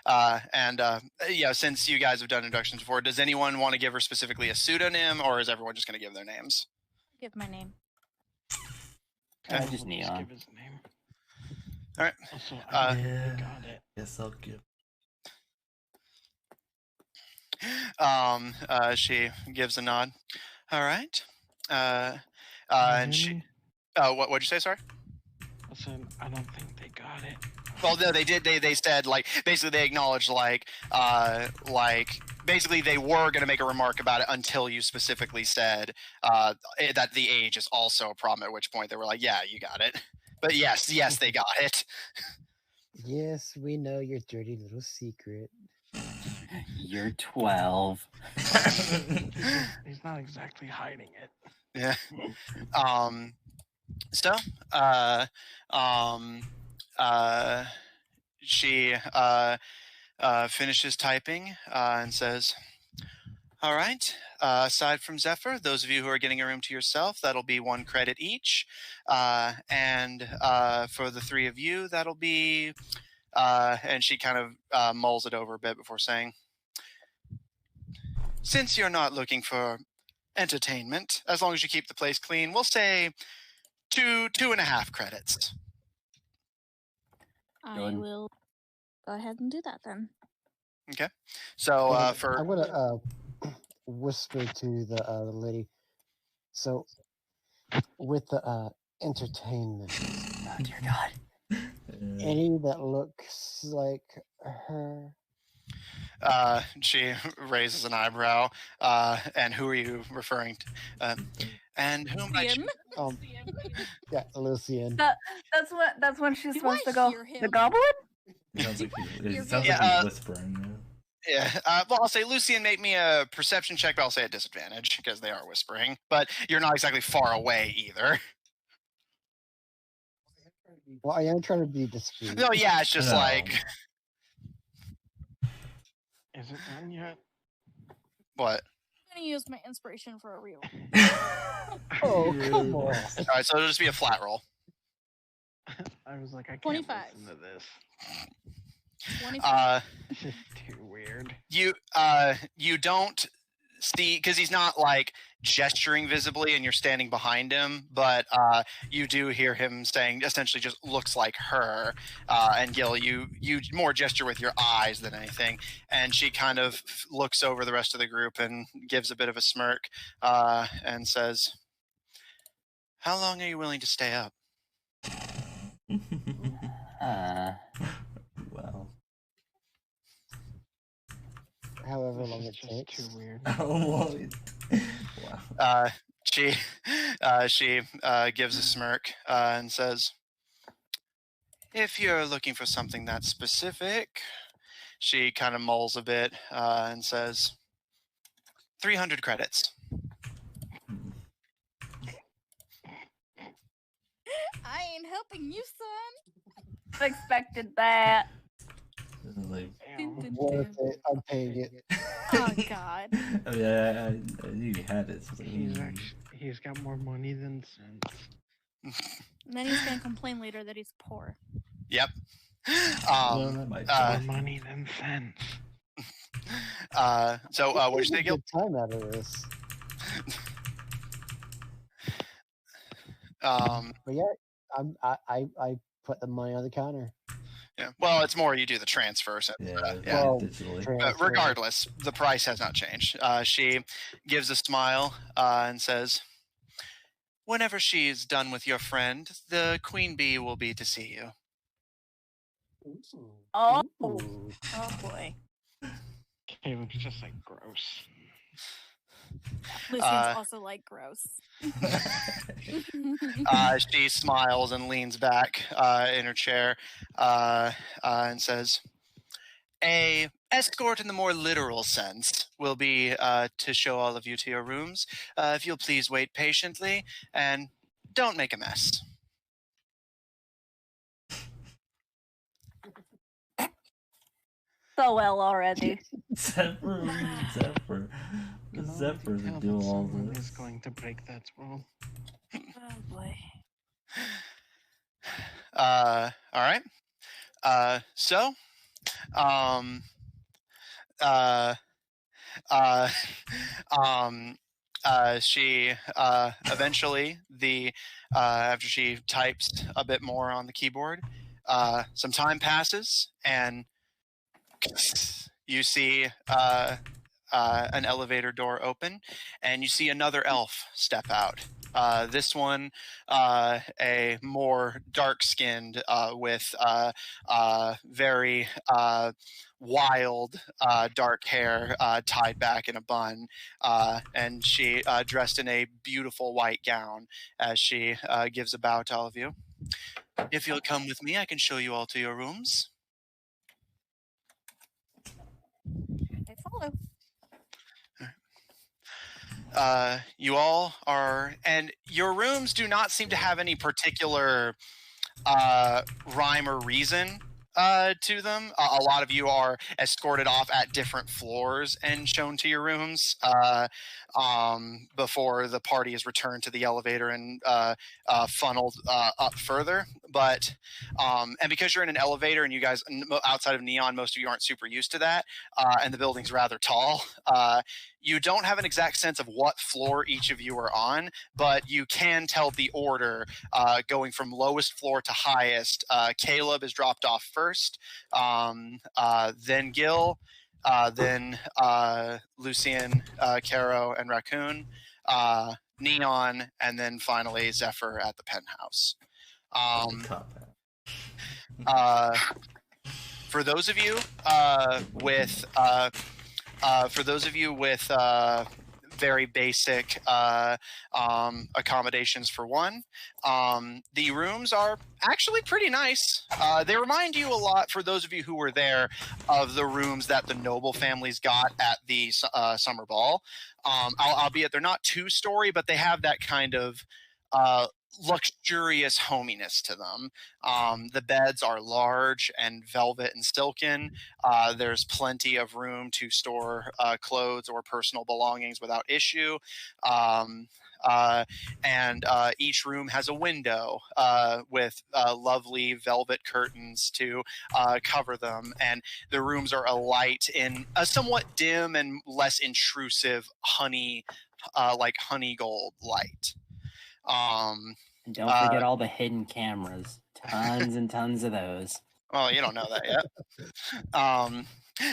Yeah, since you guys have done introductions before, does anyone want to give her specifically a pseudonym, or is everyone just going to give their names? Give my name. Okay. Just Neon. Give his name. All right. Also, I Yeah. got it. Yes, I'll give. She gives a nod. All right. As She. in, What'd you say? Sorry. listen, I don't think they got it. Well, no, they did. They said like basically they acknowledged like basically they were going to make a remark about it until you specifically said that the age is also a problem. At which point they were like, "Yeah, you got it." But yes, they got it. Yes, we know your dirty little secret. You're 12. He's not exactly hiding it. Yeah. She finishes typing and says, all right. Aside from Zephyr, those of you who are getting a room to yourself, that'll be 1 credit each. And for the 3 of you, that'll be... and she kind of mulls it over a bit before saying, since you're not looking for entertainment, as long as you keep the place clean, we'll say 2.5 credits. I will go ahead and do that then. Okay. So I'm for gonna whisper to the lady. So with the entertainment, Oh, dear God. any that looks like her. she raises an eyebrow. And who are you referring to? And who might you... Yeah, Lucian. That's when she's Do supposed I to go. hear him? The goblin? Sounds like You're sounds Yeah, like he's whispering. Yeah, well, I'll say Lucian, make me a perception check, but I'll say at disadvantage because they are whispering. But you're not exactly far away either. Well, I am trying to be discreet. No, yeah, it's just No. like Is it done yet? what? I'm gonna use my inspiration for a real. Oh, come on. All right, so it'll just be a flat roll. I was like, I can't 25. listen to this. 25. This is too weird. You don't see because he's not like gesturing visibly, and you're standing behind him. But you do hear him saying, essentially, just looks like her. And Gil, you more gesture with your eyes than anything. And she kind of looks over the rest of the group and gives a bit of a smirk and says, "How long are you willing to stay up?" Well. However long This it is just takes. too weird. Wow. She gives a smirk and says, if you're looking for something that's specific, she kind of mulls a bit and says, 300 credits. I ain't helping you, son. Expected that. Like, Worth it. I'm paying it. Oh God. I mean, I knew you had it. So He's got more money than sense. And then he's gonna complain later that he's poor. Yep. that might More money than sense. So what did you say, Gil? Good time out of this. But yeah, I put the money on the counter. Yeah. Well, it's more you do the transfer. So, yeah. Well, Digitally. transfer. Regardless, the price has not changed. She gives a smile and says, whenever she's done with your friend, the queen bee will be to see you. Oh. Ooh. Oh boy. Caleb's just like gross. Lucian's also like gross. She smiles and leans back in her chair and says, a escort in the more literal sense will be to show all of you to your rooms. If you'll please wait patiently and don't make a mess. so well already. Zephyr. Can already Zephyr to tell do that all someone this. is going to break that rule. Oh boy. All right. So, um, uh, uh, she eventually after she types a bit more on the keyboard, some time passes and you see an elevator door open, and you see another elf step out. This one, a more dark-skinned, with very wild dark hair tied back in a bun, and she dressed in a beautiful white gown as she gives a bow to all of you. If you'll come with me, I can show you all to your rooms. I follow. You all are, and your rooms do not seem to have any particular rhyme or reason to them. A lot of you are escorted off at different floors and shown to your rooms before the party is returned to the elevator and funneled up further. But and because you're in an elevator and you guys outside of Neon, most of you aren't super used to that, and the building's rather tall. You don't have an exact sense of what floor each of you are on, but you can tell the order going from lowest floor to highest. Caleb is dropped off first, then Gil, then Lucian, Caro, and Raccoon, Neon, and then finally Zephyr at the penthouse. For those of you with very basic accommodations, for one, the rooms are actually pretty nice. They remind you a lot, for those of you who were there, of the rooms that the noble families got at the summer ball. Albeit they're not two-story, but they have that kind of luxurious hominess to them. The beds are large and velvet and silken. There's plenty of room to store clothes or personal belongings without issue. And each room has a window with lovely velvet curtains to cover them. And the rooms are alight in a somewhat dim and less intrusive honey gold light. And don't forget all the hidden cameras. Tons and tons of those. Oh, you don't know that yet.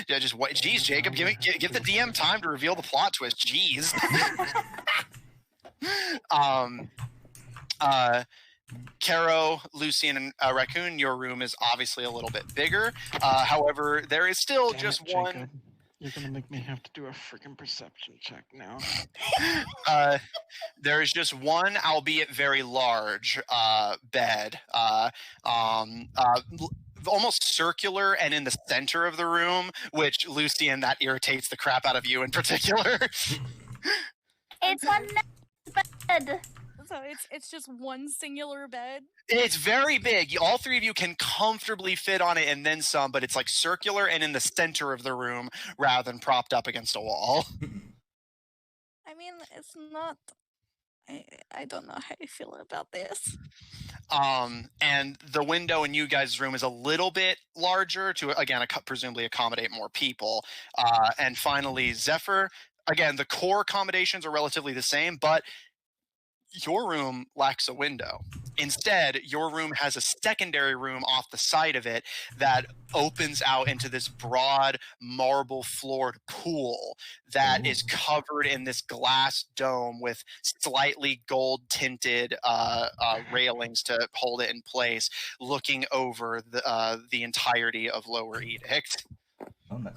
Yeah, just wait. Jeez, Jacob, give the DM time to reveal the plot twist. Jeez. Caro, Lucian, and Raccoon, your room is obviously a little bit bigger. However, there is still just one. Jacob. You're gonna make me have to do a freaking perception check now. There is just one, albeit very large, bed, almost circular and in the center of the room, which, Lucian, that irritates the crap out of you in particular. It's a bed. So it's just one singular bed. It's very big. All three of you can comfortably fit on it and then some, but it's like circular and in the center of the room rather than propped up against a wall. I mean, it's not. I don't know how I feel about this. And the window in you guys' room is a little bit larger to, again, presumably accommodate more people. And finally, Zephyr, again, the core accommodations are relatively the same, but your room lacks a window. Instead, your room has a secondary room off the side of it that opens out into this broad marble floored pool that is covered in this glass dome with slightly gold tinted railings to hold it in place, looking over the entirety of Lower Edict. Oh, no.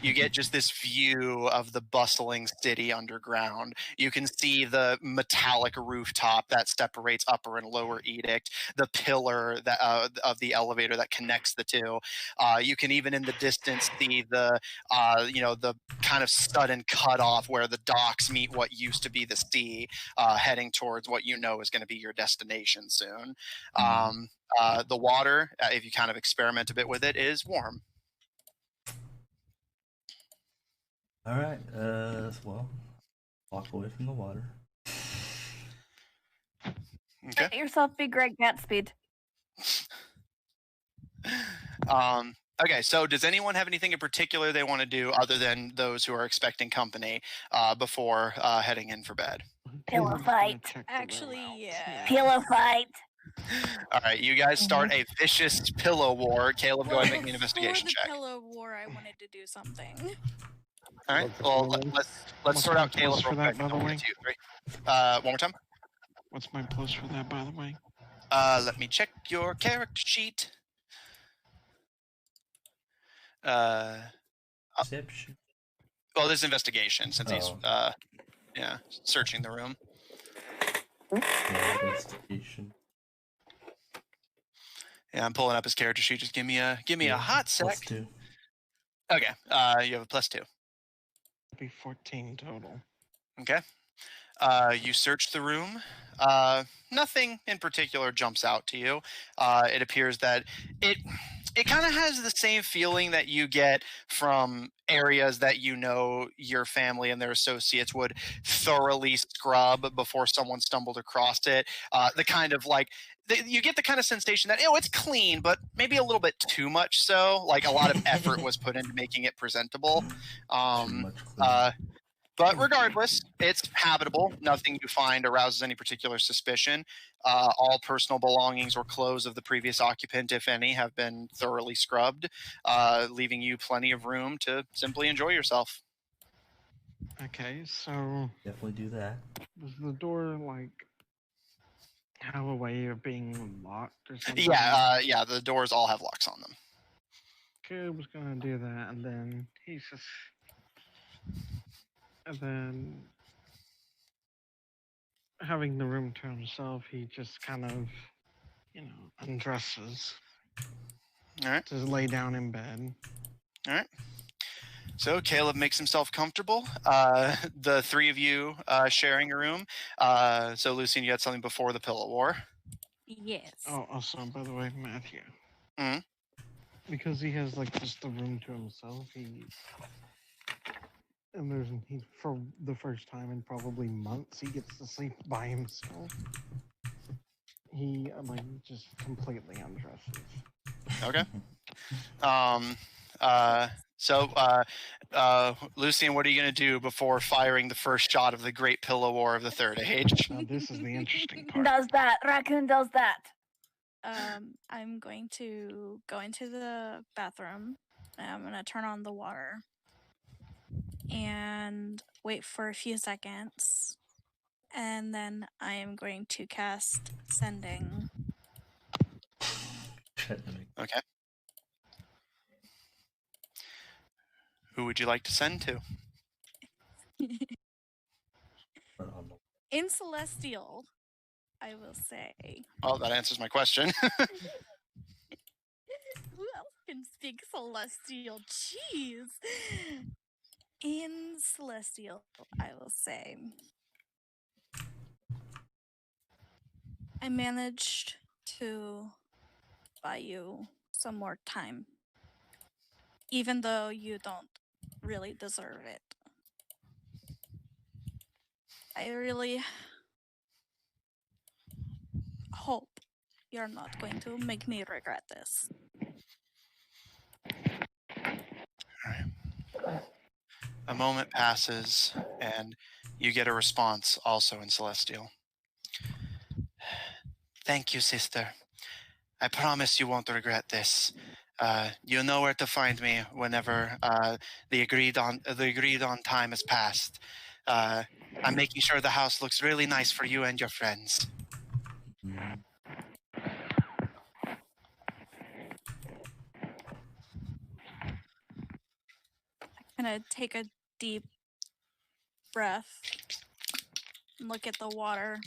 You get just this view of the bustling city underground. You can see the metallic rooftop that separates Upper and Lower Edict, the pillar that of the elevator that connects the two. You can even in the distance see the the kind of sudden cutoff where the docks meet what used to be the sea, heading towards what you know is going to be your destination soon. The water, if you kind of experiment a bit with it, is warm. All right. Well, walk away from the water. Okay. Let yourself be Greg Gatsby. Okay, so does anyone have anything in particular they want to do other than those who are expecting company before heading in for bed? Pillow Caleb's gonna fight. check the room Actually, out. yeah. Pillow fight. All right, you guys start a vicious pillow war. Caleb, go ahead and make me an before investigation the check. pillow war, I wanted to do something. All right, Look for well, swinging. let's What's sort my out Caleb plus for real that, quick. by the One, way? two, three. One more time. What's my plus for that, by the way? Let me check your character sheet. Perception. Well, this is investigation since he's Oh. searching the room. Yeah, investigation. Yeah, I'm pulling up his character sheet. Just give me a hot sec. +2. Okay, you have a +2. Be 14 total. Okay. You search the room. Nothing in particular jumps out to you. It appears that it kind of has the same feeling that you get from areas that you know your family and their associates would thoroughly scrub before someone stumbled across it. The kind of like you get the kind of sensation that it's clean, but maybe a little bit too much so. Like a lot of effort was put into making it presentable. Too much clean. But regardless, it's habitable. Nothing you find arouses any particular suspicion. All personal belongings or clothes of the previous occupant, if any, have been thoroughly scrubbed, leaving you plenty of room to simply enjoy yourself. Okay, so Definitely do that. does the door have a way of being locked or something? Yeah, the doors all have locks on them. Caleb was gonna do that, and then having the room to himself, he just kind of, undresses. All right. To lay down in bed. All right. So Caleb makes himself comfortable. The three of you sharing a room. So Lucian, you had something before the pillow war. Yes. Oh, also, by the way, Matthew. Mm-hmm. Because he has just the room to himself, for the first time in probably months, he gets to sleep by himself. He just completely undresses. Okay. Lucian, what are you going to do before firing the first shot of the Great Pillow War of the Third Age? Now, this is the interesting part. Does that. Raccoon does that. I'm going to go into the bathroom. I'm going to turn on the water and wait for a few seconds. And then I am going to cast Sending. Okay. Who would you like to send to? In Celestial, I will say. Oh, that answers my question. Who else can speak Celestial? Jeez. In Celestial, I will say. I managed to buy you some more time. Even though you don't really deserve it. I really hope you're not going to make me regret this. All right. A moment passes, and you get a response also in Celestial. Thank you, sister. I promise you won't regret this. You know where to find me whenever the agreed on time has passed. I'm making sure the house looks really nice for you and your friends. I'm gonna take a deep breath and look at the water.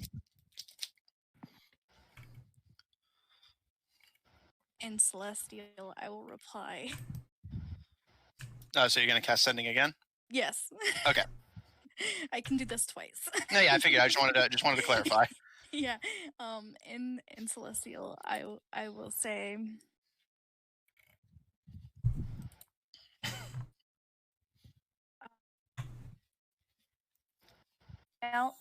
In Celestial, I will reply. So you're going to cast Sending again? Yes. Okay. I can do this twice. No, yeah, I figured. I just wanted to clarify. Yeah. In Celestial, I will say. out.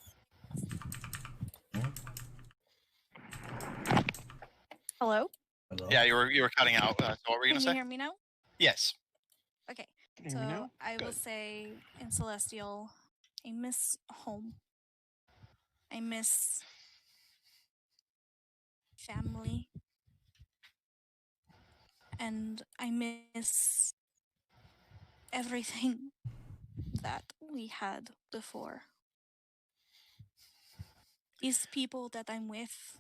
Hello? Hello? Yeah, you were cutting out. So what were you Can gonna you say? hear me now? Yes. Okay. Can you hear me So now? I will Good. say in Celestial, I miss home. I miss family. And I miss everything that we had before. These people that I'm with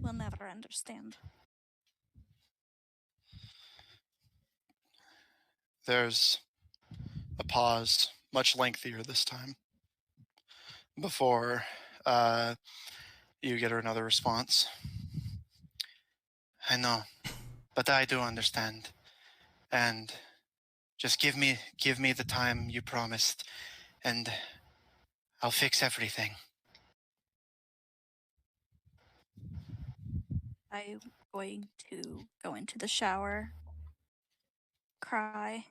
will never understand. There's a pause, much lengthier this time, before you get another response. I know, but I do understand, and just give me the time you promised, and I'll fix everything. I'm going to go into the shower, cry,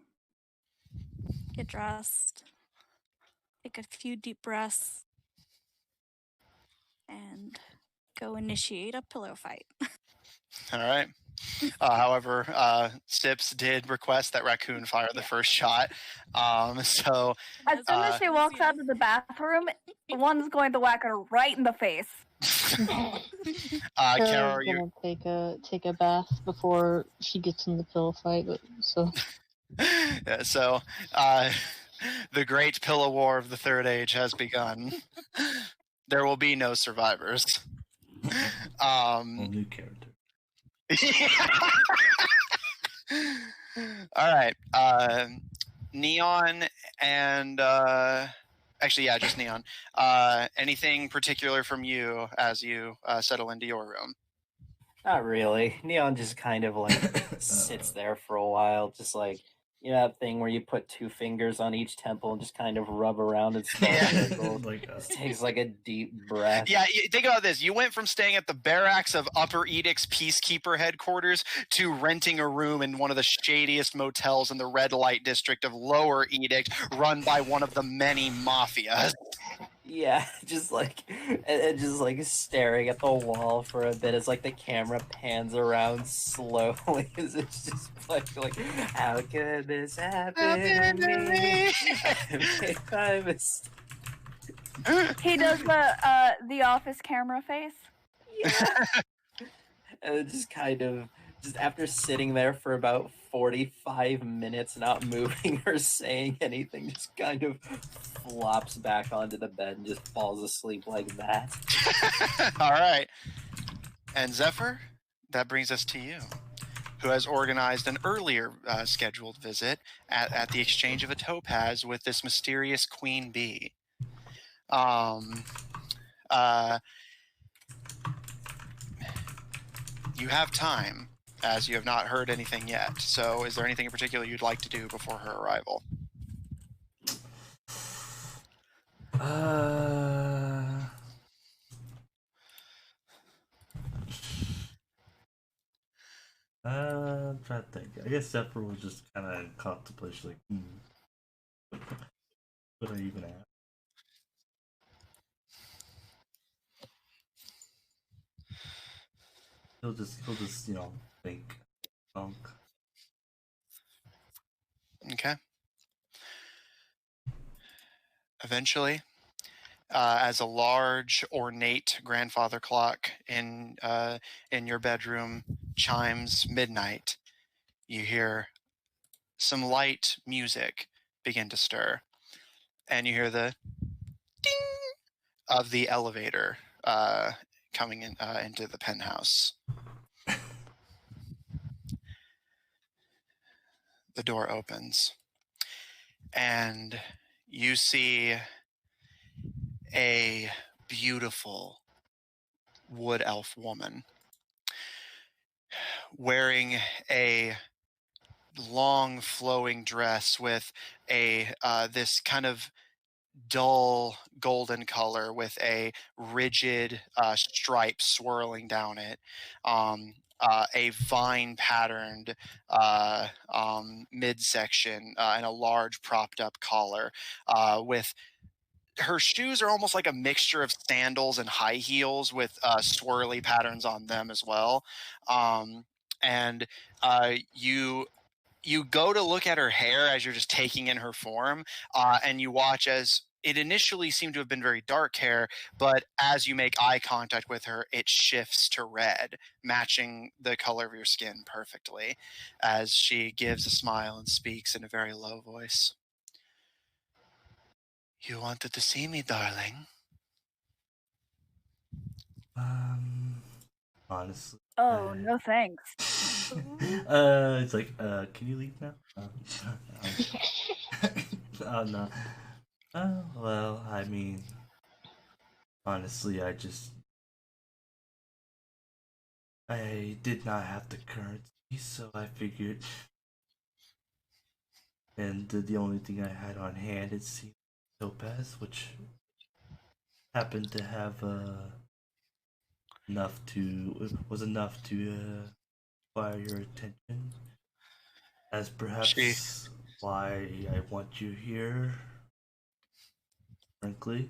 get dressed, take a few deep breaths, and go initiate a pillow fight. All right. However, Sips did request that Raccoon fire the first shot. So As soon as she walks out yes. of the bathroom, one's going to whack her right in the face. Carol, Carol's you gonna take a bath before she gets in the pillow fight. So yeah, so the great pillow war of the Third Age has begun. There will be no survivors. Whole new character. All right. Neon and actually, yeah, just Neon. Anything particular from you as you settle into your room? Not really. Neon just kind of like sits there for a while, just like, you know, that thing where you put two fingers on each temple and just kind of rub around in small circles. Just takes like a deep breath. Yeah, think about this. You went from staying at the barracks of Upper Edict's Peacekeeper headquarters to renting a room in one of the shadiest motels in the red light district of Lower Edict, run by one of the many mafias. Yeah, just like and just like staring at the wall for a bit as like the camera pans around slowly as it's just like how could this happen to me? I made my mistake. He does the office camera face. Yeah. And it just kind of just after sitting there for about 45 minutes not moving or saying anything, just kind of flops back onto the bed and just falls asleep like that. All right. And Zephyr, that brings us to you, who has organized an earlier scheduled visit at the exchange of a topaz with this mysterious queen bee. You have time, as you have not heard anything yet. So is there anything in particular you'd like to do before her arrival? I'm trying to think. I guess Zephyr was just kind of in contemplation, like, what I even ask? He'll just, you know, think. Okay. Eventually, as a large, ornate grandfather clock in your bedroom chimes midnight, you hear some light music begin to stir, and you hear the ding of the elevator coming in into the penthouse. The door opens, and you see a beautiful wood elf woman wearing a long flowing dress with a this kind of dull golden color with a rigid stripe swirling down it, a vine patterned midsection and a large propped up collar with her shoes are almost like a mixture of sandals and high heels with swirly patterns on them as well. And you go to look at her hair as you're just taking in her form, and you watch as it initially seemed to have been very dark hair, but as you make eye contact with her, it shifts to red, matching the color of your skin perfectly, as she gives a smile and speaks in a very low voice. You wanted to see me, darling? Honestly. Oh, no thanks. It's like, can you leave now? Oh, no. Well, I mean, honestly, I did not have the currency, so I figured, and the only thing I had on hand is seemed topaz, which happened to have enough to acquire your attention, as perhaps why I want you here. Frankly,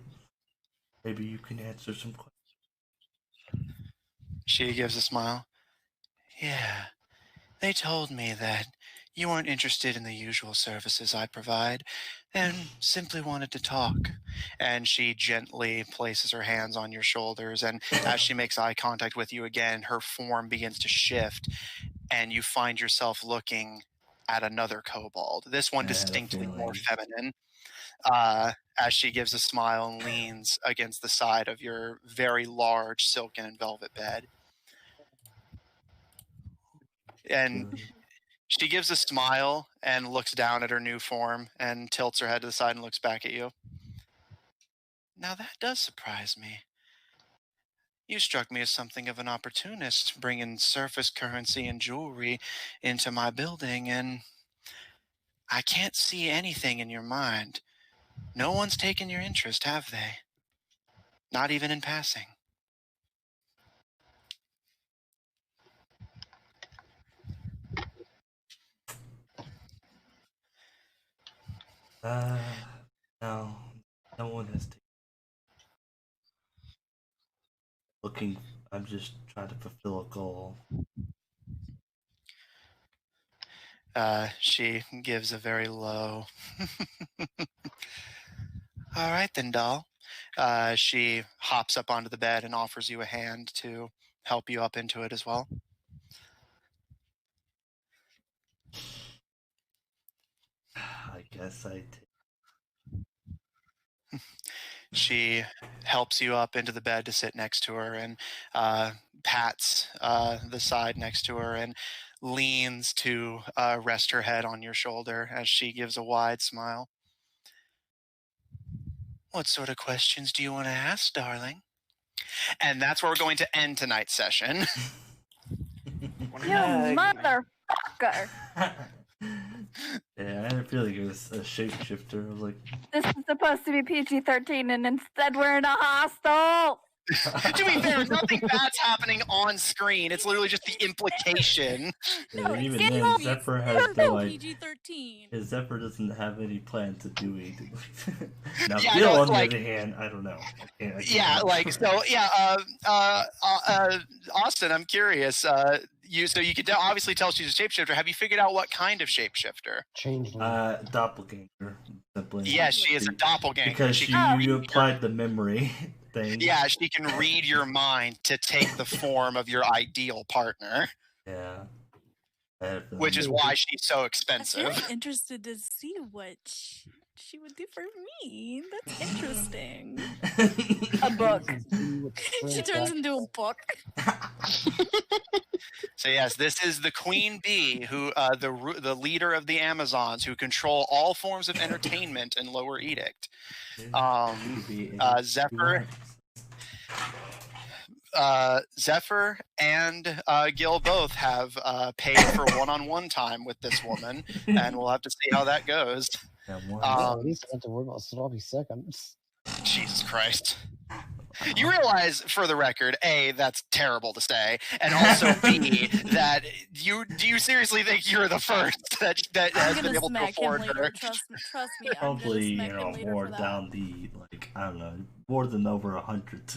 maybe you can answer some questions. She gives a smile. Yeah, they told me that you weren't interested in the usual services I provide and simply wanted to talk. And she gently places her hands on your shoulders, and as she makes eye contact with you again, her form begins to shift, and you find yourself looking at another kobold, this one distinctly more feminine. As she gives a smile and leans against the side of your very large silken and velvet bed. And she gives a smile and looks down at her new form and tilts her head to the side and looks back at you. Now that does surprise me. You struck me as something of an opportunist, bringing surface currency and jewelry into my building, and I can't see anything in your mind. No one's taken your interest, have they? Not even in passing. No, no one has taken. I'm just trying to fulfill a goal. She gives a very low. All right then, doll. She hops up onto the bed and offers you a hand to help you up into it as well. I guess I did. She helps you up into the bed to sit next to her and pats the side next to her and leans to rest her head on your shoulder as she gives a wide smile. What sort of questions do you want to ask, darling? And that's where we're going to end tonight's session. You motherfucker! Yeah, I had a feeling it was a shapeshifter. I was like, this is supposed to be PG-13, and instead we're in a hostel. To be fair, nothing bad's happening on screen. It's literally just the implication. Yeah, even then, Zephyr has no idea. Zephyr doesn't have any plan to do anything. Now, Yeah, Bill, no, on like, the other hand, I don't know. I can't yeah, like, so, yeah, Austin, I'm curious. You could obviously tell she's a shapeshifter. Have you figured out what kind of shapeshifter? Doppelganger. Simply. Yes, she is a doppelganger. Because you applied the memory thing. Yeah, she can read your mind to take the form of your ideal partner. Yeah. Which is why she's so expensive. I'm very interested to see what she would do for me. That's interesting. A book. She turns into a book. So yes, this is the Queen Bee, who the leader of the Amazons, who control all forms of entertainment in Lower Edict. Zephyr and Gil both have paid for one-on-one time with this woman, and we'll have to see how that goes. At least I don't have to worry about snobby seconds. Jesus Christ. You realize, for the record, A, that's terrible to say, and also B, that do you seriously think you're the first that I'm has been gonna able to smack him afford later. her? Trust me. I'm gonna Probably, smack him later more for that. down the, like, I don't know, more than over 100.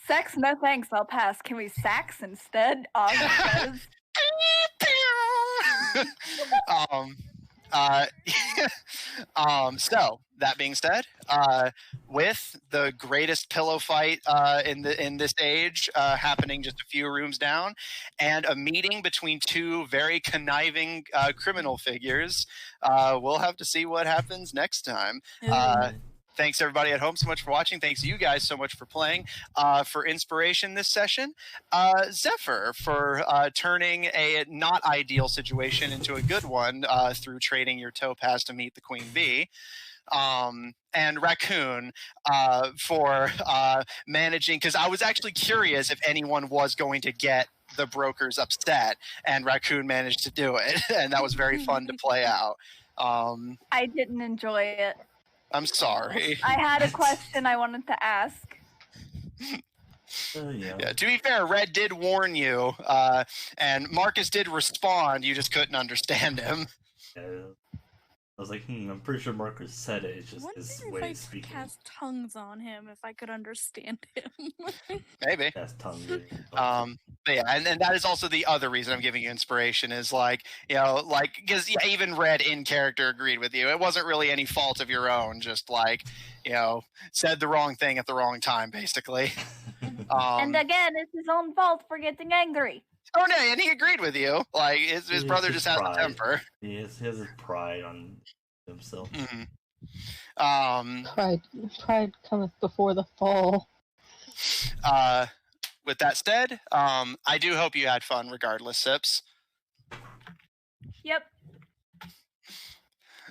Sex, no thanks. I'll pass. Can we sax instead? Because So that being said, with the greatest pillow fight in this age happening just a few rooms down, and a meeting between two very conniving criminal figures, we'll have to see what happens next time. Thanks everybody at home so much for watching. Thanks you guys so much for playing. For inspiration this session, Zephyr for turning a not ideal situation into a good one through trading your topaz to meet the queen bee. And Raccoon for managing, because I was actually curious if anyone was going to get the brokers upset, and Raccoon managed to do it, and that was very fun to play out. I didn't enjoy it. I'm sorry. I had a question I wanted to ask. Yeah, to be fair, Red did warn you, and Marcus did respond. You just couldn't understand him. Yeah. I was like, I'm pretty sure Marcus said it. It's just his way of speaking. Cast tongues on him if I could understand him. Maybe. Cast tongue. But yeah, and that is also the other reason I'm giving you inspiration is because even Red in character agreed with you. It wasn't really any fault of your own. Just said the wrong thing at the wrong time, basically. And again, it's his own fault for getting angry. Oh no, and he agreed with you. Like his brother just has a temper. He has his pride on himself. Pride cometh before the fall. With that said, I do hope you had fun regardless, Sips. Yep.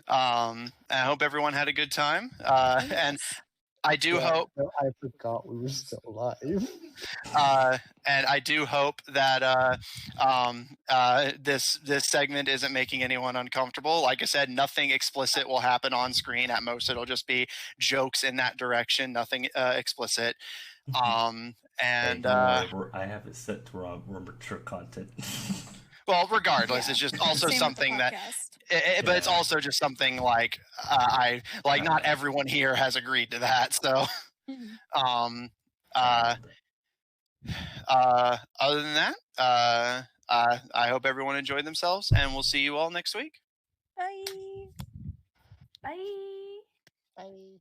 I hope everyone had a good time. And I do hope. I forgot we were still alive. And I do hope that this segment isn't making anyone uncomfortable. Like I said, nothing explicit will happen on screen. At most, it'll just be jokes in that direction. Nothing explicit. And I have it set to mature content. Well, regardless, it's just also something that. But it's also just something like not everyone here has agreed to that. So, other than that, I hope everyone enjoyed themselves, and we'll see you all next week. Bye. Bye. Bye.